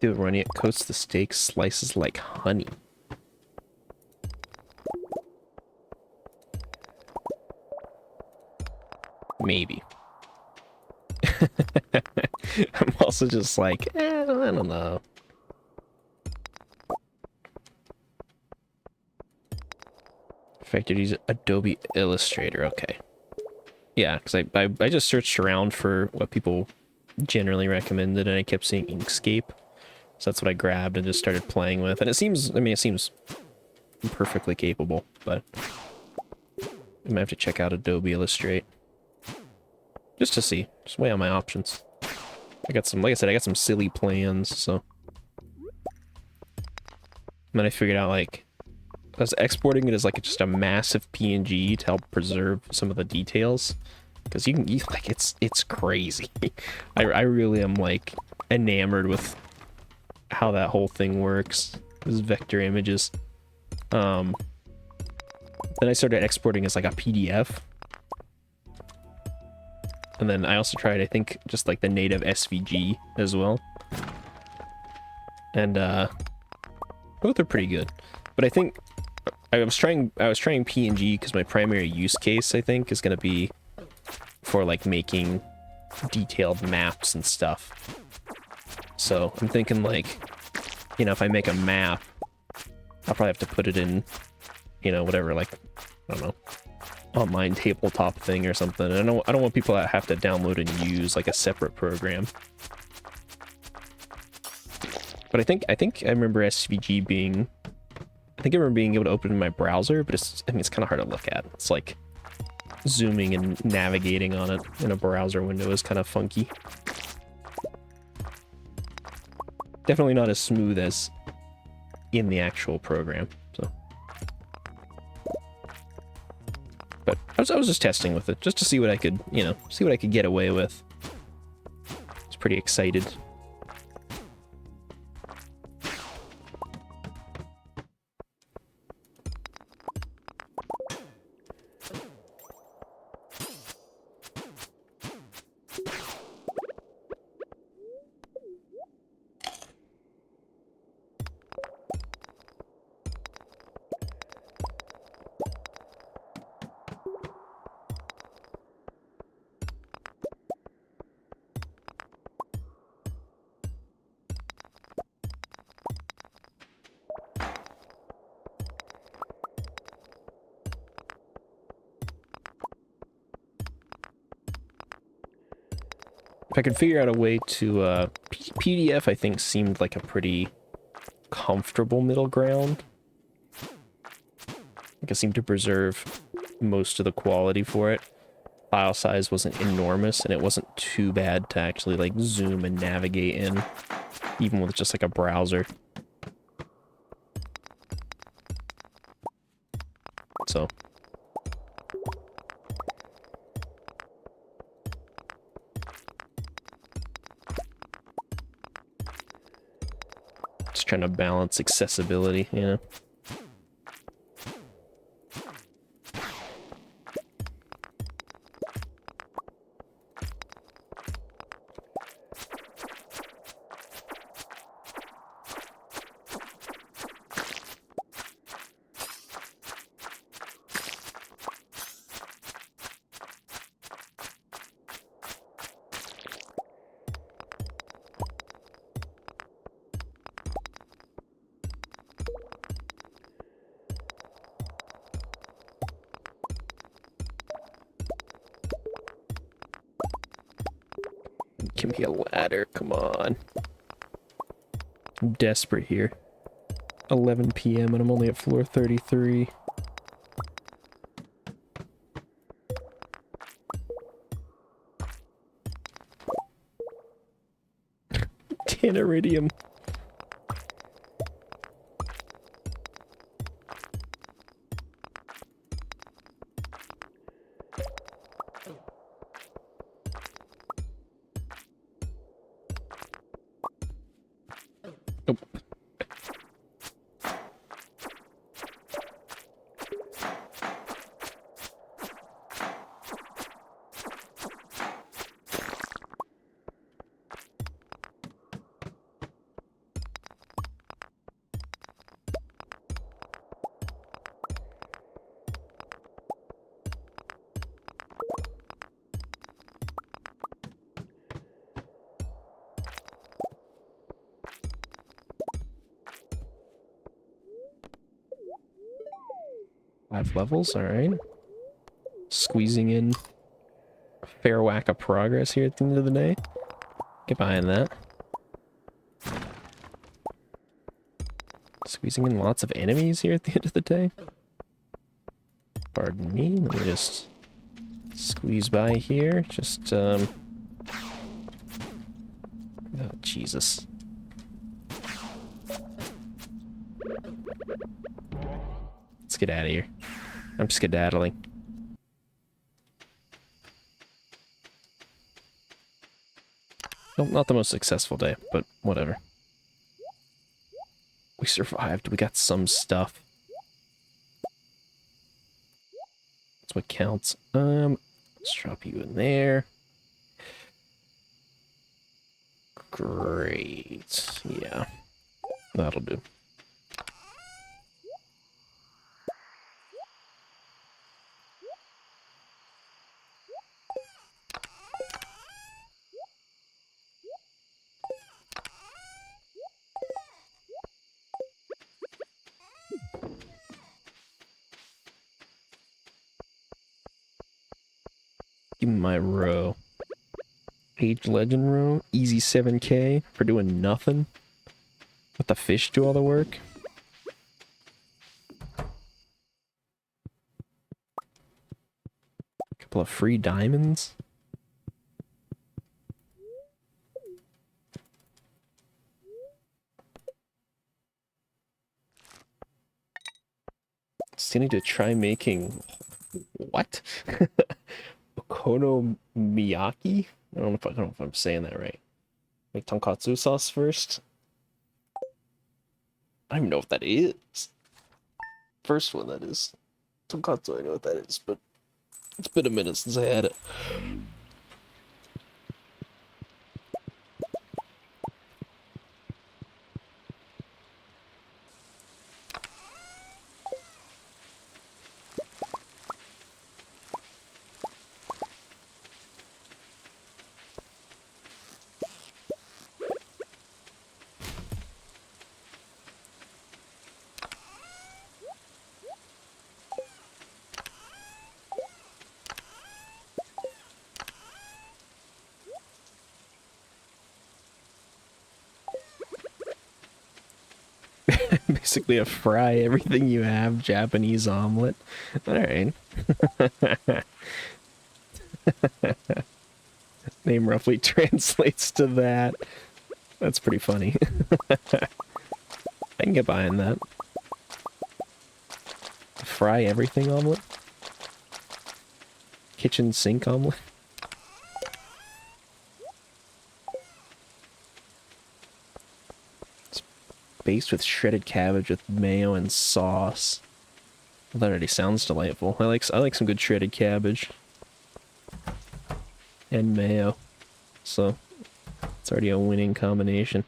Dude, running it coats the steak slices like honey. Maybe. I'm also just like, I don't know. In fact, I'd use Adobe Illustrator. Okay. Yeah, because I just searched around for what people generally recommended, and I kept seeing Inkscape. So that's what I grabbed and just started playing with. And it seems perfectly capable, but I might have to check out Adobe Illustrate. Just to see. Just weigh out my options. I got some, like I said, I got some silly plans, so. And then I figured out, like, I was exporting it as, like, just a massive PNG to help preserve some of the details. Because you like, it's crazy. I really am, like, enamored with how that whole thing works. These vector images. Then I started exporting as, like, a PDF. And then I also tried, I think, just like the native SVG as well. And both are pretty good. But I think I was trying PNG because my primary use case, I think, is going to be for like making detailed maps and stuff. So I'm thinking like, you know, if I make a map, I'll probably have to put it in, you know, whatever, like, I don't know, online tabletop thing or something. And I don't want people that have to download and use like a separate program. But I think I remember SVG being think I remember being able to open in my browser, but it's, I mean, it's kind of hard to look at. It's like zooming and navigating on it in a browser window is kind of funky. Definitely not as smooth as in the actual program, so. But I was just testing with it, just to see what I could, you know, see what I could get away with. I was pretty excited. If I could figure out a way to, PDF I think seemed like a pretty comfortable middle ground. Like it seemed to preserve most of the quality for it. File size wasn't enormous, and it wasn't too bad to actually like zoom and navigate in, even with just like a browser. So. Just trying to balance accessibility, you know? Give me a ladder, come on. I'm desperate here. 11 p.m. and I'm only at floor 33. Iridium. Nope. Five levels, alright. Squeezing in a fair whack of progress here at the end of the day. Get behind that. Squeezing in lots of enemies here at the end of the day. Pardon me, let me just squeeze by here. Just, oh, Jesus. Let's get out of here. I'm skedaddling. Nope, not the most successful day, but whatever. We survived. We got some stuff. That's what counts. Let's drop you in there. Great. Yeah. That'll do. Give me my row. Age Legend row. Easy 7K for doing nothing. Let the fish do all the work. of free diamonds? Still need to try making... What? Okonomiyaki? I don't know if I'm saying that right. Make tonkatsu sauce first? I don't even know what that is. First one, that is. Tonkatsu, I know what that is, but it's been a minute since I had it. Basically a fry everything you have Japanese omelet. Alright. Name roughly translates to that. That's pretty funny. I can get behind that. Fry everything omelet? Kitchen sink omelet? It's based with shredded cabbage with mayo and sauce. Well, that already sounds delightful. I like some good shredded cabbage. And mayo. So, it's already a winning combination.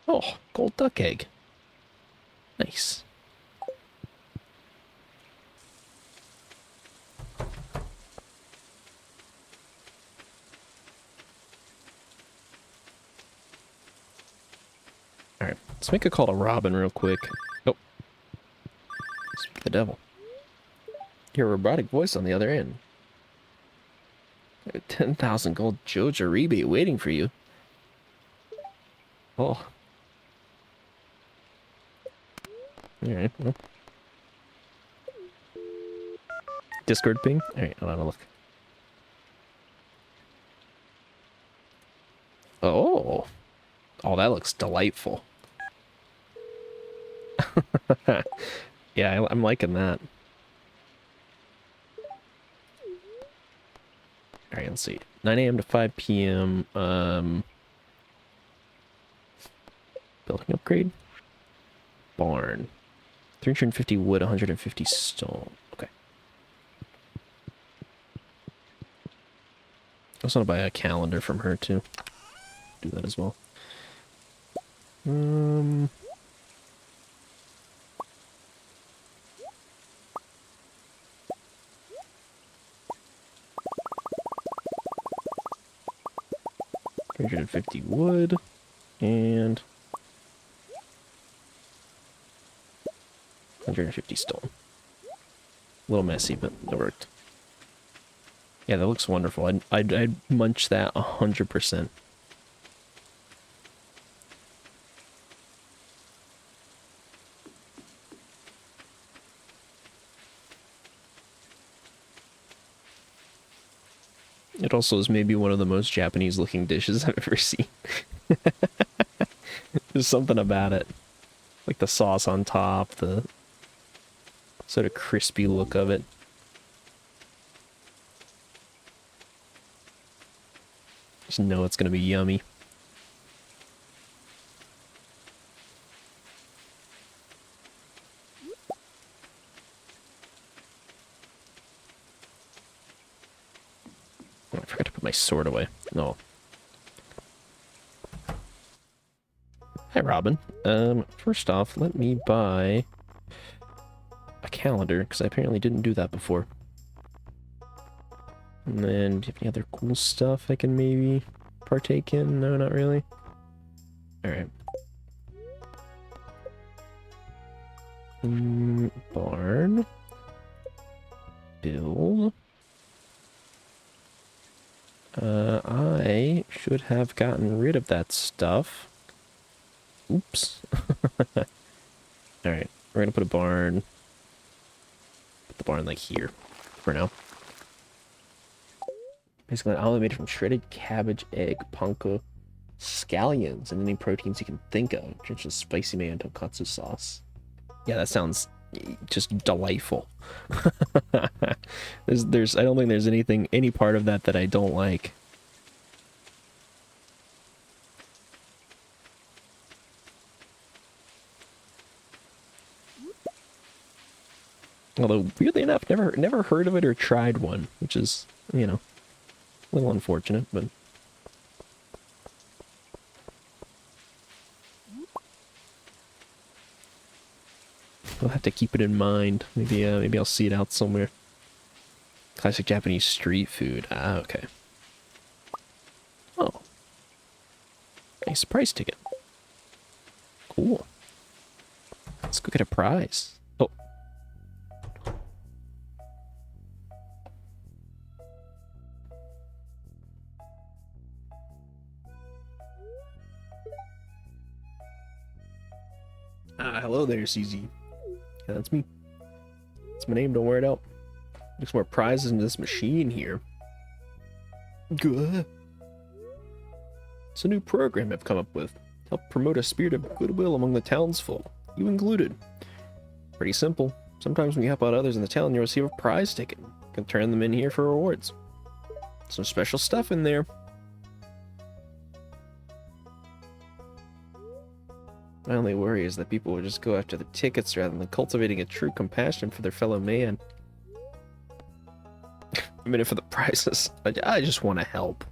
Oh, gold duck egg. Nice. Alright, let's make a call to Robin real quick. Oh. Speak the devil. Your robotic voice on the other end. 10,000 gold Joja rebate waiting for you. Oh. Alright, well. Discord ping? Alright, I'll have a look. Oh. Oh, that looks delightful. Yeah, I'm liking that. Alright, let's see. 9 a.m. to 5 p.m. Building upgrade? Barn. 350 wood, 150 stone. Okay. I also want to buy a calendar from her, too. Do that as well. 350 wood, and 150 stone. A little messy, but it worked. Yeah, that looks wonderful. I'd munch that 100%. It also is maybe one of the most Japanese-looking dishes I've ever seen. There's something about it. Like the sauce on top, the sort of crispy look of it. Just know it's gonna be yummy. Oh, I forgot to put my sword away. No. Hi, Robin. First off, let me buy a calendar, because I apparently didn't do that before. And then, do you have any other cool stuff I can maybe partake in? No, not really. Alright. Barn. Build. I should have gotten rid of that stuff. Oops. Alright, we're gonna put a barn. Put the barn like here for now. Basically, an omelet made from shredded cabbage, egg, panko, scallions, and any proteins you can think of. Drenched with spicy mayo and tonkatsu sauce. Yeah, that sounds just delightful. there's I don't think there's any part of that that I don't like. Although weirdly enough, never heard of it or tried one, which is, you know, a little unfortunate, but we'll have to keep it in mind. Maybe I'll see it out somewhere. Classic Japanese street food. Ah, okay. Oh. Nice prize ticket. Cool. Let's go get a prize. Oh. Hello there, CZ. Yeah, that's me. That's my name, don't wear it out. There's more prizes in this machine here. Good. It's a new program I've come up with to help promote a spirit of goodwill among the townsfolk, you included. Pretty simple. Sometimes when you help out others in the town, you'll receive a prize ticket. You can turn them in here for rewards. Some special stuff in there. My only worry is that people will just go after the tickets rather than cultivating a true compassion for their fellow man. I'm in it for the prizes. I just want to help.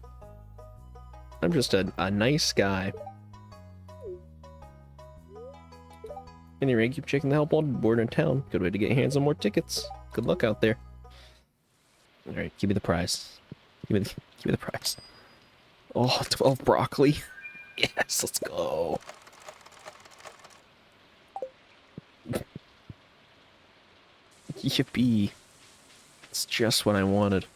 I'm just a nice guy. Anyway, keep checking the help wanted board in town. Good way to get your hands on more tickets. Good luck out there. Alright, give me the prize. Give me the prize. Oh, 12 broccoli. Yes, let's go. Yippee. It's just what I wanted.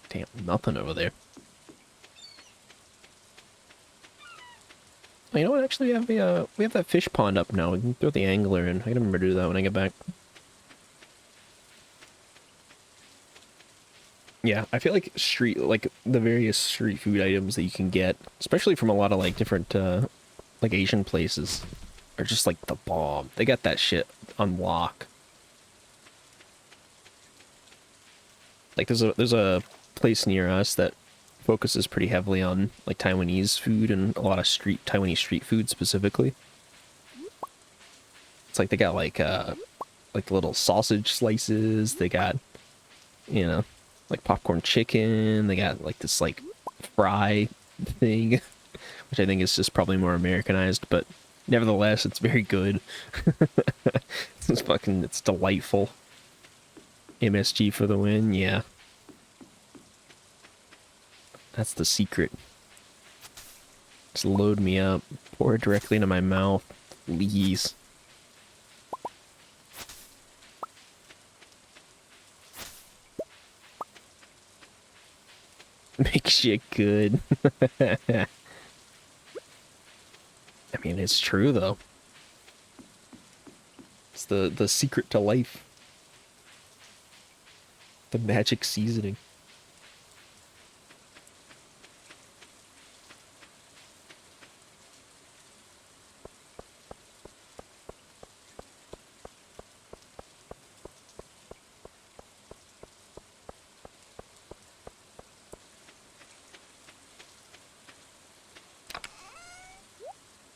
Damn, nothing over there. Oh, you know what? Actually, we have that fish pond up now. We can throw the angler in. I gotta remember to do that when I get back. Yeah, I feel like the various street food items that you can get, especially from a lot of like different like Asian places, are just like the bomb. They got that shit on lock. Like there's a place near us that focuses pretty heavily on like Taiwanese food and a lot of Taiwanese street food specifically. It's like they got like little sausage slices, they got, you know, like popcorn chicken, they got like this like fry thing, which I think is just probably more Americanized, but nevertheless it's very good. It's delightful. MSG for the win, yeah. That's the secret. Just load me up, pour it directly into my mouth, please. Makes you good. I mean, it's true though. It's the secret to life. The magic seasoning.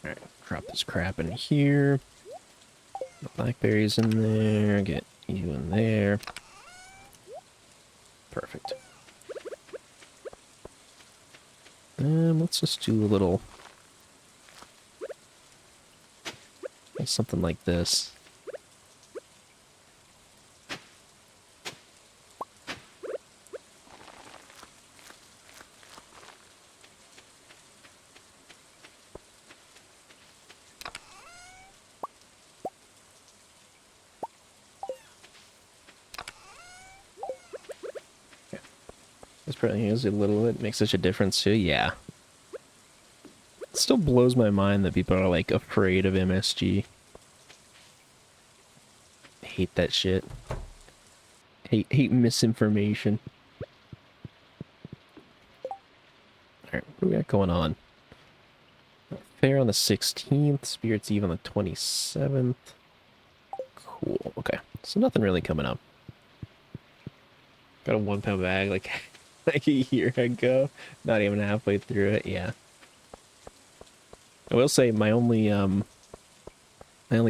Alright, drop this crap in here. The blackberries in there, get you in there. Perfect. Let's just do a little something like this. It's probably a little bit makes such a difference too. Yeah. It still blows my mind that people are like afraid of MSG. Hate that shit. Hate misinformation. Alright, what do we got going on? Fair on the 16th, Spirits Eve on the 27th. Cool, okay. So nothing really coming up. Got a 1 pound bag like, like a year ago. Not even halfway through it, yeah. I will say my only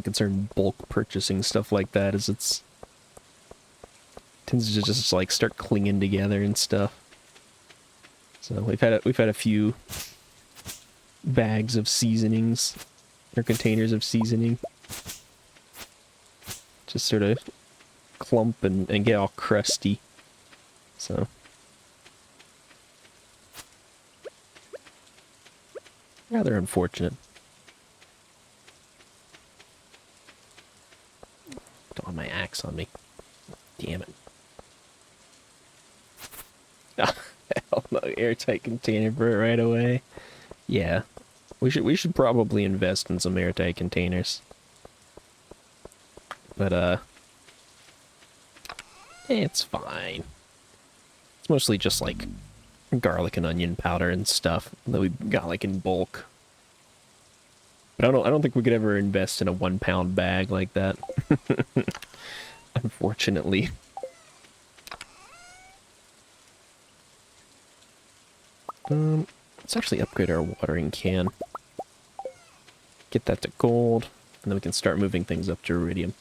concern bulk purchasing stuff like that is it's tends to just like start clinging together and stuff. So we've had a few bags of seasonings or containers of seasoning just sort of clump and get all crusty. So rather unfortunate. Don't have my axe on me. Damn it. Hell no, airtight container for it right away. Yeah. We should probably invest in some airtight containers. But it's fine. It's mostly just like garlic and onion powder and stuff that we got like in bulk. But I don't think we could ever invest in a 1 pound bag like that. Unfortunately. Let's actually upgrade our watering can. Get that to gold, and then we can start moving things up to iridium.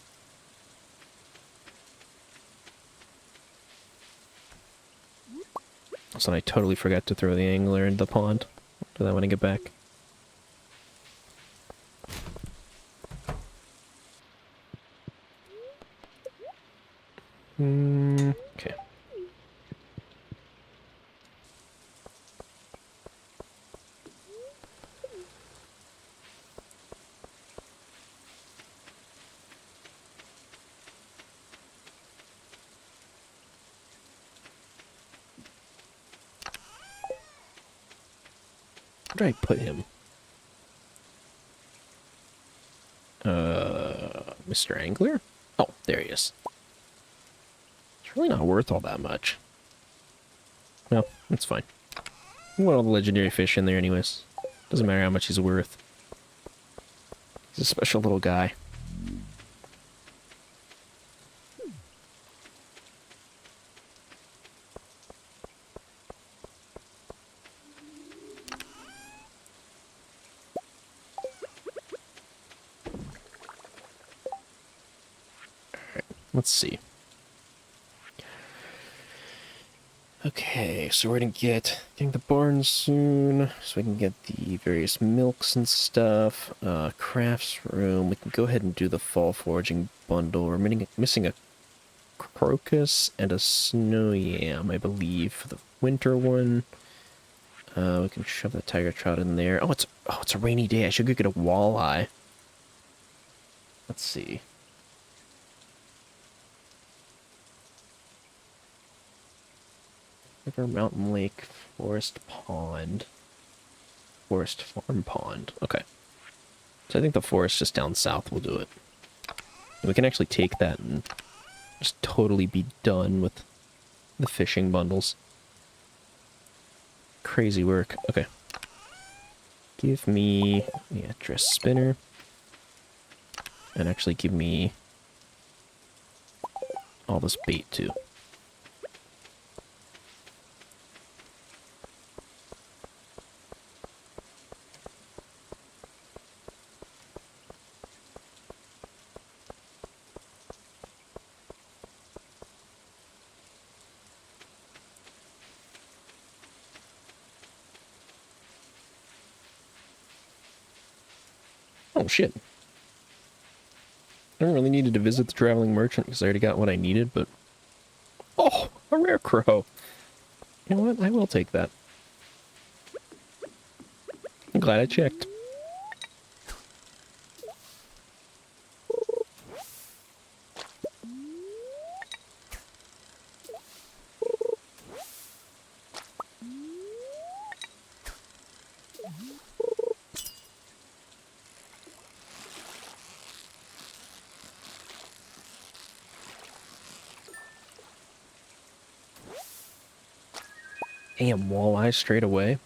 So I totally forgot to throw the angler in the pond. Do that when I get back. Okay. Where did I put him? Mr. Angler? Oh, there he is. It's really not worth all that much. Well, that's fine. We want all the legendary fish in there anyways. Doesn't matter how much he's worth. He's a special little guy. Let's see. Okay, so we're gonna getting the barn soon, so we can get the various milks and stuff. Crafts room. We can go ahead and do the fall foraging bundle. We're missing a crocus and a snow yam, I believe, for the winter one. We can shove the tiger trout in there. Oh, it's a rainy day. I should go get a walleye. Let's see. River, Mountain Lake, Forest Pond. Forest Farm Pond. Okay. So I think the forest just down south will do it. And we can actually take that and just totally be done with the fishing bundles. Crazy work. Okay. Give me the address spinner. And actually give me all this bait too. Oh, shit. I really needed to visit the traveling merchant because I already got what I needed, but... Oh, a rare crow. You know what? I will take that. I'm glad I checked. Damn, walleye straight away.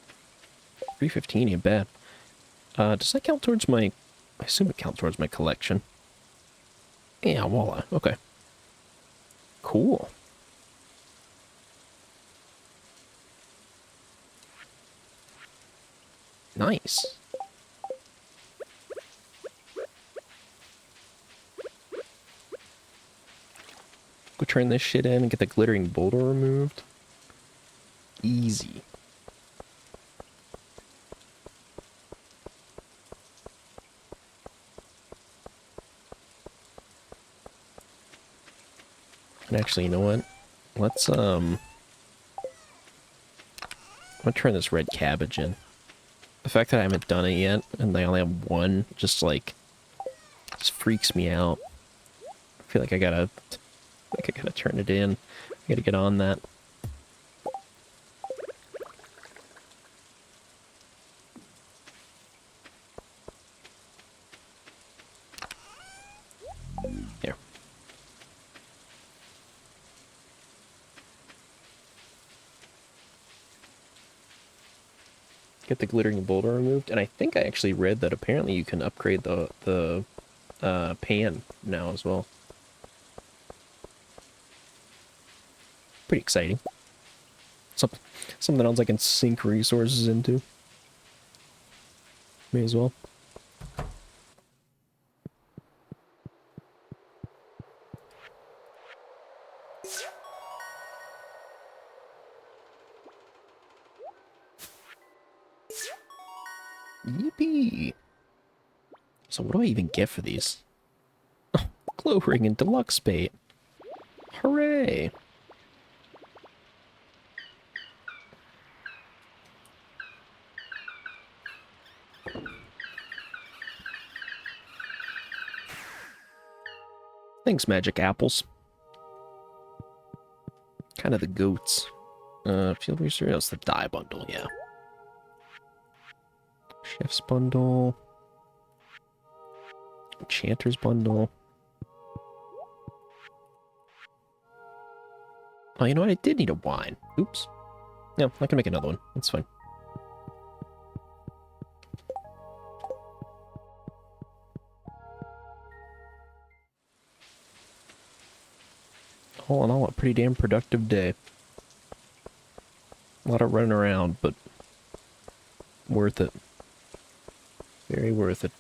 315 ain't bad. Does that count towards my... I assume it counts towards my collection. Yeah, walleye. Okay. Cool. Nice. Go turn this shit in and get the glittering boulder removed. Easy. And actually, you know what? Let's, I'm gonna turn this red cabbage in. The fact that I haven't done it yet, and I only have one, just freaks me out. I feel like I gotta turn it in. I gotta get on that. Here. Get the glittering boulder removed, and I think I actually read that apparently you can upgrade the pan now as well. Pretty exciting. Something else I can sink resources into. May as well. Yippee! So what do I even get for these? Oh, glow ring and deluxe bait. Hooray! Thanks, magic apples. Kind of the goats. Field research, that's the dye bundle, yeah. Chef's bundle. Enchanter's bundle. Oh, you know what? I did need a wine. Oops. No, I can make another one. That's fine. All in all, a pretty damn productive day. A lot of running around, but worth it. Very worth it.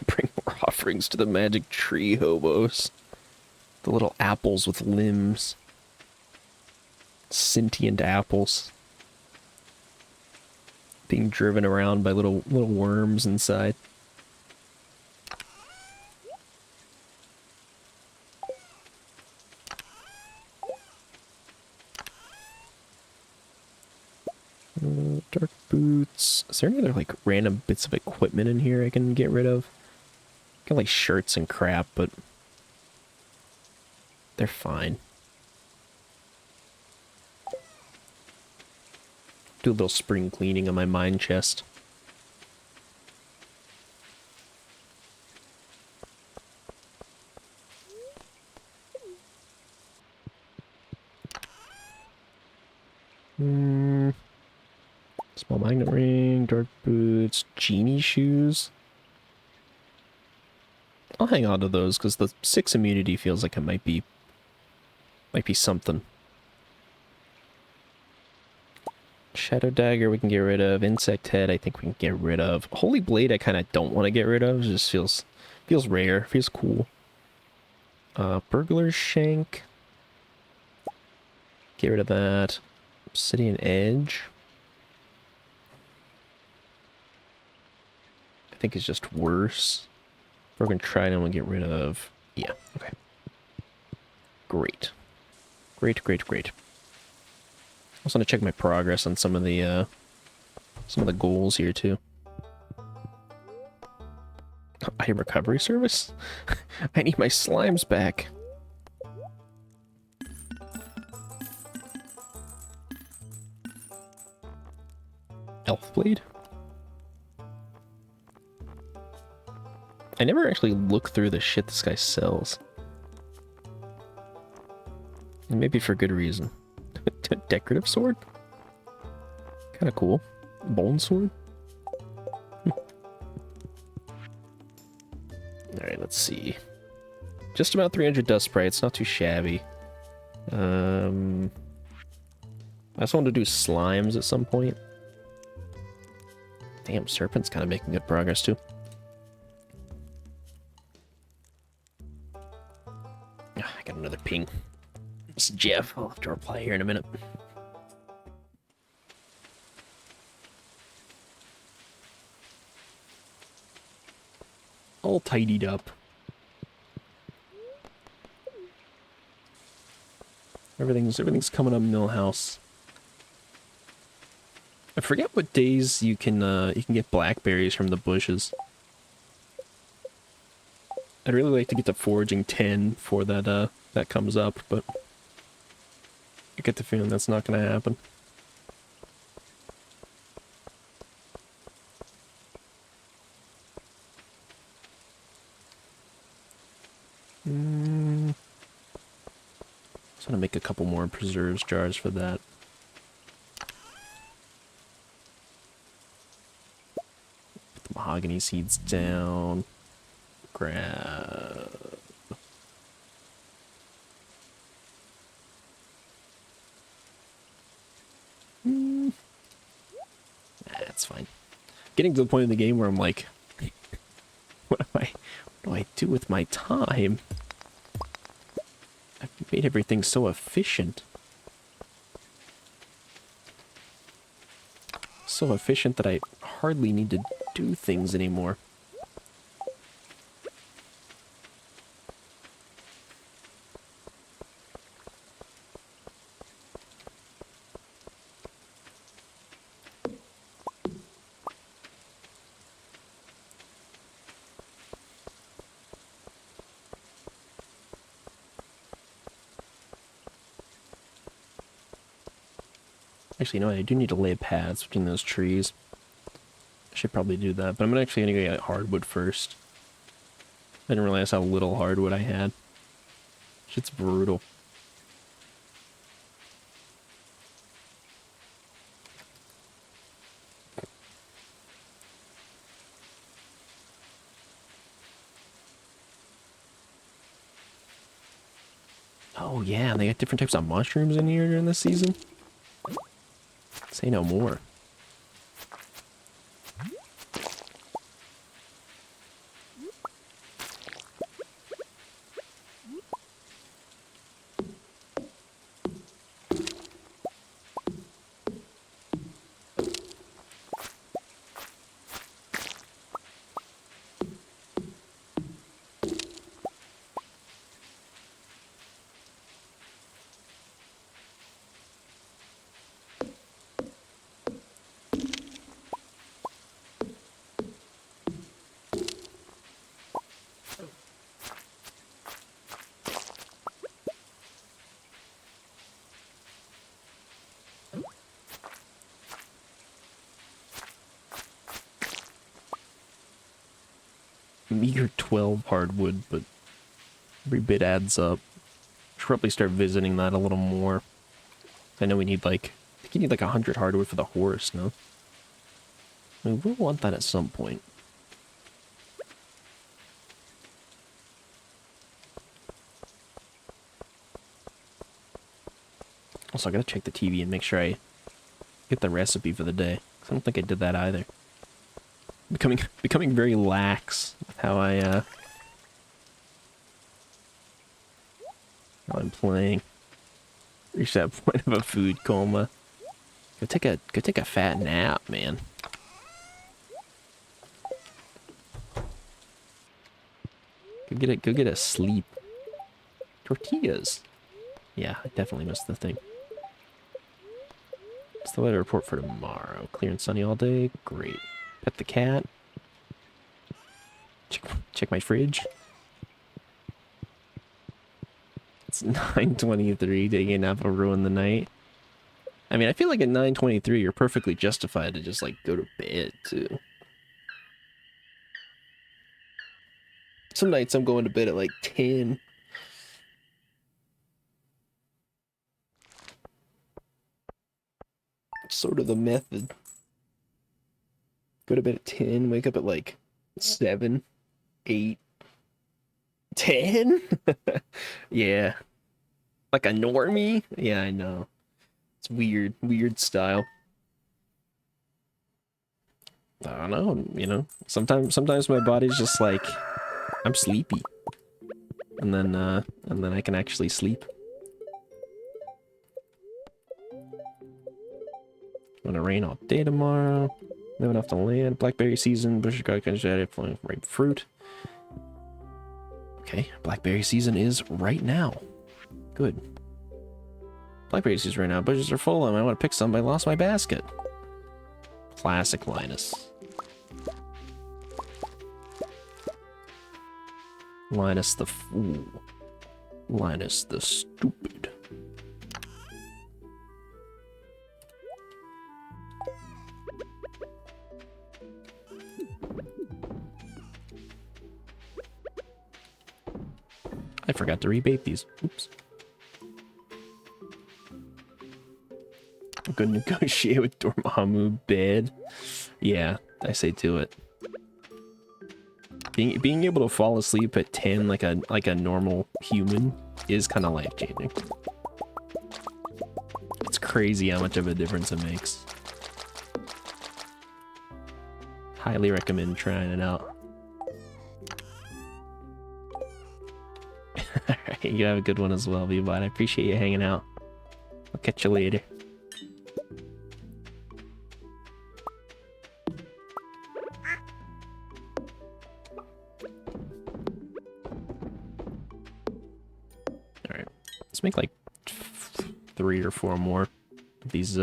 Bring more offerings to the magic tree, hobos. The little apples with limbs. Sentient apples. Being driven around by little worms inside. Dark boots. Is there any other, like, random bits of equipment in here I can get rid of? Got, like, shirts and crap, but they're fine. Do a little spring cleaning on my mine chest. Small magnet ring, dark boots, genie shoes. I'll hang on to those because the 6 immunity feels like it might be something. Shadow dagger we can get rid of. Insect head I think we can get rid of. Holy blade I kind of don't want to get rid of. It just feels rare. Feels cool. Burglar's shank. Get rid of that. Obsidian edge. I think it's just worse. Broken trident we'll get rid of. Yeah, okay. Great. Great. Also want to check my progress on some of the goals here too. Item recovery service? I need my slimes back. Elf blade? I never actually look through the shit this guy sells. And maybe for good reason. Decorative sword? Kind of cool. Bone sword? Alright, let's see. Just about 300 dust sprites, not too shabby. I also want to do slimes at some point. Damn, Serpent's kind of making good progress, too. I got another ping. It's Jeff. I'll have to reply here in a minute. All tidied up. Everything's coming up Millhouse. I forget what days you can get blackberries from the bushes. I'd really like to get to foraging 10 before that comes up, but I get the feeling that's not going to happen. Just want to make a couple more preserves jars for that. Put the mahogany seeds down. Grab. That's fine. Getting to the point in the game where I'm like, what do I do with my time? I've made everything so efficient. So efficient that I hardly need to do things anymore. Actually, no, I do need to lay paths between those trees. I should probably do that, but I'm actually gonna get hardwood first. I didn't realize how little hardwood I had. Shit's brutal. Oh yeah, and they got different types of mushrooms in here during this season? Say no more. Meager 12 hardwood, but every bit adds up. Should probably start visiting that a little more. I know we need like, I think you need like 100 hardwood for the horse, no? I mean, we'll want that at some point. Also, I gotta check the TV and make sure I get the recipe for the day. 'Cause I don't think I did that either. Becoming very lax with how how I'm playing. Reach that point of a food coma. Go take a fat nap, man. Go get a sleep. Tortillas. Yeah, I definitely missed the thing. What's the weather report for tomorrow? Clear and sunny all day. Great. Pet the cat. Check my fridge. It's 9:23. Taking a nap will ruin the night. I mean, I feel like at 9:23, you're perfectly justified to just, like, go to bed, too. Some nights I'm going to bed at, like, 10. sort of the method. Go to bed at 10, wake up at like 7, 8, 10? Yeah. Like a normie? Yeah, I know. It's weird. Weird style. I don't know, you know. Sometimes my body's just like, I'm sleepy. And then I can actually sleep. Gonna rain all day tomorrow. Living off the land. Blackberry season. Bush garlic and flowing ripe fruit. Okay, blackberry season is right now. Good. Blackberry season right now. Bushes are full and I want to pick some, but I lost my basket. Classic Linus. Linus the fool. Linus the stupid. I forgot to rebait these. Oops. I'm gonna negotiate with Dormammu bed. Yeah, I say do it. Being able to fall asleep at 10 like a normal human is kind of life-changing. It's crazy how much of a difference it makes. Highly recommend trying it out. Alright, you have a good one as well, V-Bot. I appreciate you hanging out. I'll catch you later. Alright, let's make like 3 or 4 more of these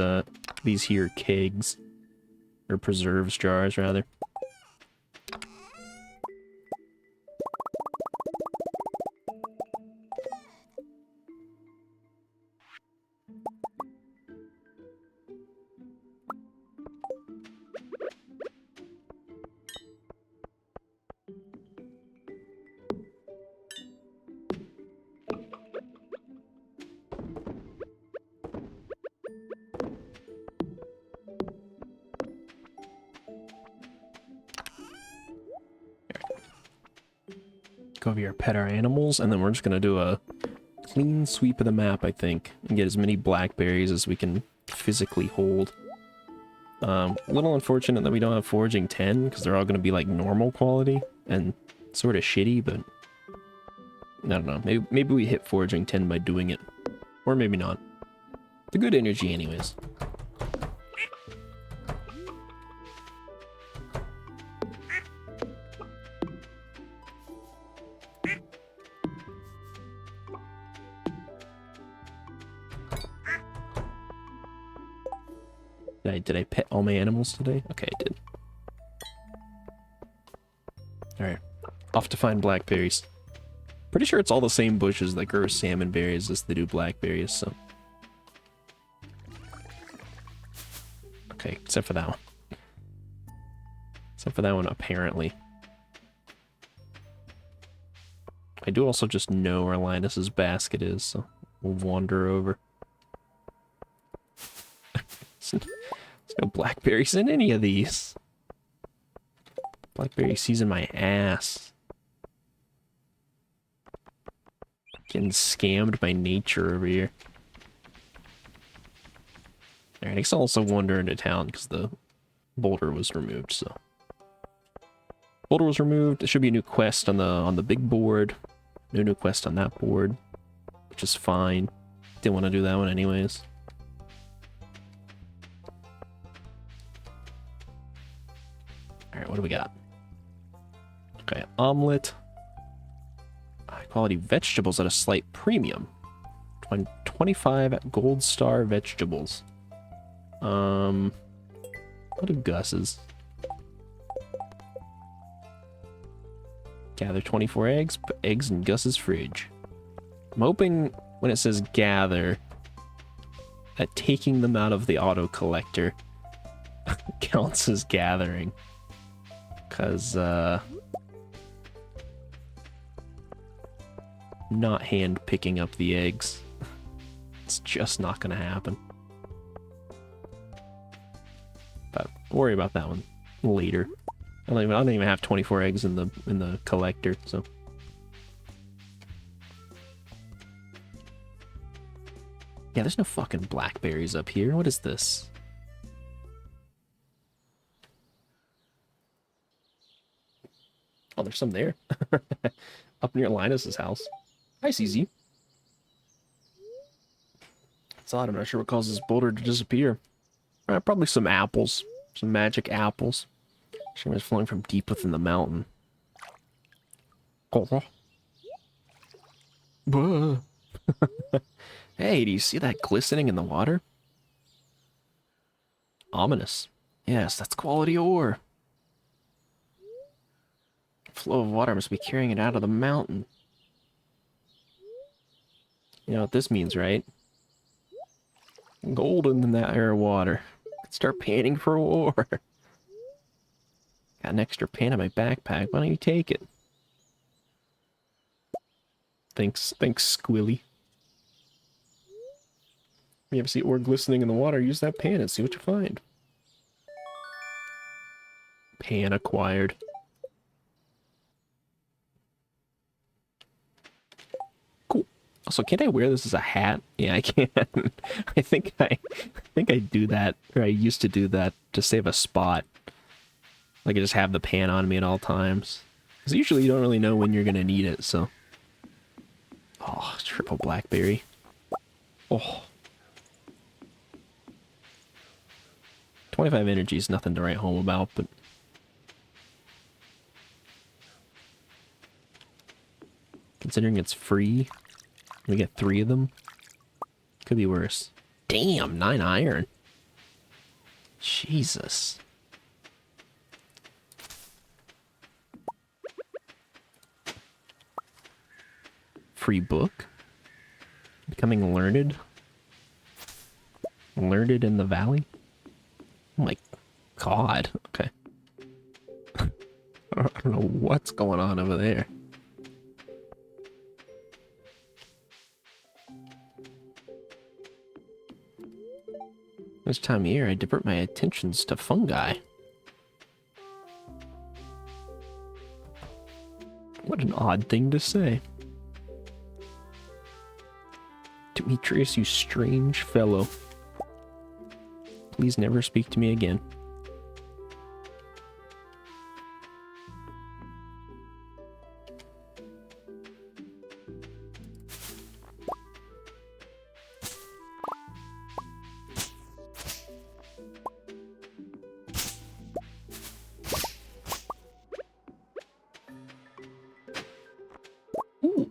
here kegs. Or preserves jars, rather. Go over here, pet our animals, and then we're just gonna do a clean sweep of the map, I think, and get as many blackberries as we can physically hold. A little unfortunate that we don't have foraging 10, because they're all gonna be like normal quality and sort of shitty, but I don't know. Maybe we hit foraging 10 by doing it, or maybe not. The good energy, anyways. Did I pet all my animals today? Okay, I did. Alright. Off to find blackberries. Pretty sure it's all the same bushes that grow salmon berries as they do blackberries, so. Okay, except for that one. Except for that one, apparently. I do also just know where Linus's basket is, so we'll wander over. There's no blackberries in any of these. Blackberry season my ass. Getting scammed by nature over here. Alright, I guess I'll also wander into town because the boulder was removed, so. Boulder was removed. There should be a new quest on the big board. No new quest on that board, which is fine. Didn't want to do that one anyways. Alright, what do we got? Okay, omelet. High quality vegetables at a slight premium. 25 gold star vegetables. What do Gus's? Gather 24 eggs, put eggs in Gus's fridge. I'm hoping when it says gather, that taking them out of the auto collector counts as gathering. Because, not hand picking up the eggs. It's just not gonna happen. But we'll worry about that one later. I don't even have 24 eggs in the collector, so. Yeah, there's no fucking blackberries up here. What is this? Oh, there's some there. Up near Linus's house. Hi, CZ. It's odd. I'm not sure what causes this boulder to disappear. Probably some apples. Some magic apples. She was flowing from deep within the mountain. Oh. Hey, do you see that glistening in the water? Ominous. Yes, that's quality ore. Flow of water must be carrying it out of the mountain. You know what this means, right? Golden in that air water. Start panning for ore. Got an extra pan in my backpack. Why don't you take it? Thanks, Squilly. If you ever see ore glistening in the water, use that pan and see what you find. Pan acquired. Cool. Also, can't I wear this as a hat? Yeah, I can. I think I do that, or I used to do that to save a spot. Like I just have the pan on me at all times. Because usually you don't really know when you're gonna need it, so. Oh, triple blackberry. Oh. 25 energy is nothing to write home about, but... Considering it's free, we get 3 of them. Could be worse. Damn, 9 iron. Jesus. Free book? Becoming learned? Learned in the valley? Oh my god. Okay. I don't know what's going on over there. This time of year, I divert my attentions to fungi. What an odd thing to say. Demetrius, you strange fellow. Please never speak to me again. Ooh.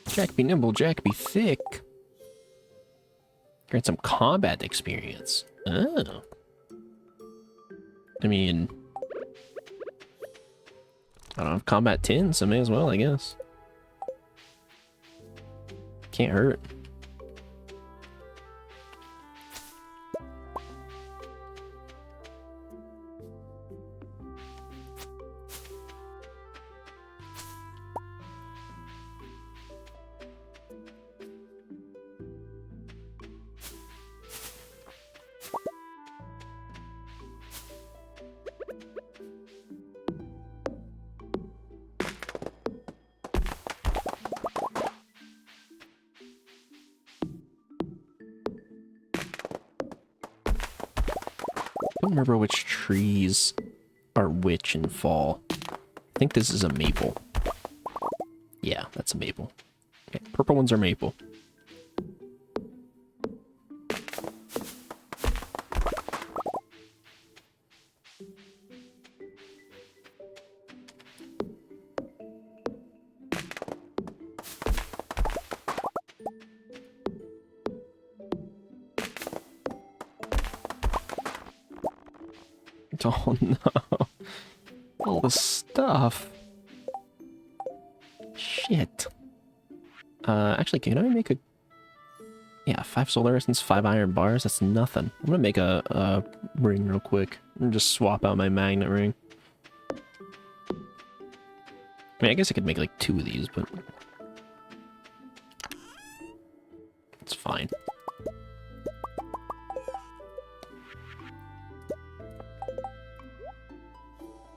Jack be nimble, Jack be thick. Get some combat experience. Oh. I mean, I don't have combat 10, so may as well, I guess. Can't hurt. I don't remember which trees are which in fall. I think this is a maple. Yeah, that's a maple. Okay, purple ones are maple. Oh no. All the stuff. Shit. Actually, can I make a... Yeah, 5 solar essence, 5 iron bars, that's nothing. I'm gonna make a ring real quick. And just swap out my magnet ring. I mean, I guess I could make like 2 of these, but... It's fine.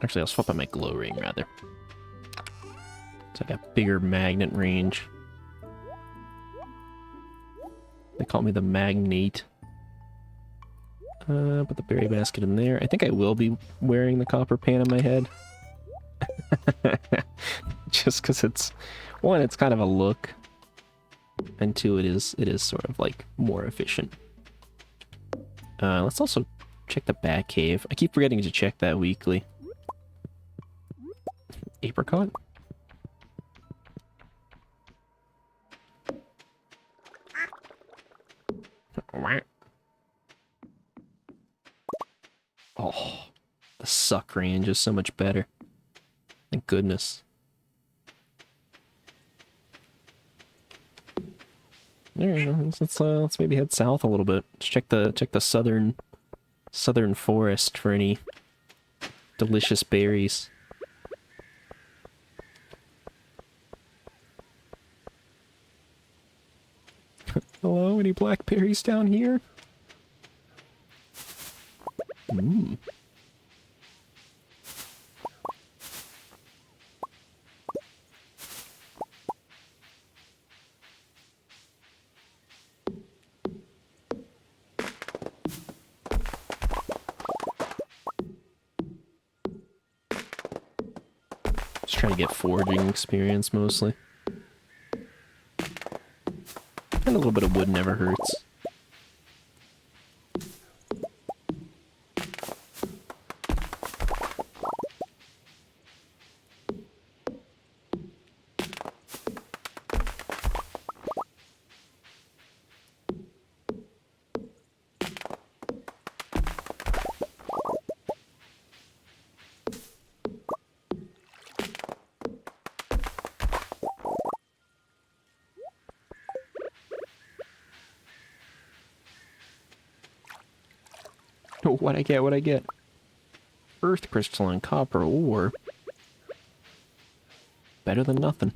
Actually, I'll swap out my glow ring, rather. It's like a bigger magnet range. They call me the Magnate. Put the berry basket in there. I think I will be wearing the copper pan on my head. Just because it's... One, it's kind of a look. And two, it is sort of, like, more efficient. Let's also check the bat cave. I keep forgetting to check that weekly. Apricot? Oh, the suck range is so much better. Thank goodness. There you go. Let's maybe head south a little bit. Let's check the southern forest for any delicious berries. Hello, any blackberries down here? Mmm. Just trying to get foraging experience mostly. And a little bit of wood never hurts. Oh, what'd I get? What'd I get? Earth crystalline copper ore. Better than nothing.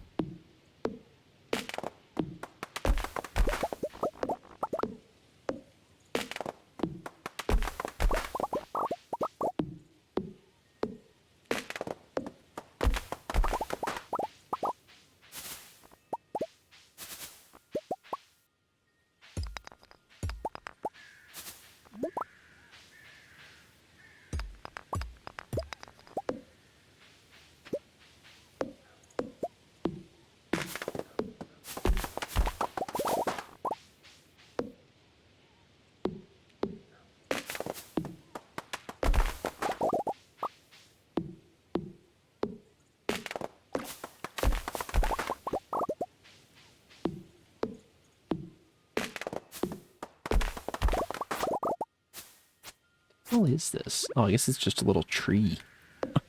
What is this? Oh, I guess it's just a little tree. A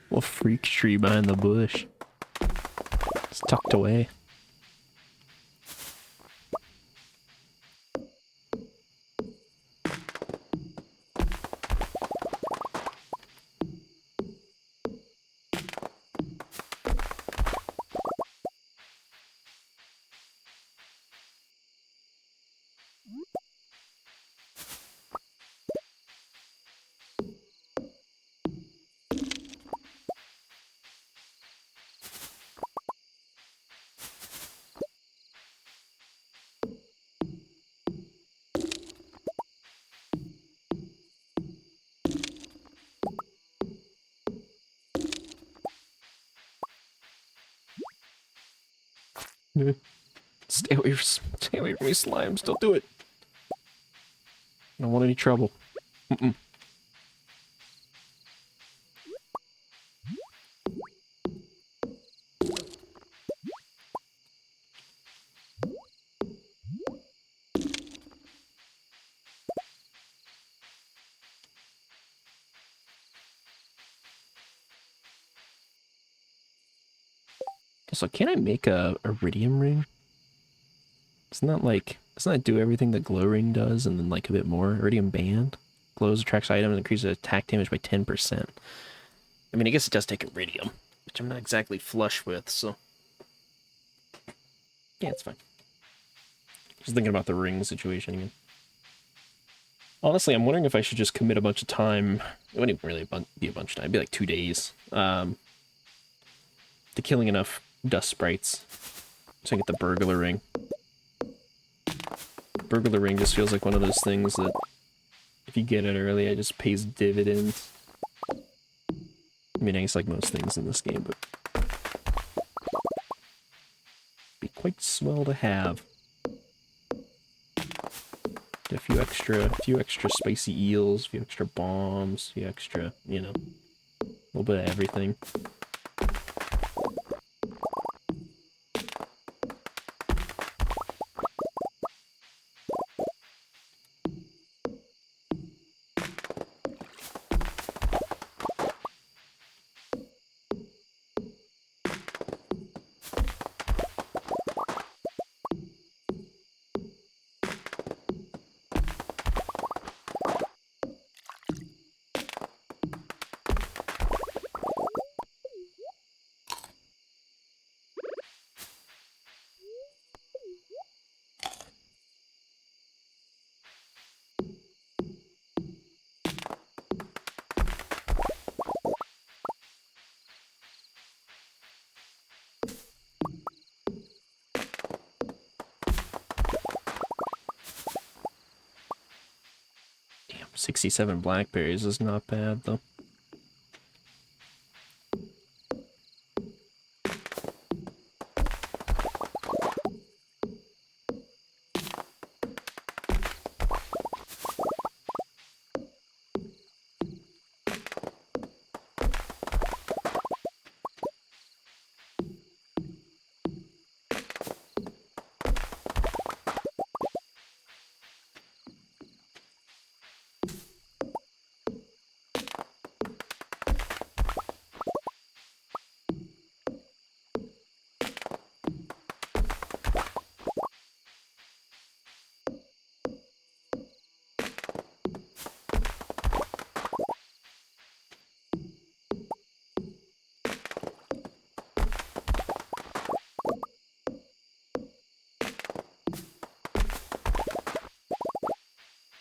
little freak tree behind the bush. It's tucked away. Stay away from me, slimes. Don't do it. I don't want any trouble. Mm-mm. So can I make a iridium ring? Doesn't that do everything that glow ring does and then like a bit more? Iridium band? Glows, attracts items, and increases attack damage by 10%. I mean, I guess it does take iridium, which I'm not exactly flush with, so... Yeah, it's fine. Just thinking about the ring situation again. Honestly, I'm wondering if I should just commit a bunch of time it wouldn't even really be a bunch of time. It'd be like 2 days. To killing enough dust sprites so I can get the burglar ring. Burglar ring just feels like one of those things that if you get it early, it just pays dividends. I mean, I guess like most things in this game, but be quite swell to have. A few extra spicy eels, a few extra bombs, a few extra, you know, a little bit of everything. Damn, 67 blackberries is not bad, though.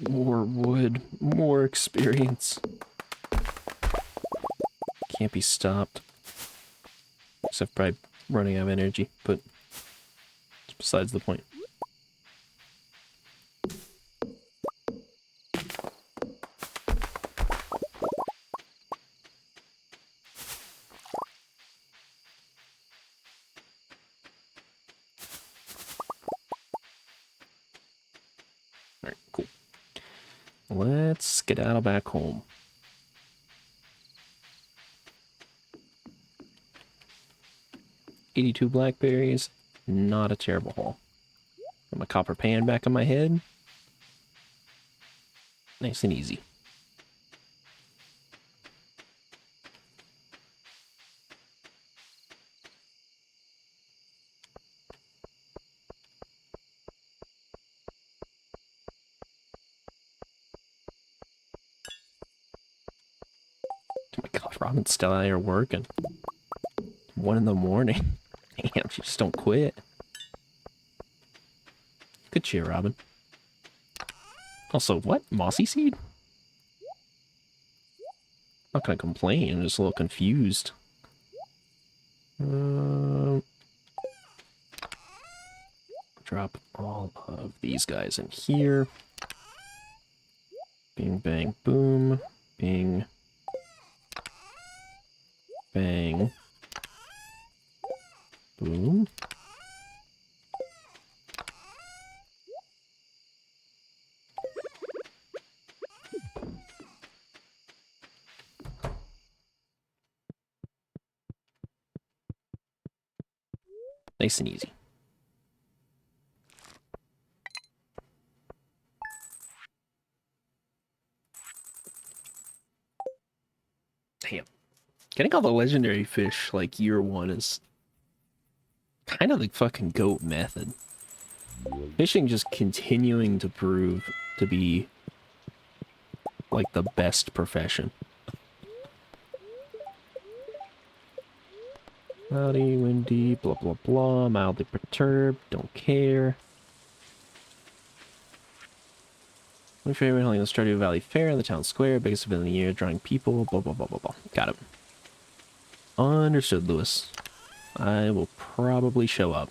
More wood, more experience. Can't be stopped. Except by running out of energy, but it's besides the point. Alright, cool. Let's skedaddle back home. $82 blackberries, not a terrible haul. Got my copper pan back on my head. Nice and easy. Oh my god, Robin's still out here working. 1 in the morning. Damn, she just don't quit. Good cheer, Robin. Also, what? Mossy seed? Not gonna complain, I'm just a little confused. Drop all of these guys in here. Bing, bang, boom. Bing. Bang. Boom. Nice and easy. Damn. Getting all the legendary fish like year 1 is kind of the fucking GOAT method. Fishing just continuing to prove to be like the best profession. Cloudy, windy, blah blah blah, mildly perturbed, don't care. My favorite holding the Stardew Valley Fair in the town square, biggest event of the year, drawing people, blah blah blah blah blah. Got it. Understood, Lewis. I will probably show up.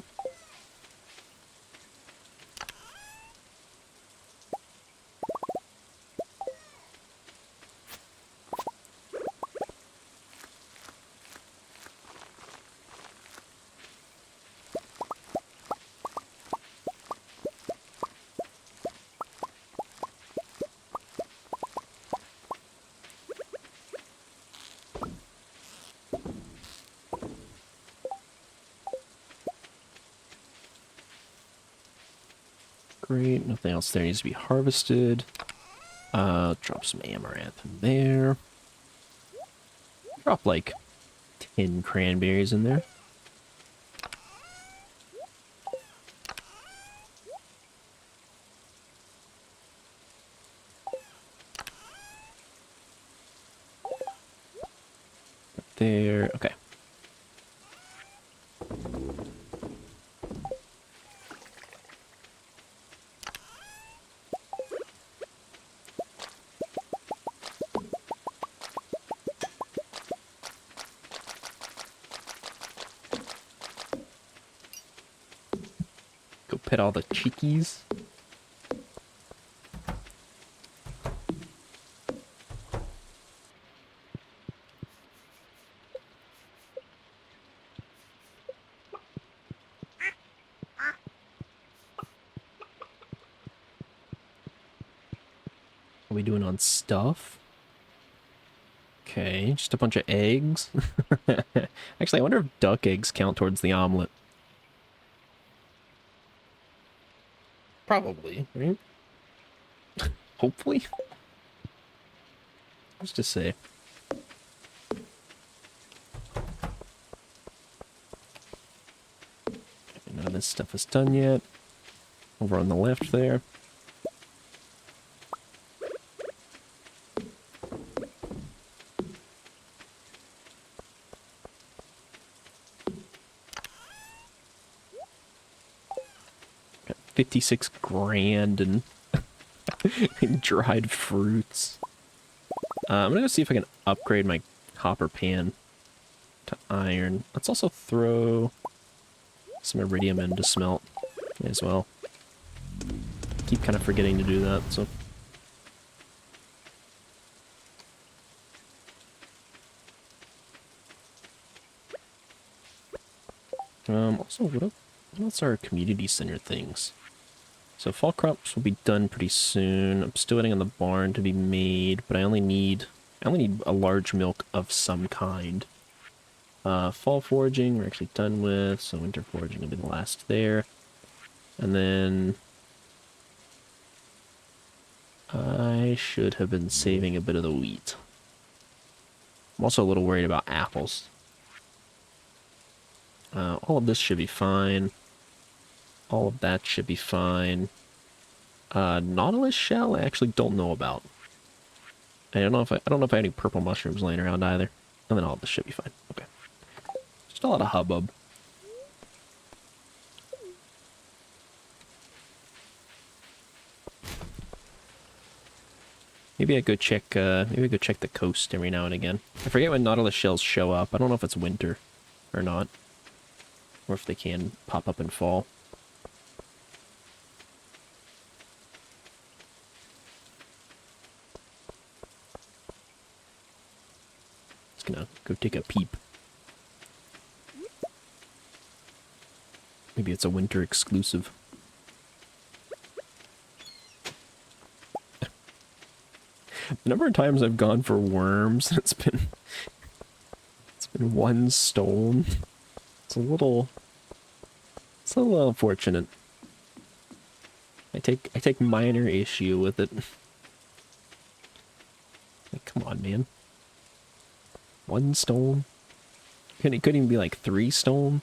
Great, nothing else there needs to be harvested. Drop some amaranth in there. Drop like 10 cranberries in there. There, okay. Go pet all the chickies. What are we doing on stuff? Okay, just a bunch of eggs. Actually, I wonder if duck eggs count towards the omelet. Probably, right? Hopefully. Let's just say. None of this stuff is done yet. Over on the left there. Got 56 grand in, in dried fruits. I'm gonna go see if I can upgrade my copper pan to iron. Let's also throw some iridium in to smelt as well. Keep kind of forgetting to do that, so. Also, what's our community center things? So fall crops will be done pretty soon. I'm still waiting on the barn to be made, but I only need a large milk of some kind. Fall foraging we're actually done with, so winter foraging will be the last there. And then I should have been saving a bit of the wheat. I'm also a little worried about apples. All of this should be fine. All of that should be fine. Nautilus shell I actually don't know about. I don't know if I have any purple mushrooms laying around either. And then all of this should be fine. Okay. Just a lot of hubbub. Maybe I go check the coast every now and again. I forget when nautilus shells show up. I don't know if it's winter or not. Or if they can pop up in fall. Just gonna go take a peep. Maybe it's a winter exclusive. The number of times I've gone for worms, it's been one stone. It's a little unfortunate. I take minor issue with it. Like, come on, man. One stone? It couldn't even be like 3 stone.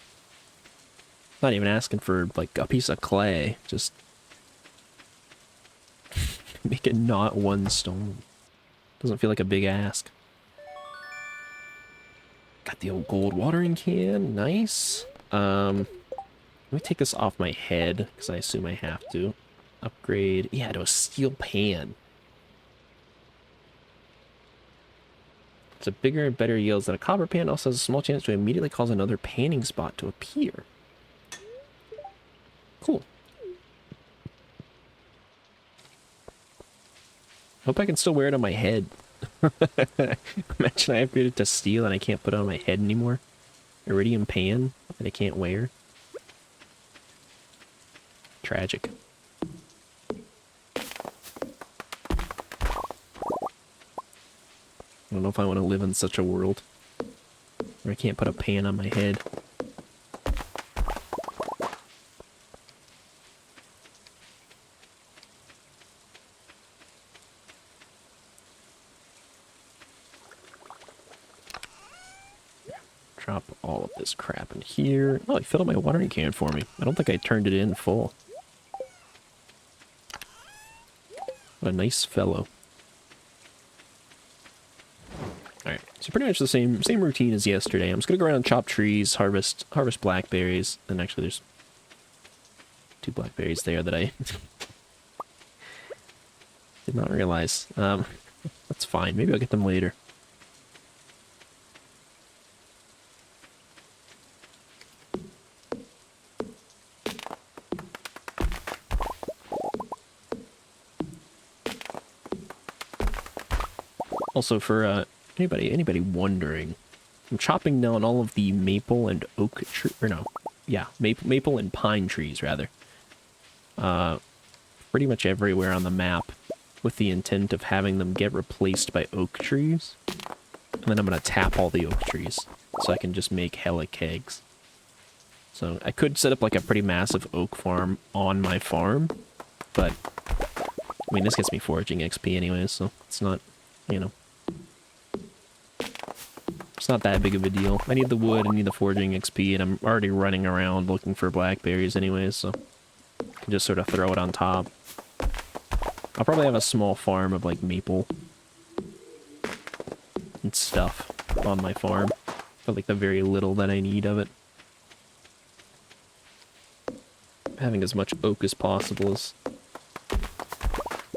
Not even asking for like a piece of clay. Just make it not 1 stone. Doesn't feel like a big ask. Got the old gold watering can. Nice. Let me take this off my head, because I assume I have to. Upgrade, yeah, to a steel pan. It's a bigger and better yields than a copper pan. Also has a small chance to immediately cause another panning spot to appear. Cool. Hope I can still wear it on my head. Imagine I upgraded to steel and I can't put it on my head anymore. Iridium pan that I can't wear. Tragic. I don't know if I want to live in such a world where I can't put a pan on my head. Drop all of this crap in here. Oh, he filled up my watering can for me. I don't think I turned it in full. What a nice fellow. Alright, so pretty much the same routine as yesterday. I'm just gonna go around and chop trees, harvest blackberries, and actually there's 2 blackberries there that I did not realize. That's fine. Maybe I'll get them later. Also, for anybody wondering, I'm chopping down all of the maple and oak maple and pine trees rather. Pretty much everywhere on the map, with the intent of having them get replaced by oak trees. And then I'm gonna tap all the oak trees, so I can just make hella kegs. So I could set up like a pretty massive oak farm on my farm, but I mean this gets me foraging XP anyways, so it's not, you know, it's not that big of a deal. I need the wood, I need the foraging XP, and I'm already running around looking for blackberries anyways, so I can just sort of throw it on top. I'll probably have a small farm of like maple and stuff on my farm, but like the very little that I need of it. Having as much oak as possible is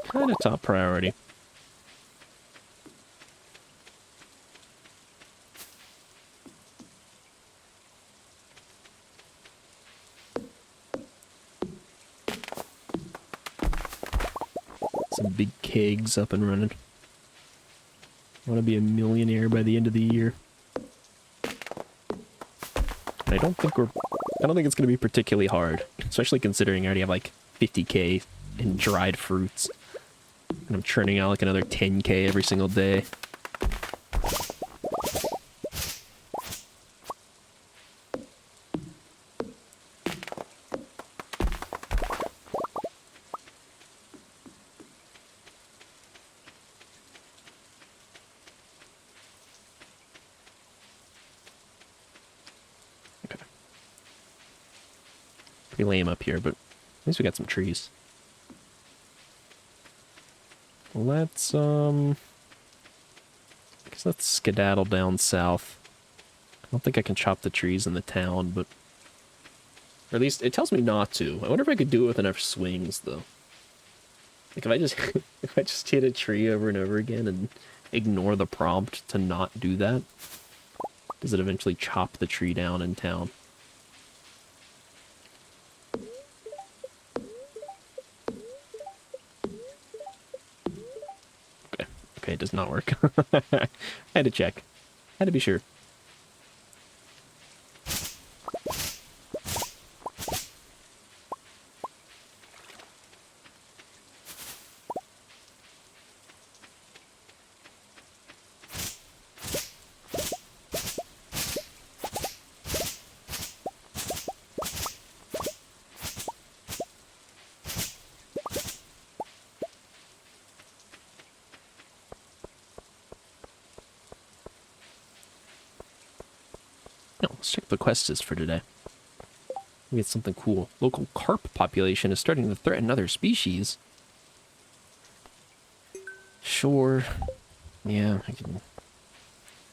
kind of top priority. Some big kegs up and running. I want to be a millionaire by the end of the year. And I don't think it's going to be particularly hard, especially considering I already have like 50k in dried fruits. And I'm churning out like another 10k every single day. Pretty lame up here, but at least we got some trees. Let's, I guess let's skedaddle down south. I don't think I can chop the trees in the town, but... Or at least, it tells me not to. I wonder if I could do it with enough swings, though. Like, if I just, if I just hit a tree over and over again and ignore the prompt to not do that, does it eventually chop the tree down in town? Okay, it does not work. I had to check. Had to be sure. Let's check the quest is for today. We get something cool. Local carp population is starting to threaten other species. Sure. Yeah, I can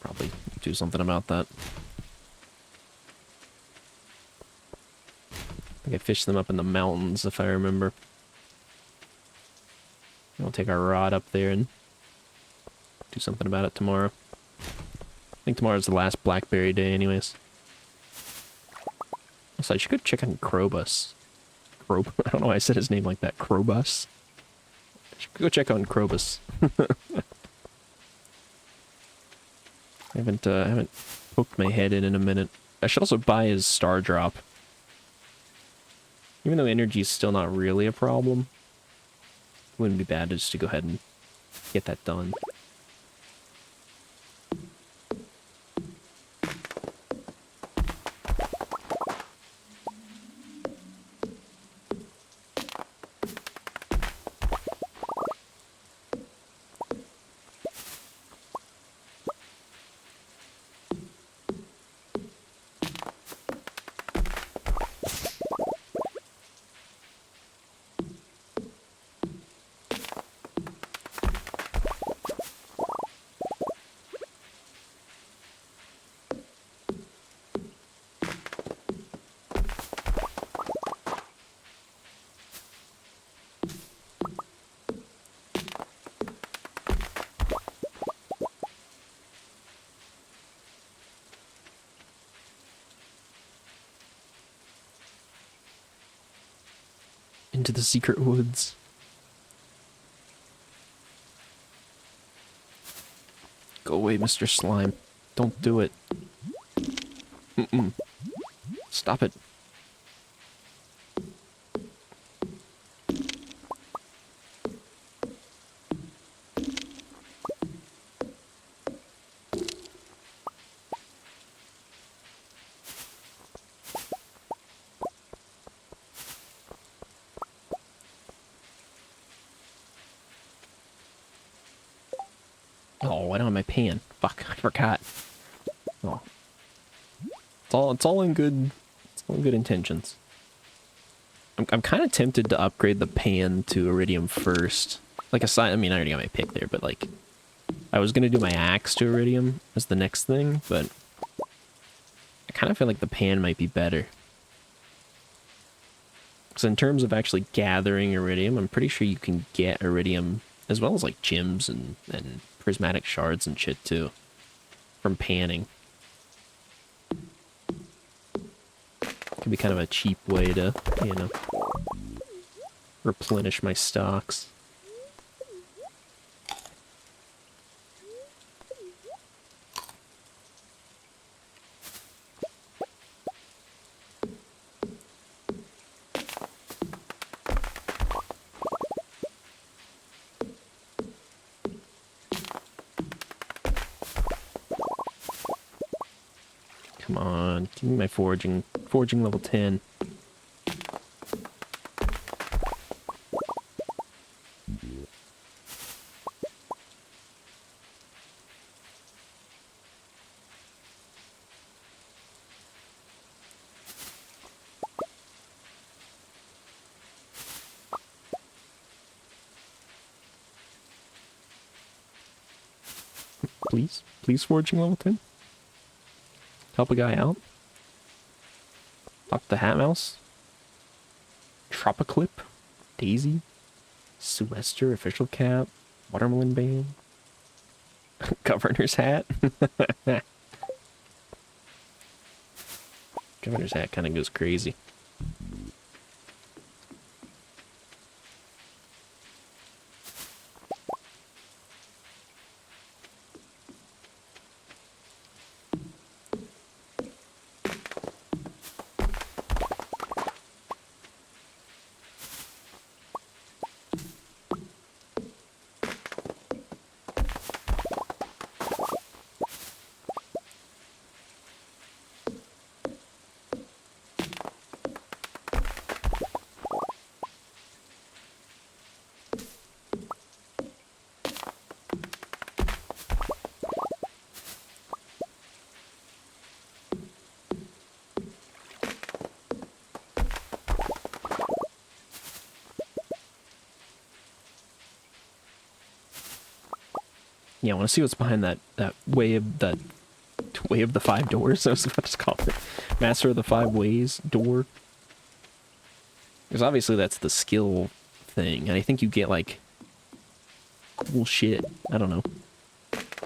probably do something about that. I think I fished them up in the mountains, if I remember. take our rod up there and do something about it tomorrow. I think tomorrow's the last blackberry day anyways. So I should go check on Krobus. I don't know why I said his name like that. Krobus? I should go check on Krobus. I haven't poked my head in a minute. I should also buy his star drop. Even though energy is still not really a problem, it wouldn't be bad just to go ahead and get that done. Into the secret woods. Go away, Mr. Slime. Don't do it. Stop it. Oh, I don't have my pan. Fuck, I forgot. Oh. It's all in good intentions. I'm kind of tempted to upgrade the pan to iridium first. Like I mean, I already got my pick there, but like I was gonna do my axe to iridium as the next thing, but I kind of feel like the pan might be better. So in terms of actually gathering iridium, I'm pretty sure you can get iridium as well as like gems and prismatic shards and shit too from panning. Could be kind of a cheap way to, you know, replenish my stocks. Come on, give me my foraging level 10. Please foraging level 10. Help a guy out. Talk to the Hat Mouse. Tropiclip. Daisy. Sylvester, official cap. Watermelon band. Governor's hat. Governor's hat kind of goes crazy. Yeah, I want to see what's behind that way of the 5 doors. I was about to call it Master of the 5 Ways door. Because obviously that's the skill thing, and I think you get like cool shit. I don't know.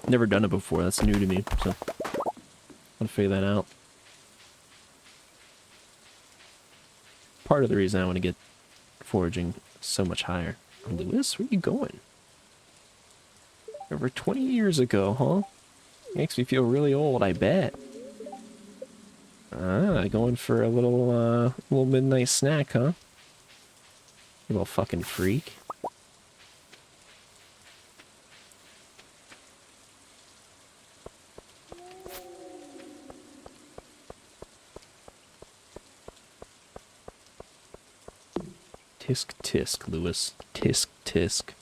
Never done it before. That's new to me, so I'll figure that out. Part of the reason I want to get foraging so much higher. Lewis, where are you going? Over 20 years ago, huh? Makes me feel really old, I bet. Ah, going for a little midnight snack, huh? You little fucking freak. Tisk tisk, Lewis. Tisk tisk.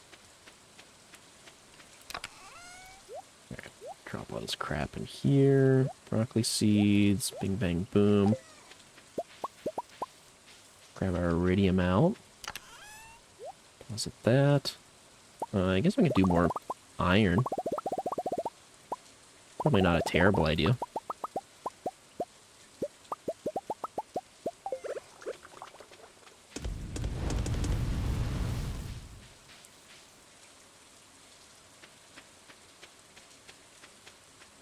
Alright, drop all this crap in here. Broccoli seeds, bing bang boom. Grab our iridium out. Deposit that. I guess we can do more iron. Probably not a terrible idea.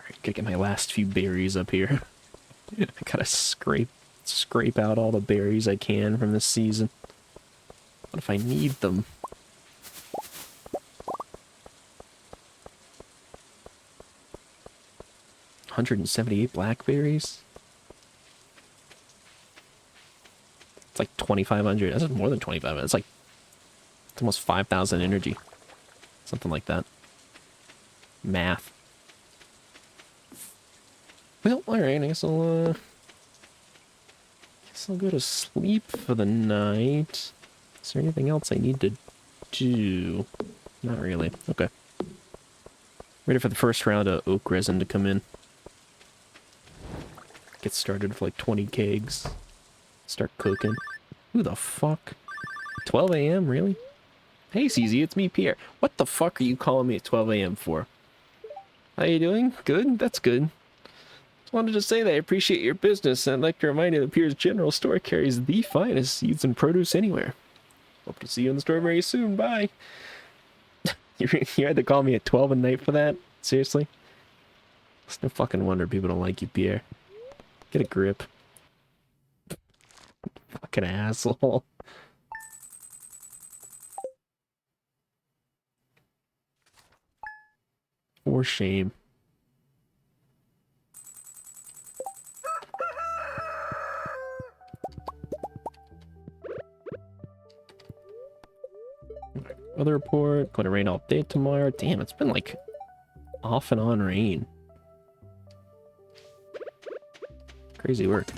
Alright, gotta get my last few berries up here. I gotta scrape out all the berries I can from this season. What if I need them? $178 blackberries? It's like 2,500. That's more than 2,500. It's like it's almost 5,000 energy. Something like that. Math. Well, alright, I guess I'll go to sleep for the night. Is there anything else I need to do? Not really. Okay. Ready for the first round of oak resin to come in. Get started with like 20 kegs. Start cooking. Who the fuck? 12 a.m. Really? Hey CZ, it's me, Pierre. What the fuck are you calling me at 12 a.m. for? How you doing? Good? That's good. Just wanted to say that I appreciate your business, and I'd like to remind you that Pierre's General Store carries the finest seeds and produce anywhere. Hope to see you in the store very soon. Bye. You had to call me at 12 at night for that? Seriously? It's no fucking wonder people don't like you, Pierre. Get a grip. Fucking asshole. For shame. Weather report. Going to rain all day tomorrow. Damn, it's been like off and on rain. Crazy work.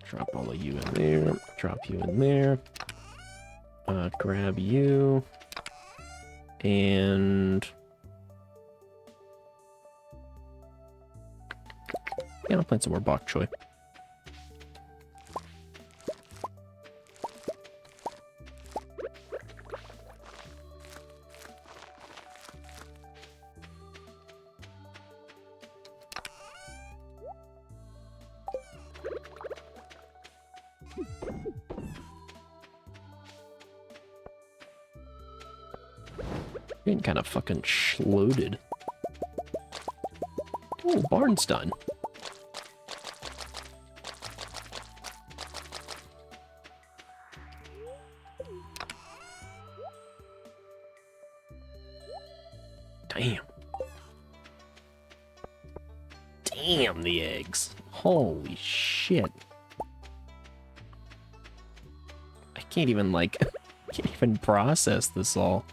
Drop all of you in there. Drop you in there. Grab you. And yeah, I'll plant some more bok choy. Getting kind of fucking loaded. Oh, barn's done. Damn. Damn, the eggs. Holy shit. I can't even, like, can't even process this all.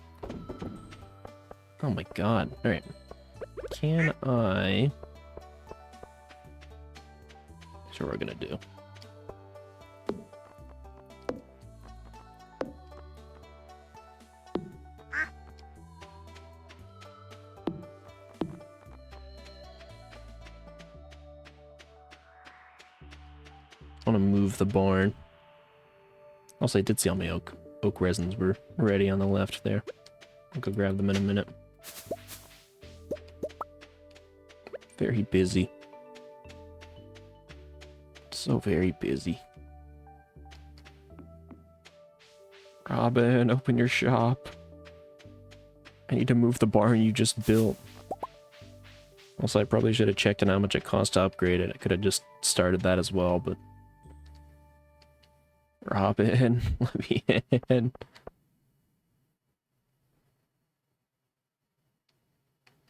Oh my god. Alright. Can I... That's what we're gonna do. I want to move the barn. Also, I did see all my oak resins were ready on the left there. I'll go grab them in a minute. Very busy. So very busy. Robin, open your shop. I need to move the barn you just built. Also, I probably should have checked on how much it cost to upgrade it. I could have just started that as well, but... Robin, let me in.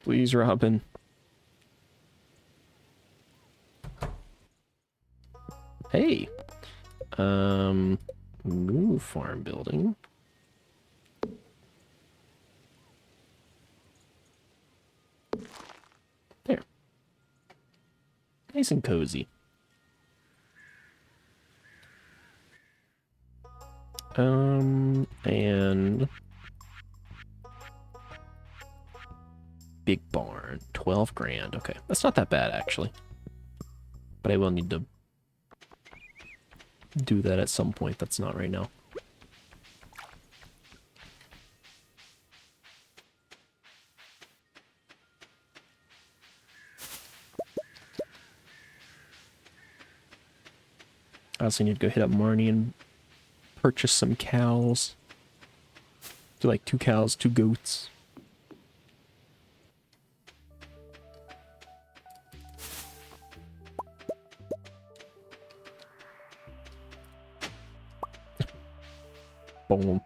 Please, Robin. Hey. Move farm building. There. Nice and cozy. And... Big barn. 12 grand. Okay. That's not that bad, actually. But I will need to do that at some point. That's not right now. I also need to go hit up Marnie and purchase some cows. Do like 2 cows, 2 goats. Boom.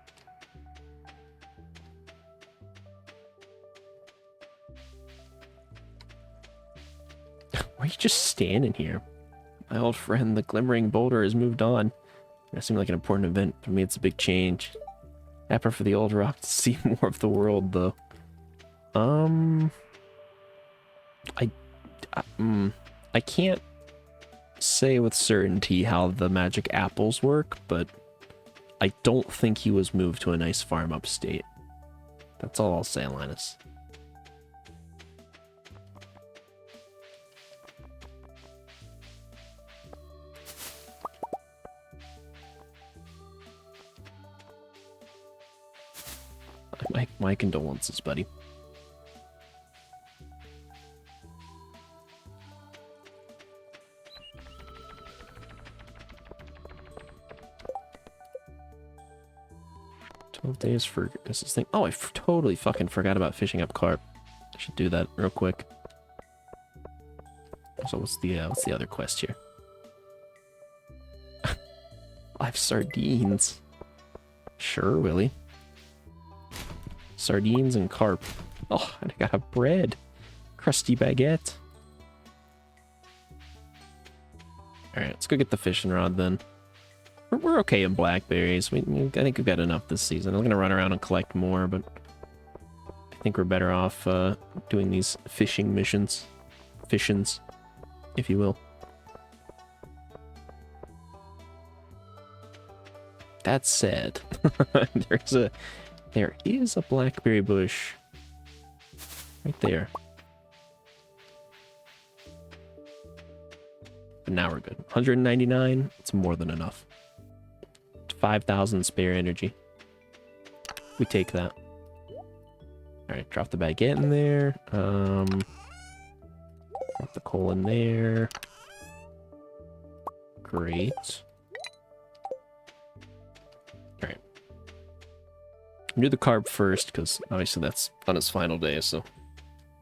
Why are you just standing here? My old friend, the glimmering boulder, has moved on. That seemed like an important event. For me, it's a big change. Happy for the old rock to see more of the world, though. I can't say with certainty how the magic apples work, but I don't think he was moved to a nice farm upstate. That's all I'll say, Linus. My condolences, buddy. Days for this thing. Oh, I totally fucking forgot about fishing up carp. I should do that real quick. So what's the other quest here? 5 sardines. Sure, Willie. Sardines and carp. Oh, and I got a bread. Crusty baguette. Alright, let's go get the fishing rod then. We're okay in blackberries. I think we've got enough this season. I'm gonna run around and collect more, but I think we're better off doing these fishing missions. Fishins, if you will. That said, there is a blackberry bush right there. But now we're good. 199, it's more than enough. 5,000 spare energy. We take that. Alright, drop the baguette in there. Drop the coal in there. Great. Alright. Do the carb first, because obviously that's on his final day, so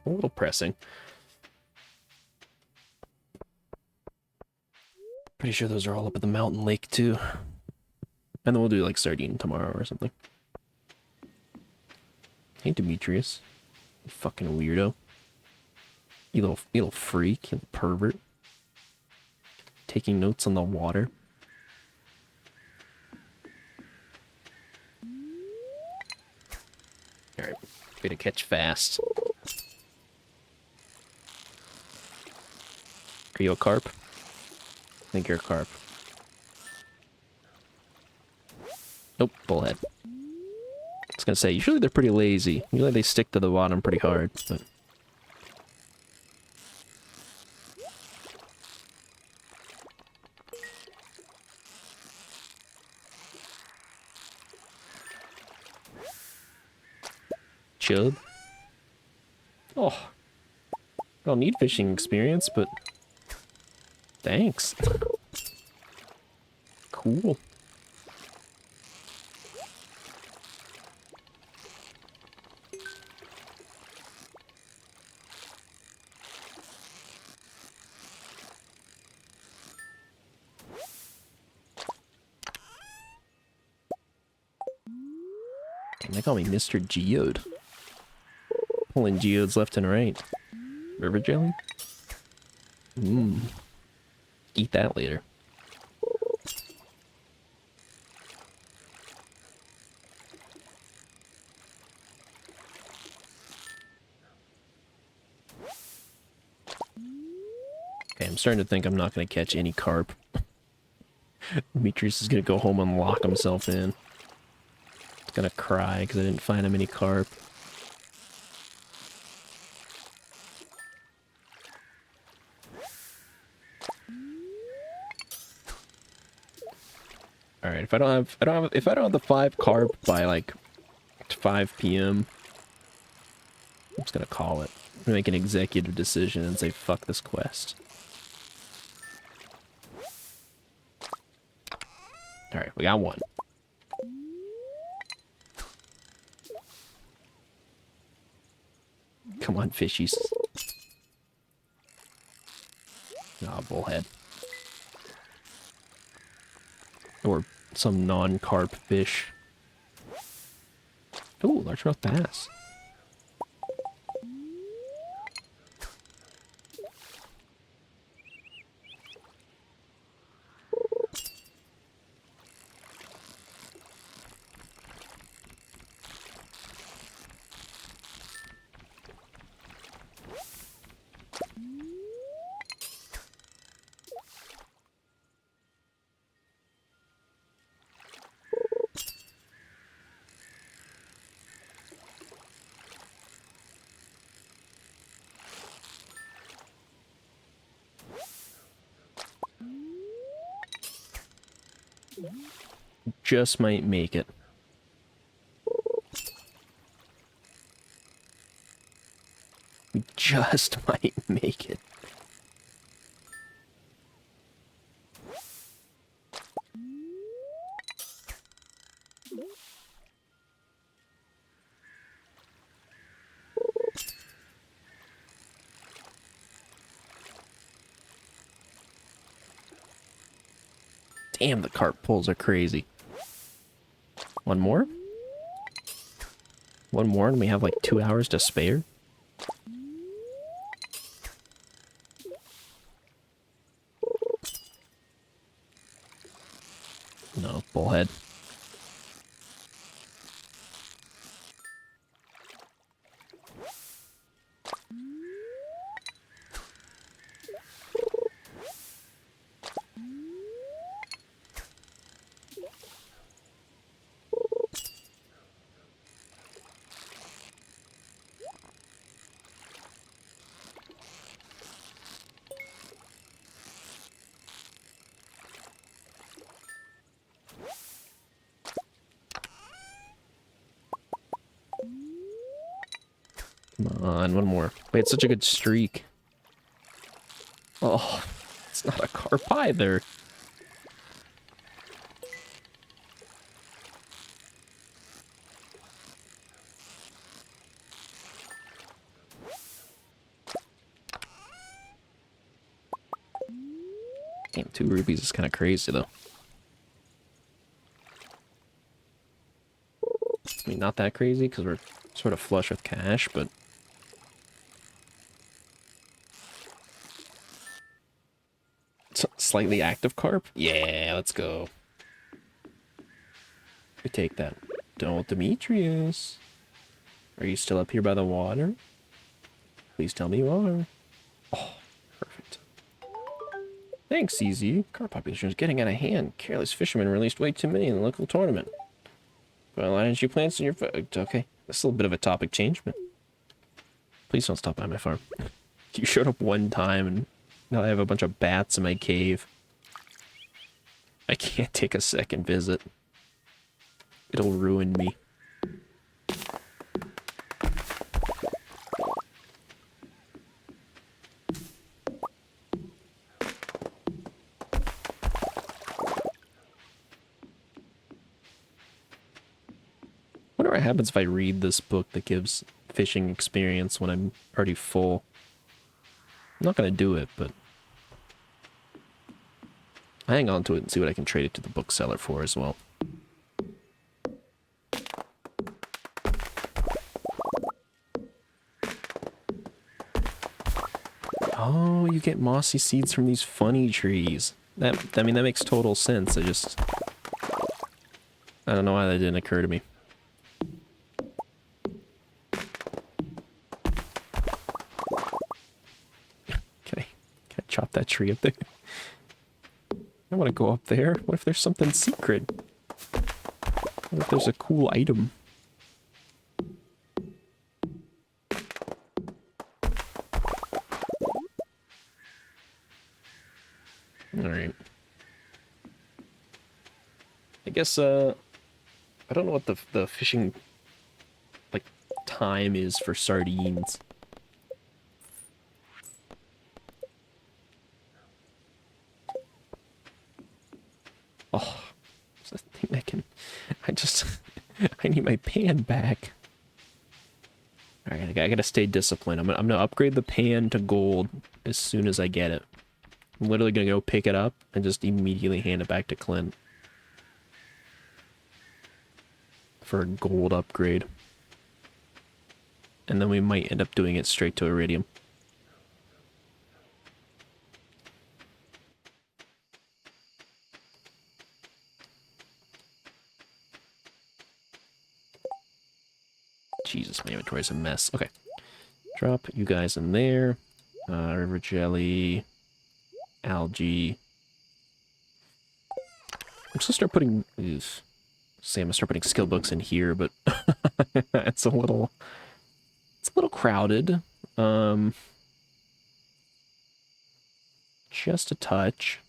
a little pressing. Pretty sure those are all up at the mountain lake, too. And then we'll do, like, sardine tomorrow or something. Hey, Demetrius. You fucking weirdo. You little freak. You little pervert. Taking notes on the water. Alright. Way to catch fast. Are you a carp? I think you're a carp. Nope, bullhead. I was gonna say, usually they're pretty lazy. Usually they stick to the bottom pretty hard, but... Chub? Oh. I don't need fishing experience, but thanks. Cool. Damn, they call me Mr. Geode. Pulling geodes left and right. River jelly? Mmm. Eat that later. Okay, I'm starting to think I'm not going to catch any carp. Demetrius is going to go home and lock himself in. He's going to cry because I didn't find him any carp. All right, if I don't have the 5 carp by like 5 p.m., I'm just going to call it. I'm going to make an executive decision and say fuck this quest. All right, we got 1. Come on, fishies. Ah, bullhead. Or some non-carp fish. Ooh, largemouth bass. Just might make it. We just might make it. Damn, the carp pulls are crazy. One more? One more and we have like 2 hours to spare? No, bullhead. Come on, one more. Wait, it's such a good streak. Oh, it's not a carp either. Damn, 2 rupees is kind of crazy, though. I mean, not that crazy, because we're sort of flush with cash, but... Slightly active carp? Yeah, let's go. We take that. Don't, Demetrius. Are you still up here by the water? Please tell me you are. Oh, perfect. Thanks, CZ. Carp population is getting out of hand. Careless fishermen released way too many in the local tournament. Well, why didn't you plant in your food? Okay, that's a little bit of a topic change, but... Please don't stop by my farm. You showed up one time, and now I have a bunch of bats in my cave. I can't take a second visit. It'll ruin me. happens if I read this book that gives fishing experience when I'm already full. I'm not gonna do it, but I hang on to it and see what I can trade it to the bookseller for as well. Oh, you get mossy seeds from these funny trees. I mean, that makes total sense. I don't know why that didn't occur to me. Can I chop that tree up there? I want to go up there. What if there's something secret? What if there's a cool item? Alright. I guess, I don't know what the fishing, like, time is for sardines. Oh, there's a thing that can... I need my pan back. Alright, I gotta stay disciplined. I'm gonna upgrade the pan to gold as soon as I get it. I'm literally gonna go pick it up and just immediately hand it back to Clint. For a gold upgrade. And then we might end up doing it straight to iridium. Jesus, my inventory's a mess. Okay. Drop you guys in there. River jelly. Algae. I'm just gonna start putting... Say I'm gonna start putting skill books in here, but... it's a little crowded. Just a touch.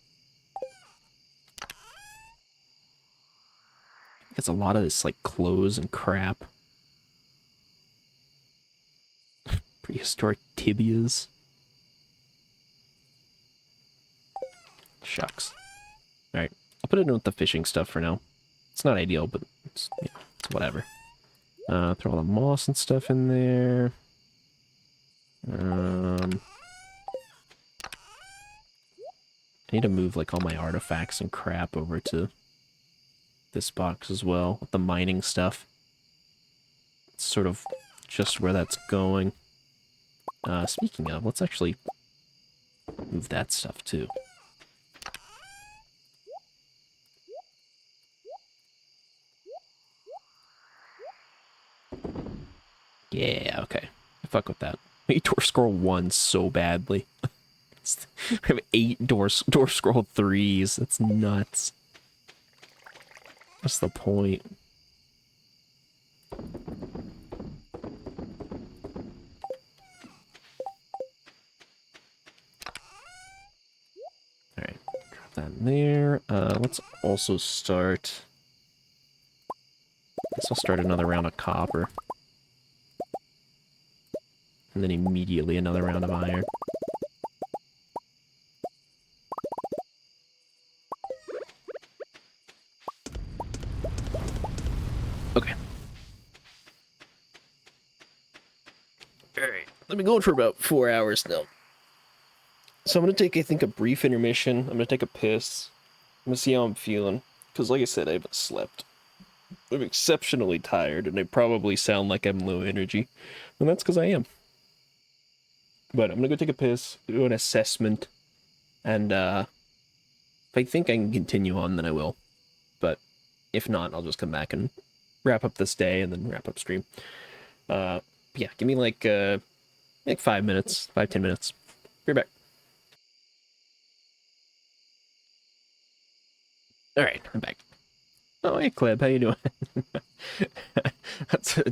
It's a lot of this, like, clothes and crap. Prehistoric tibias. Shucks. Alright, I'll put it in with the fishing stuff for now. It's not ideal, but it's whatever. Throw all the moss and stuff in there. I need to move, like, all my artifacts and crap over to this box as well, with the mining stuff. It's sort of just where that's going. Speaking of, let's actually move that stuff too. Yeah, okay. I fuck with that. I need door scroll 1 so badly. I have 8 door scroll 3s. That's nuts. What's the point? Alright, drop that in there. Let's also start... I guess I'll start another round of copper. And then immediately another round of iron. Okay. Alright, I've been going for about 4 hours now. So I'm gonna take, I think, a brief intermission. I'm gonna take a piss. I'm gonna see how I'm feeling. Because like I said, I haven't slept. I'm exceptionally tired, and I probably sound like I'm low energy. And that's because I am. But I'm gonna go take a piss, do an assessment, and if I think I can continue on, then I will. But if not, I'll just come back and wrap up this day and then wrap up stream. Yeah, give me like 5 minutes, 5-10 minutes. Be right back. Alright, I'm back. Oh, hey, Clib, how you doing? That's a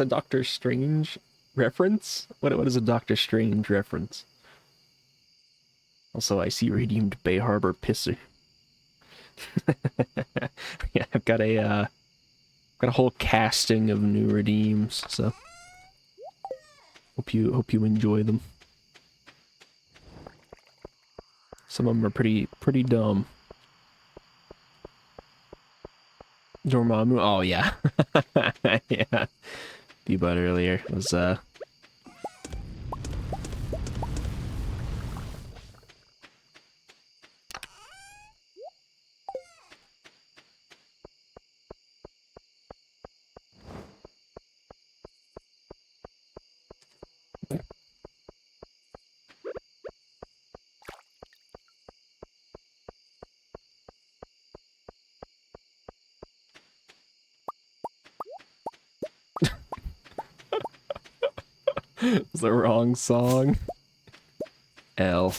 Doctor Strange reference? What is a Doctor Strange reference? Also, I see redeemed Bay Harbor pisser. Yeah, I've got a whole casting of new redeems, so hope you enjoy them. Some of them are pretty dumb. Dormammu. Oh yeah, yeah. Debut earlier was the wrong song. L.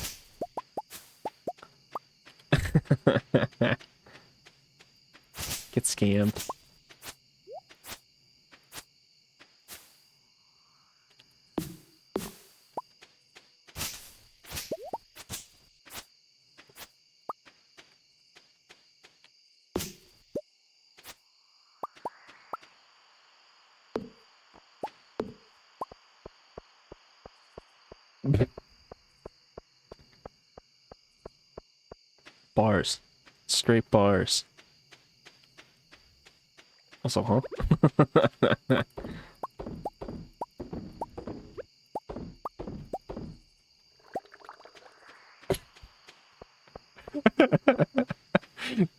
Get scammed. Bars. Straight bars. Also, huh?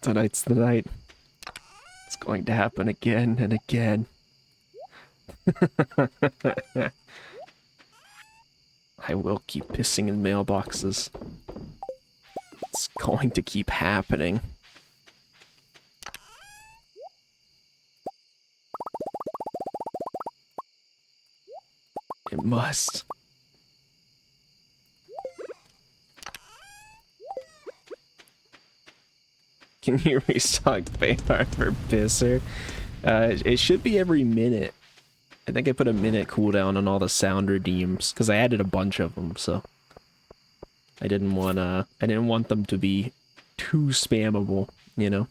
Tonight's the night. It's going to happen again and again. I will keep pissing in mailboxes. It's going to keep happening. It must. Can you restock Bayard for Pisser? It should be every minute. I think I put a minute cooldown on all the sound redeems because I added a bunch of them, so I didn't want them to be too spammable, you know.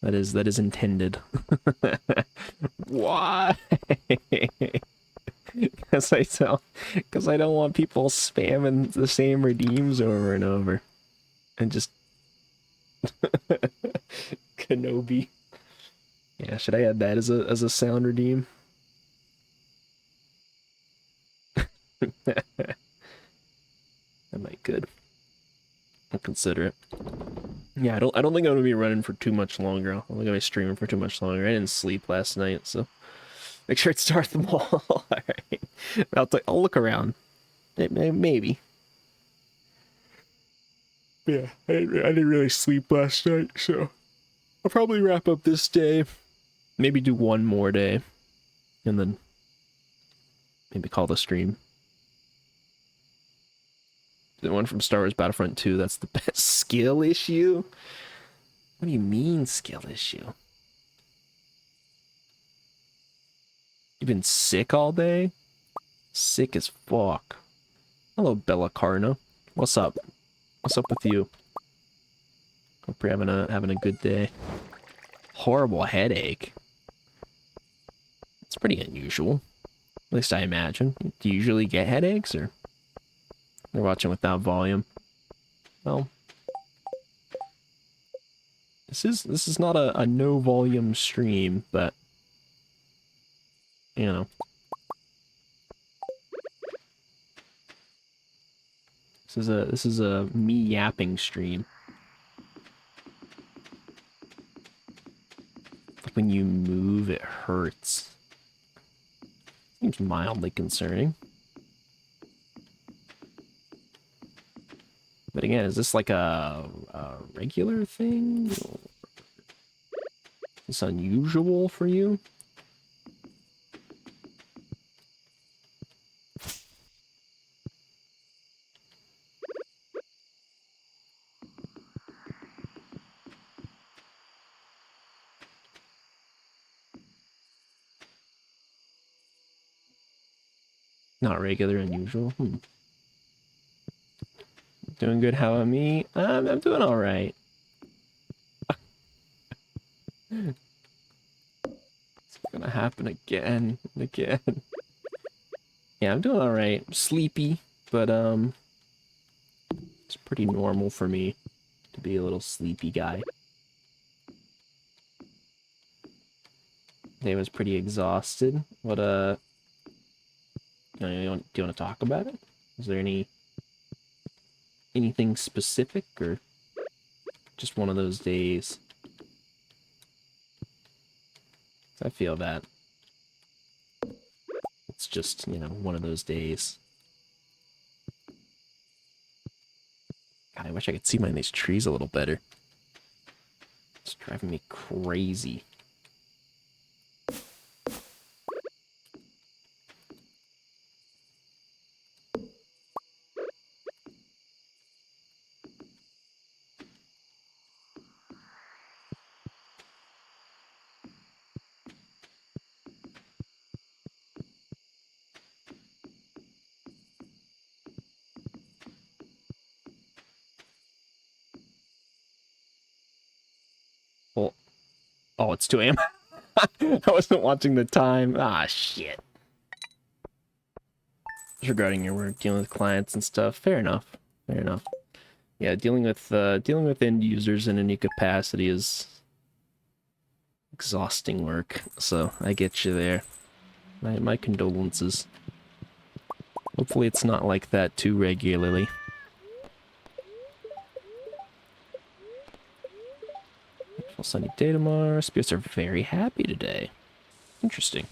That is intended. Why? Because I don't want people spamming the same redeems over and over, and just Kenobi. Yeah, should I add that as a sound redeem? I might could. I'll consider it. Yeah, I don't think I'm gonna be running for too much longer. I don't think I'm gonna be streaming for too much longer. I didn't sleep last night, so make sure to start them all. Alright. I'll look around. Maybe. Yeah, I didn't really sleep last night, so I'll probably wrap up this day. Maybe do one more day. And then maybe call the stream. The one from Star Wars Battlefront 2, that's the best skill issue? What do you mean, skill issue? You've been sick all day? Sick as fuck. Hello, Bella Carno. What's up? What's up with you? Hope you're having a good day. Horrible headache. It's pretty unusual. At least I imagine. Do you usually get headaches, or you're watching without volume? Well, this is not a no volume stream, but you know, this is a me yapping stream. When you move, it hurts. Seems mildly concerning. But again, is this like a regular thing? Is this unusual for you? Not regular, unusual. Doing good, how about me? I'm doing alright. It's gonna happen again and again. Yeah, I'm doing alright. Sleepy, but it's pretty normal for me to be a little sleepy guy. Day was pretty exhausted. What do you want to talk about it? Is there anything specific or just one of those days? I feel that it's just, you know, one of those days. God, I wish I could see behind these trees a little better. It's driving me crazy. Well, oh, it's 2 a.m. I wasn't watching the time. Ah, shit. Regarding your work, dealing with clients and stuff. Fair enough. Fair enough. Yeah, dealing with end users in a new capacity is exhausting work. So I get you there. My condolences. Hopefully it's not like that too regularly. Beautiful sunny day tomorrow. Spirits are very happy today. Interesting.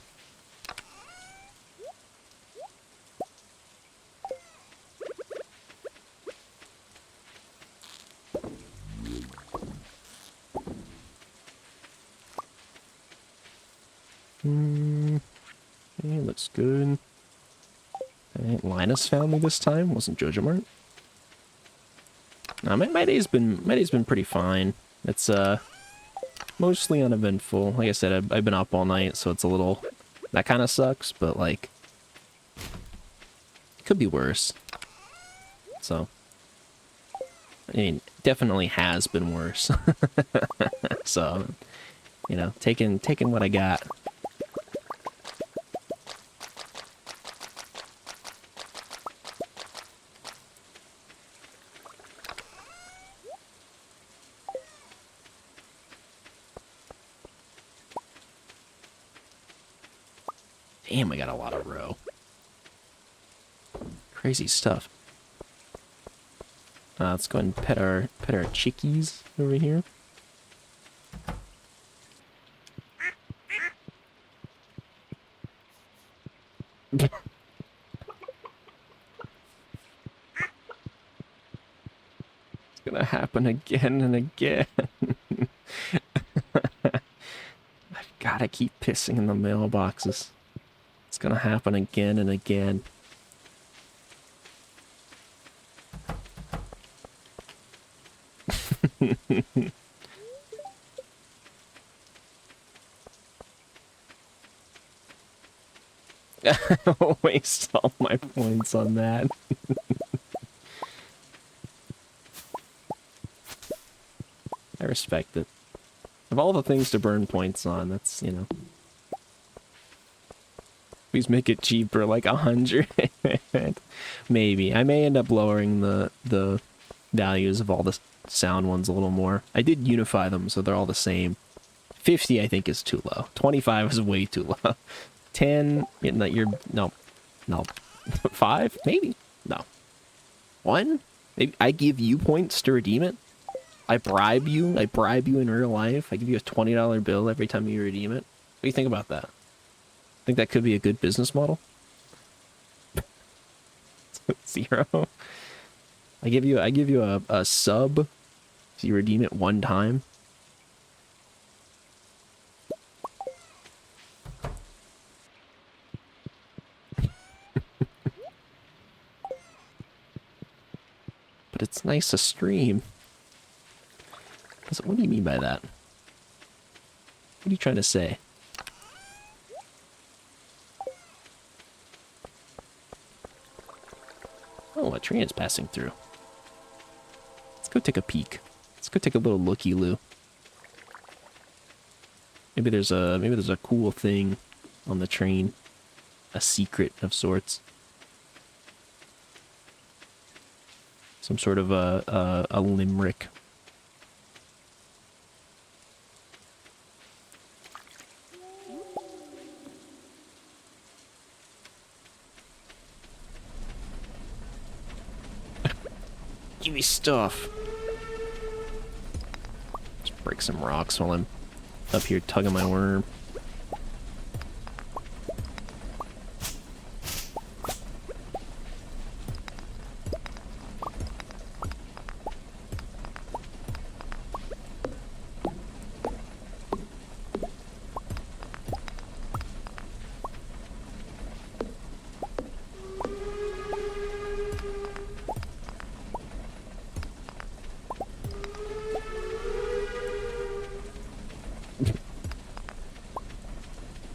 Okay, looks good. Okay, Linus found me this time. Wasn't Jojo Mart. No, my day's been pretty fine. It's mostly uneventful. Like I said, I've been up all night, so it's a little, that kind of sucks. But like, it could be worse. So, I mean, definitely has been worse. So, you know, taking what I got. Damn, I got a lot of row. Crazy stuff. Let's go ahead and pet our chickies over here. It's gonna happen again and again. I've gotta keep pissing in the mailboxes. It's gonna happen again and again. I'll waste all my points on that. I respect it. Of all the things to burn points on, that's, you know. Please make it cheaper, like 100. Maybe. I may end up lowering the values of all the sound ones a little more. I did unify them, so they're all the same. 50, I think, is too low. 25 is way too low. 10, no. 5, maybe? No. 1? Maybe I give you points to redeem it? I bribe you in real life. I give you a $20 bill every time you redeem it. What do you think about that? Think that could be a good business model? 0. I give you a sub if you redeem it 1 time. But it's nice to stream. What do you mean by that? What are you trying to say? Oh, a train is passing through. Let's go take a peek. Let's go take a little looky-loo. Maybe there's a cool thing on the train. A secret of sorts. Some sort of a limerick. Give me stuff. Just break some rocks while I'm up here tugging my worm.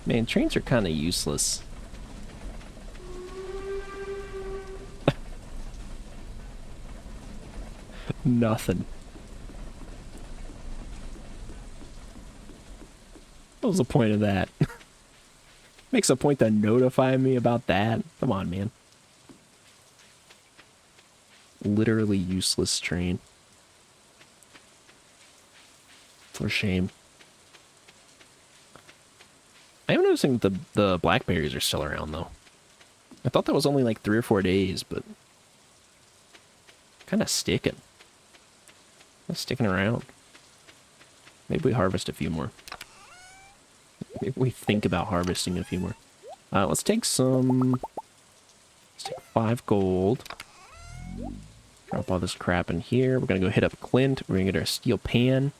Man, trains are kind of useless. Nothing. What was the point of that? Makes a point to notify me about that. Come on, man. Literally useless train. For shame. I am noticing that the blackberries are still around, though. I thought that was only like 3 or 4 days, but... kind of sticking. Sticking around. Maybe we harvest a few more. Maybe we think about harvesting a few more. Let's take some... let's take 5 gold. Drop all this crap in here. We're gonna go hit up Clint. We're gonna get our steel pan.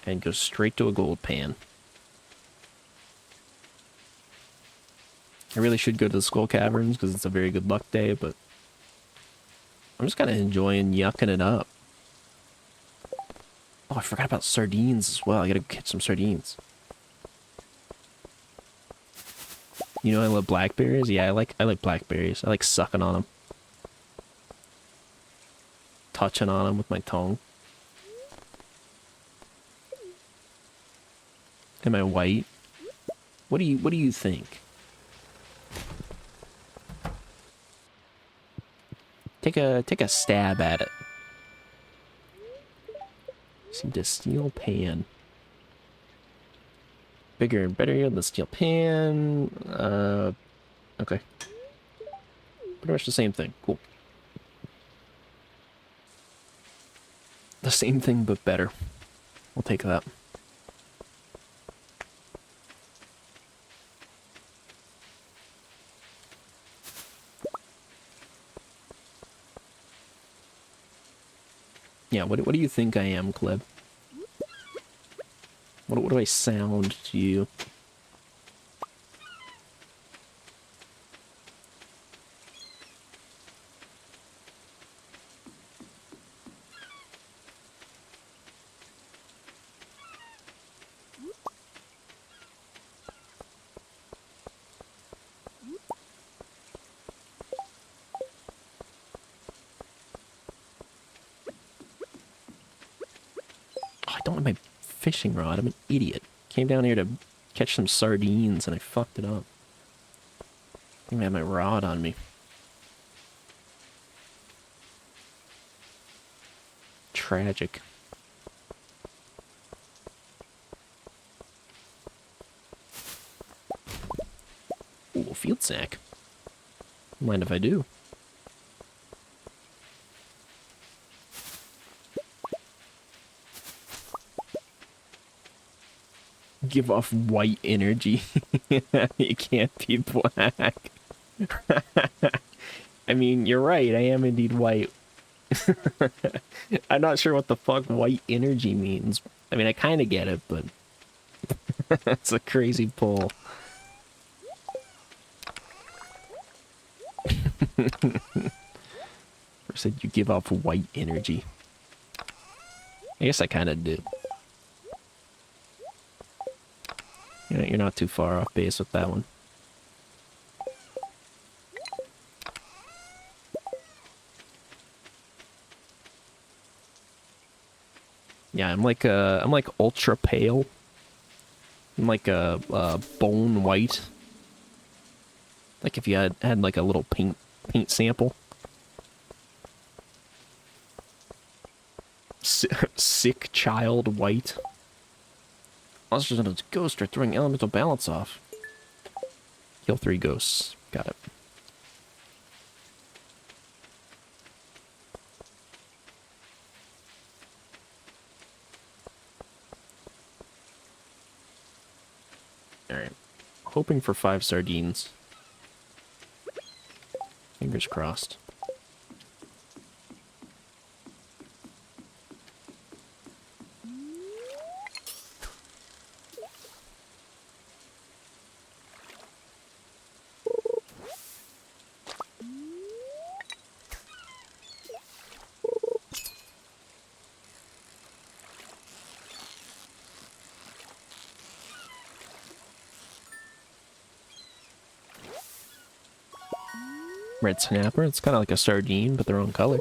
And go straight to a gold pan. I really should go to the Skull Caverns because it's a very good luck day, but I'm just kind of enjoying yucking it up. Oh, I forgot about sardines as well. I gotta catch some sardines. You know I love blackberries? Yeah, I like blackberries. I like sucking on them. Touching on them with my tongue. Am I white? What do you think? Take a stab at it. Seem to steel pan. Bigger and better than the steel pan. Okay. Pretty much the same thing. Cool. The same thing, but better. We'll take that. Yeah, what do you think I am, Kleb? What do I sound to you? I don't have my fishing rod. I'm an idiot. Came down here to catch some sardines and I fucked it up. I think I had my rod on me. Tragic. Ooh, field sack. Mind if I do? Give off white energy. You can't be black. I mean, you're right. I am indeed white. I'm not sure what the fuck white energy means. I mean, I kind of get it, but it's a crazy pull. Or said you give off white energy. I guess I kind of do. You're not too far off base with that one. Yeah, I'm like ultra pale. I'm like a bone white. Like if you had like a little paint sample. Sick child white. Monsters and its ghosts are throwing elemental balance off. Kill 3 ghosts. Got it. Alright. Hoping for 5 sardines. Fingers crossed. Red snapper. It's kind of like a sardine, but their own color.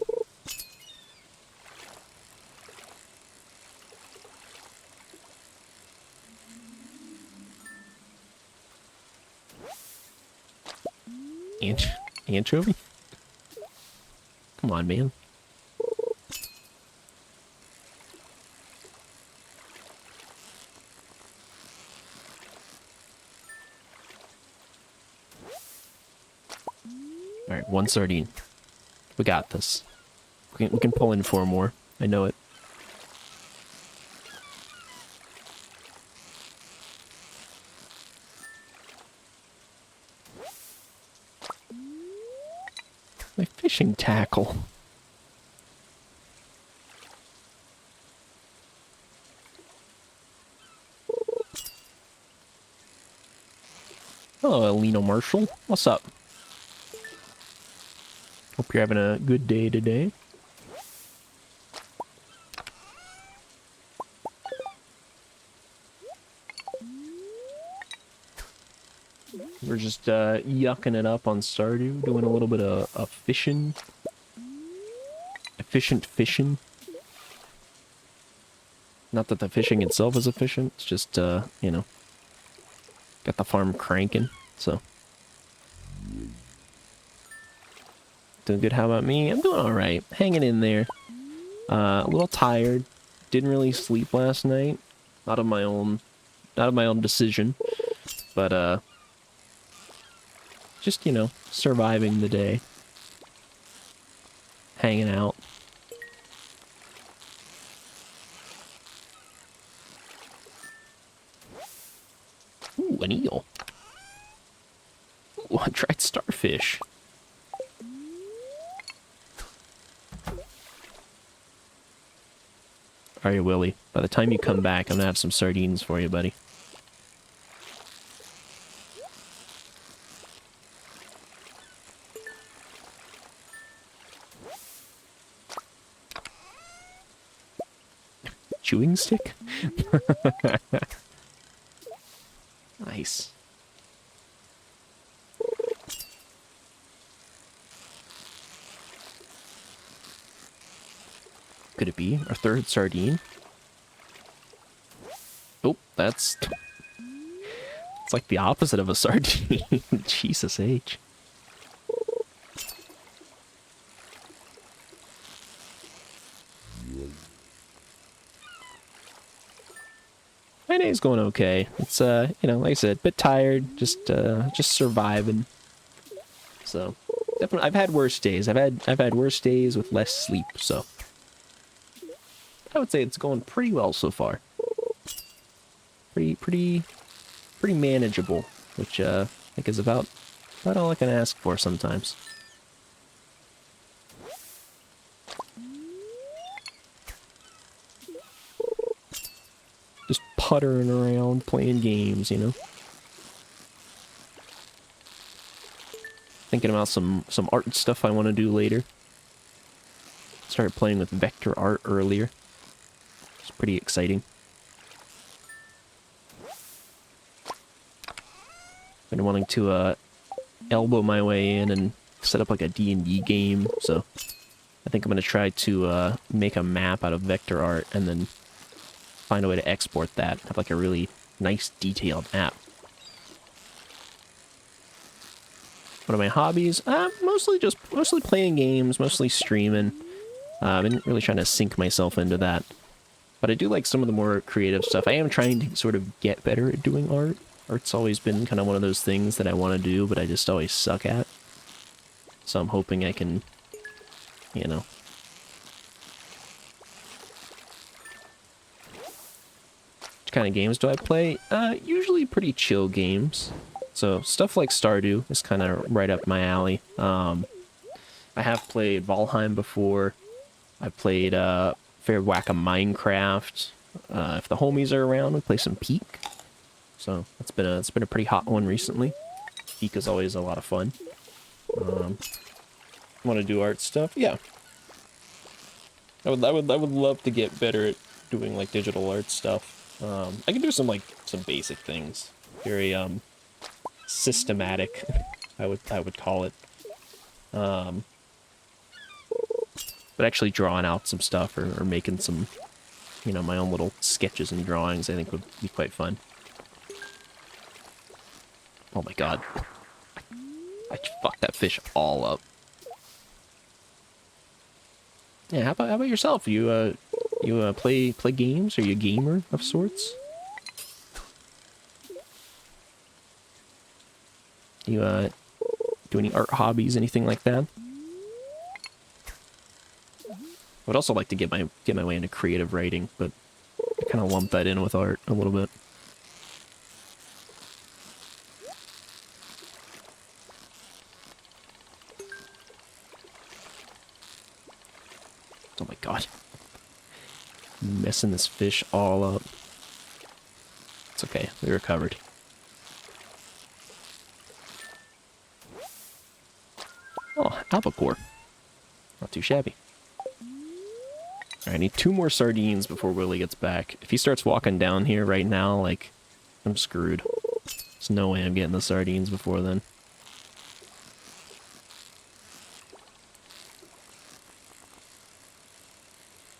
Anchovy? Come on, man. Alright, 1 sardine. We got this. We can pull in 4 more. I know it. My fishing tackle. Hello, Alino Marshall. What's up? Hope you're having a good day today. We're just yucking it up on Stardew, doing a little bit of fishing. Efficient fishing. Not that the fishing itself is efficient, it's just, you know, got the farm cranking, so. Doing good, how about me? I'm doing alright, hanging in there. A little tired, didn't really sleep last night. Not of my own decision, but, just, you know, surviving the day. Hanging out. Ooh, an eel. Ooh, a dried starfish. Alright, Willie. By the time you come back, I'm gonna have some sardines for you, buddy. Chewing stick? Nice. Could it be our 3rd sardine? Oh, that's... It's like the opposite of a sardine. Jesus H. My day's going okay. It's, you know, like I said, a bit tired, just surviving. So, definitely, I've had worse days. I've had worse days with less sleep, so. I would say it's going pretty well so far. Pretty manageable, which, I think is about all I can ask for sometimes. Just puttering around, playing games, you know? Thinking about some art stuff I want to do later. Started playing with vector art earlier. It's pretty exciting. Been wanting to elbow my way in and set up like a D&D game, so I think I'm going to try to make a map out of vector art and then find a way to export that. Have like a really nice detailed map. What are my hobbies? Mostly playing games, mostly streaming. I've been really trying to sink myself into that. But I do like some of the more creative stuff. I am trying to sort of get better at doing art. Art's always been kind of one of those things that I want to do, but I just always suck at. So I'm hoping I can, you know. kind of games do I play? Usually pretty chill games. So stuff like Stardew is kind of right up my alley. I have played Valheim before. I played fair whack of Minecraft. If the homies are around, we play some Peak. So it's been a pretty hot one recently. Peak is always a lot of fun. Want to do art stuff? Yeah. I would love to get better at doing like digital art stuff. I can do some basic things. Very systematic, I would call it. But actually drawing out some stuff or making some, you know, my own little sketches and drawings, I think would be quite fun. Oh my god. I fucked that fish all up. Yeah, how about yourself? You play games? Are you a gamer of sorts? You do any art hobbies, anything like that? I would also like to get my way into creative writing, but I kind of lump that in with art a little bit. Oh my god. Messing this fish all up. It's okay, we recovered. Oh, albacore. Not too shabby. Alright, I need 2 more sardines before Willie gets back. If he starts walking down here right now, like, I'm screwed. There's no way I'm getting the sardines before then.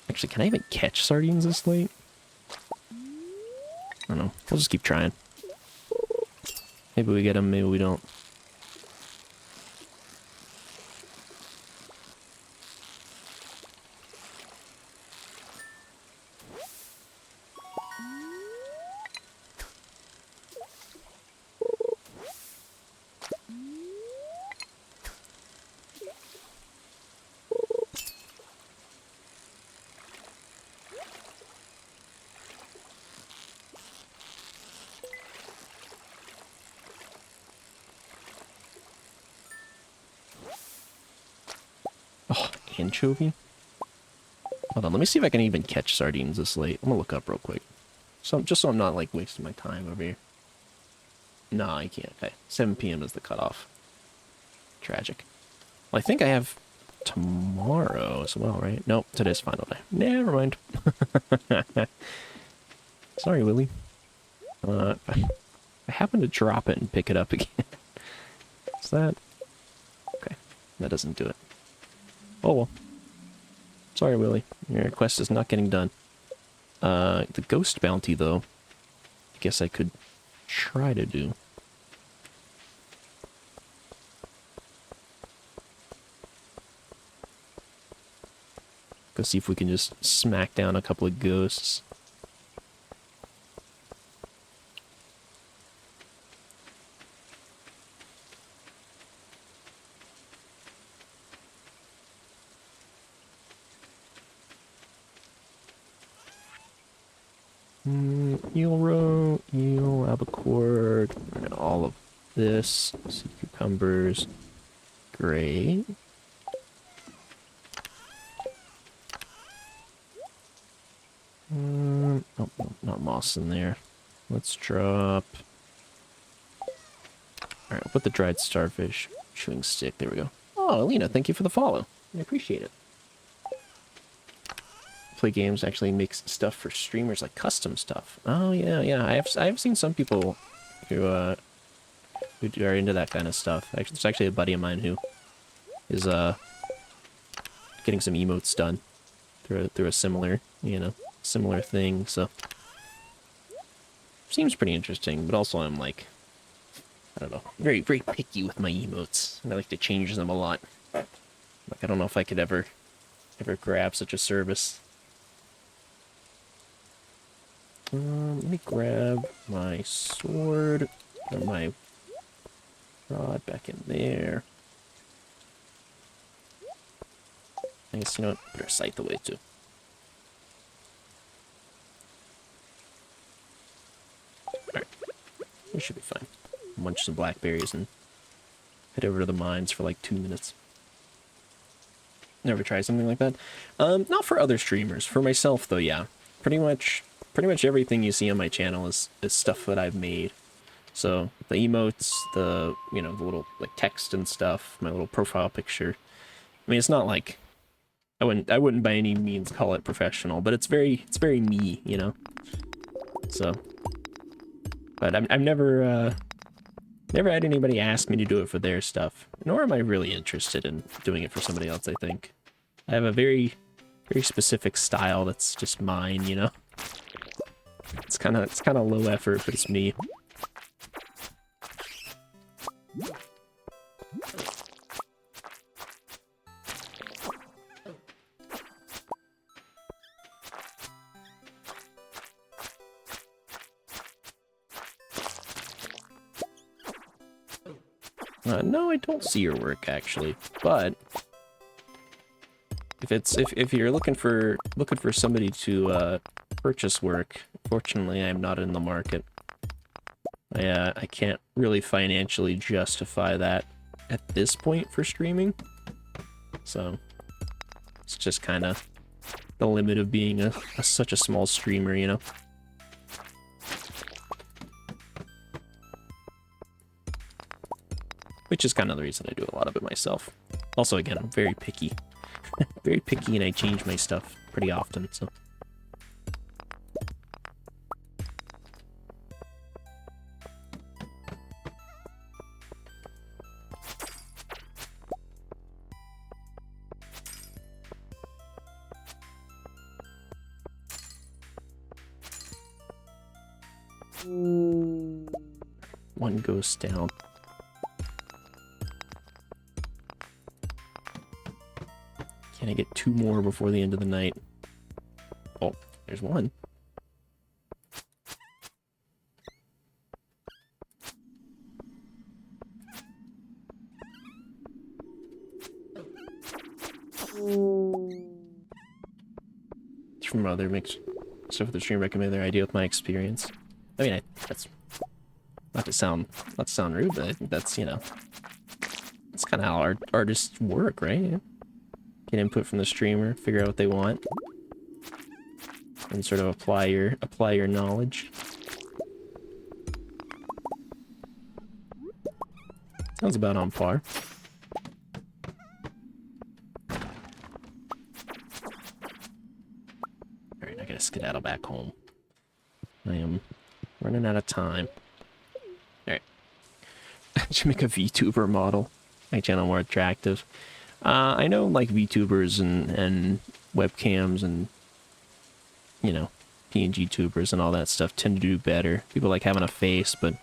Actually, can I even catch sardines this late? I don't know. We'll just keep trying. Maybe we get them, maybe we don't. Oh, anchovy? Hold on, let me see if I can even catch sardines this late. I'm gonna look up real quick. Just so I'm not, like, wasting my time over here. No, I can't. Okay, 7 p.m. is the cutoff. Tragic. Well, I think I have tomorrow as well, right? Nope, today's final day. Never mind. Sorry, Willie. I happened to drop it and pick it up again. Is that... Okay, that doesn't do it. Oh well. Sorry, Willie. Your quest is not getting done. The ghost bounty, though, I guess I could try to do. Go see if we can just smack down a couple of ghosts. Eel roe, eel, albacore, all of this. Sea cucumbers. Great. Oh, no, not moss in there. Let's drop... Alright, we'll put the dried starfish chewing stick. There we go. Oh, Alina, thank you for the follow. I appreciate it. Play games actually makes stuff for streamers, like custom stuff. Oh, yeah, yeah. I have seen some people who are into that kind of stuff. Actually, there's actually a buddy of mine who is getting some emotes done through a similar, you know, similar thing, so seems pretty interesting, but also I'm like, I don't know, very picky with my emotes, and I like to change them a lot. Like, I don't know if I could ever grab such a service. Let me grab my sword and my rod back in there. I guess, you know what, better scythe away too. We should be fine. Munch some blackberries and head over to the mines for like 2 minutes. Never tried something like that. Not for other streamers. For myself, though, yeah. Pretty much everything you see on my channel is stuff that I've made. So the emotes, the the little like text and stuff, my little profile picture. I mean, it's not like I wouldn't by any means call it professional, but it's very me, you know. So, but I've never never had anybody ask me to do it for their stuff, nor am I really interested in doing it for somebody else. I think I have a very specific style that's just mine, you know. It's kind of low effort, but it's me. No, I don't see your work actually, but if you're looking for somebody to purchase work, fortunately I'm not in the market. I can't really financially justify that at this point for streaming, so it's just kind of the limit of being such a small streamer, you know. Which is kind of the reason I do a lot of it myself. Also, again, I'm very picky. Very picky, and I change my stuff pretty often, so. One ghost down. Can I get 2 more before the end of the night? Oh, there's one. From other mixed stuff with the stream, recommend their idea with my experience. I mean, that's not to sound rude, but I think that's, you know, that's kind of how artists work, right? Get input from the streamer, figure out what they want, and sort of apply your knowledge. Sounds about on par. Alright, I gotta skedaddle back home. I am running out of time. Alright. I should make a VTuber model. Make channel more attractive. I know, like, VTubers and webcams and, you know, PNG tubers and all that stuff tend to do better. People like having a face, but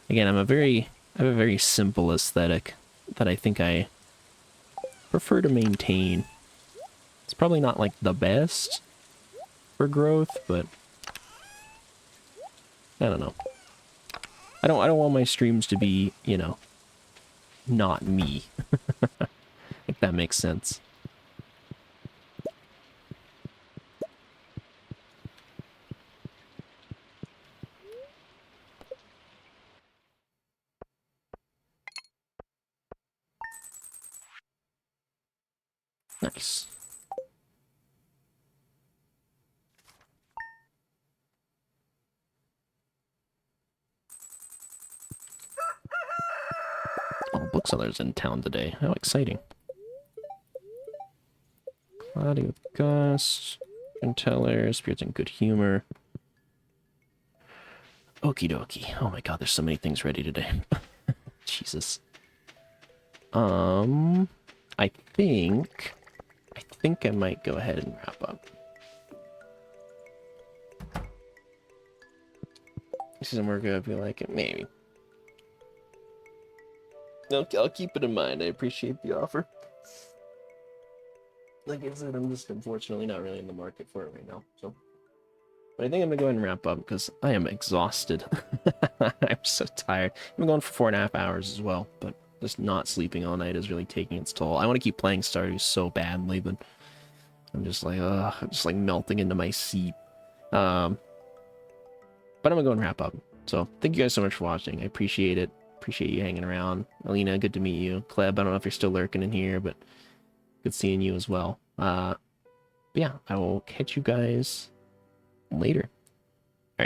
again, I have a very simple aesthetic that I think I prefer to maintain. It's probably not, like, the best for growth, but I don't know. I don't want my streams to be, you know, not me. If that makes sense. Nice. Oh, booksellers in town today. How exciting. Cloudy with Gust, Teller, Spirits in Good Humor. Okie dokie. Oh my god, there's so many things ready today. Jesus. I think I might go ahead and wrap up. This isn't working, I feel like it. Maybe. I'll keep it in mind. I appreciate the offer. Like I said, I'm just unfortunately not really in the market for it right now, so. But I think I'm gonna go ahead and wrap up because I am exhausted. I'm so tired. I've been going for 4.5 hours as well, but just not sleeping all night is really taking its toll. I want to keep playing Stardew so badly, but I'm just like, I'm just like melting into my seat. But I'm gonna go and wrap up. So thank you guys so much for watching. I appreciate it. Appreciate you hanging around. Alina, good to meet you. Kleb, I don't know if you're still lurking in here, but good seeing you as well. But yeah, I will catch you guys later.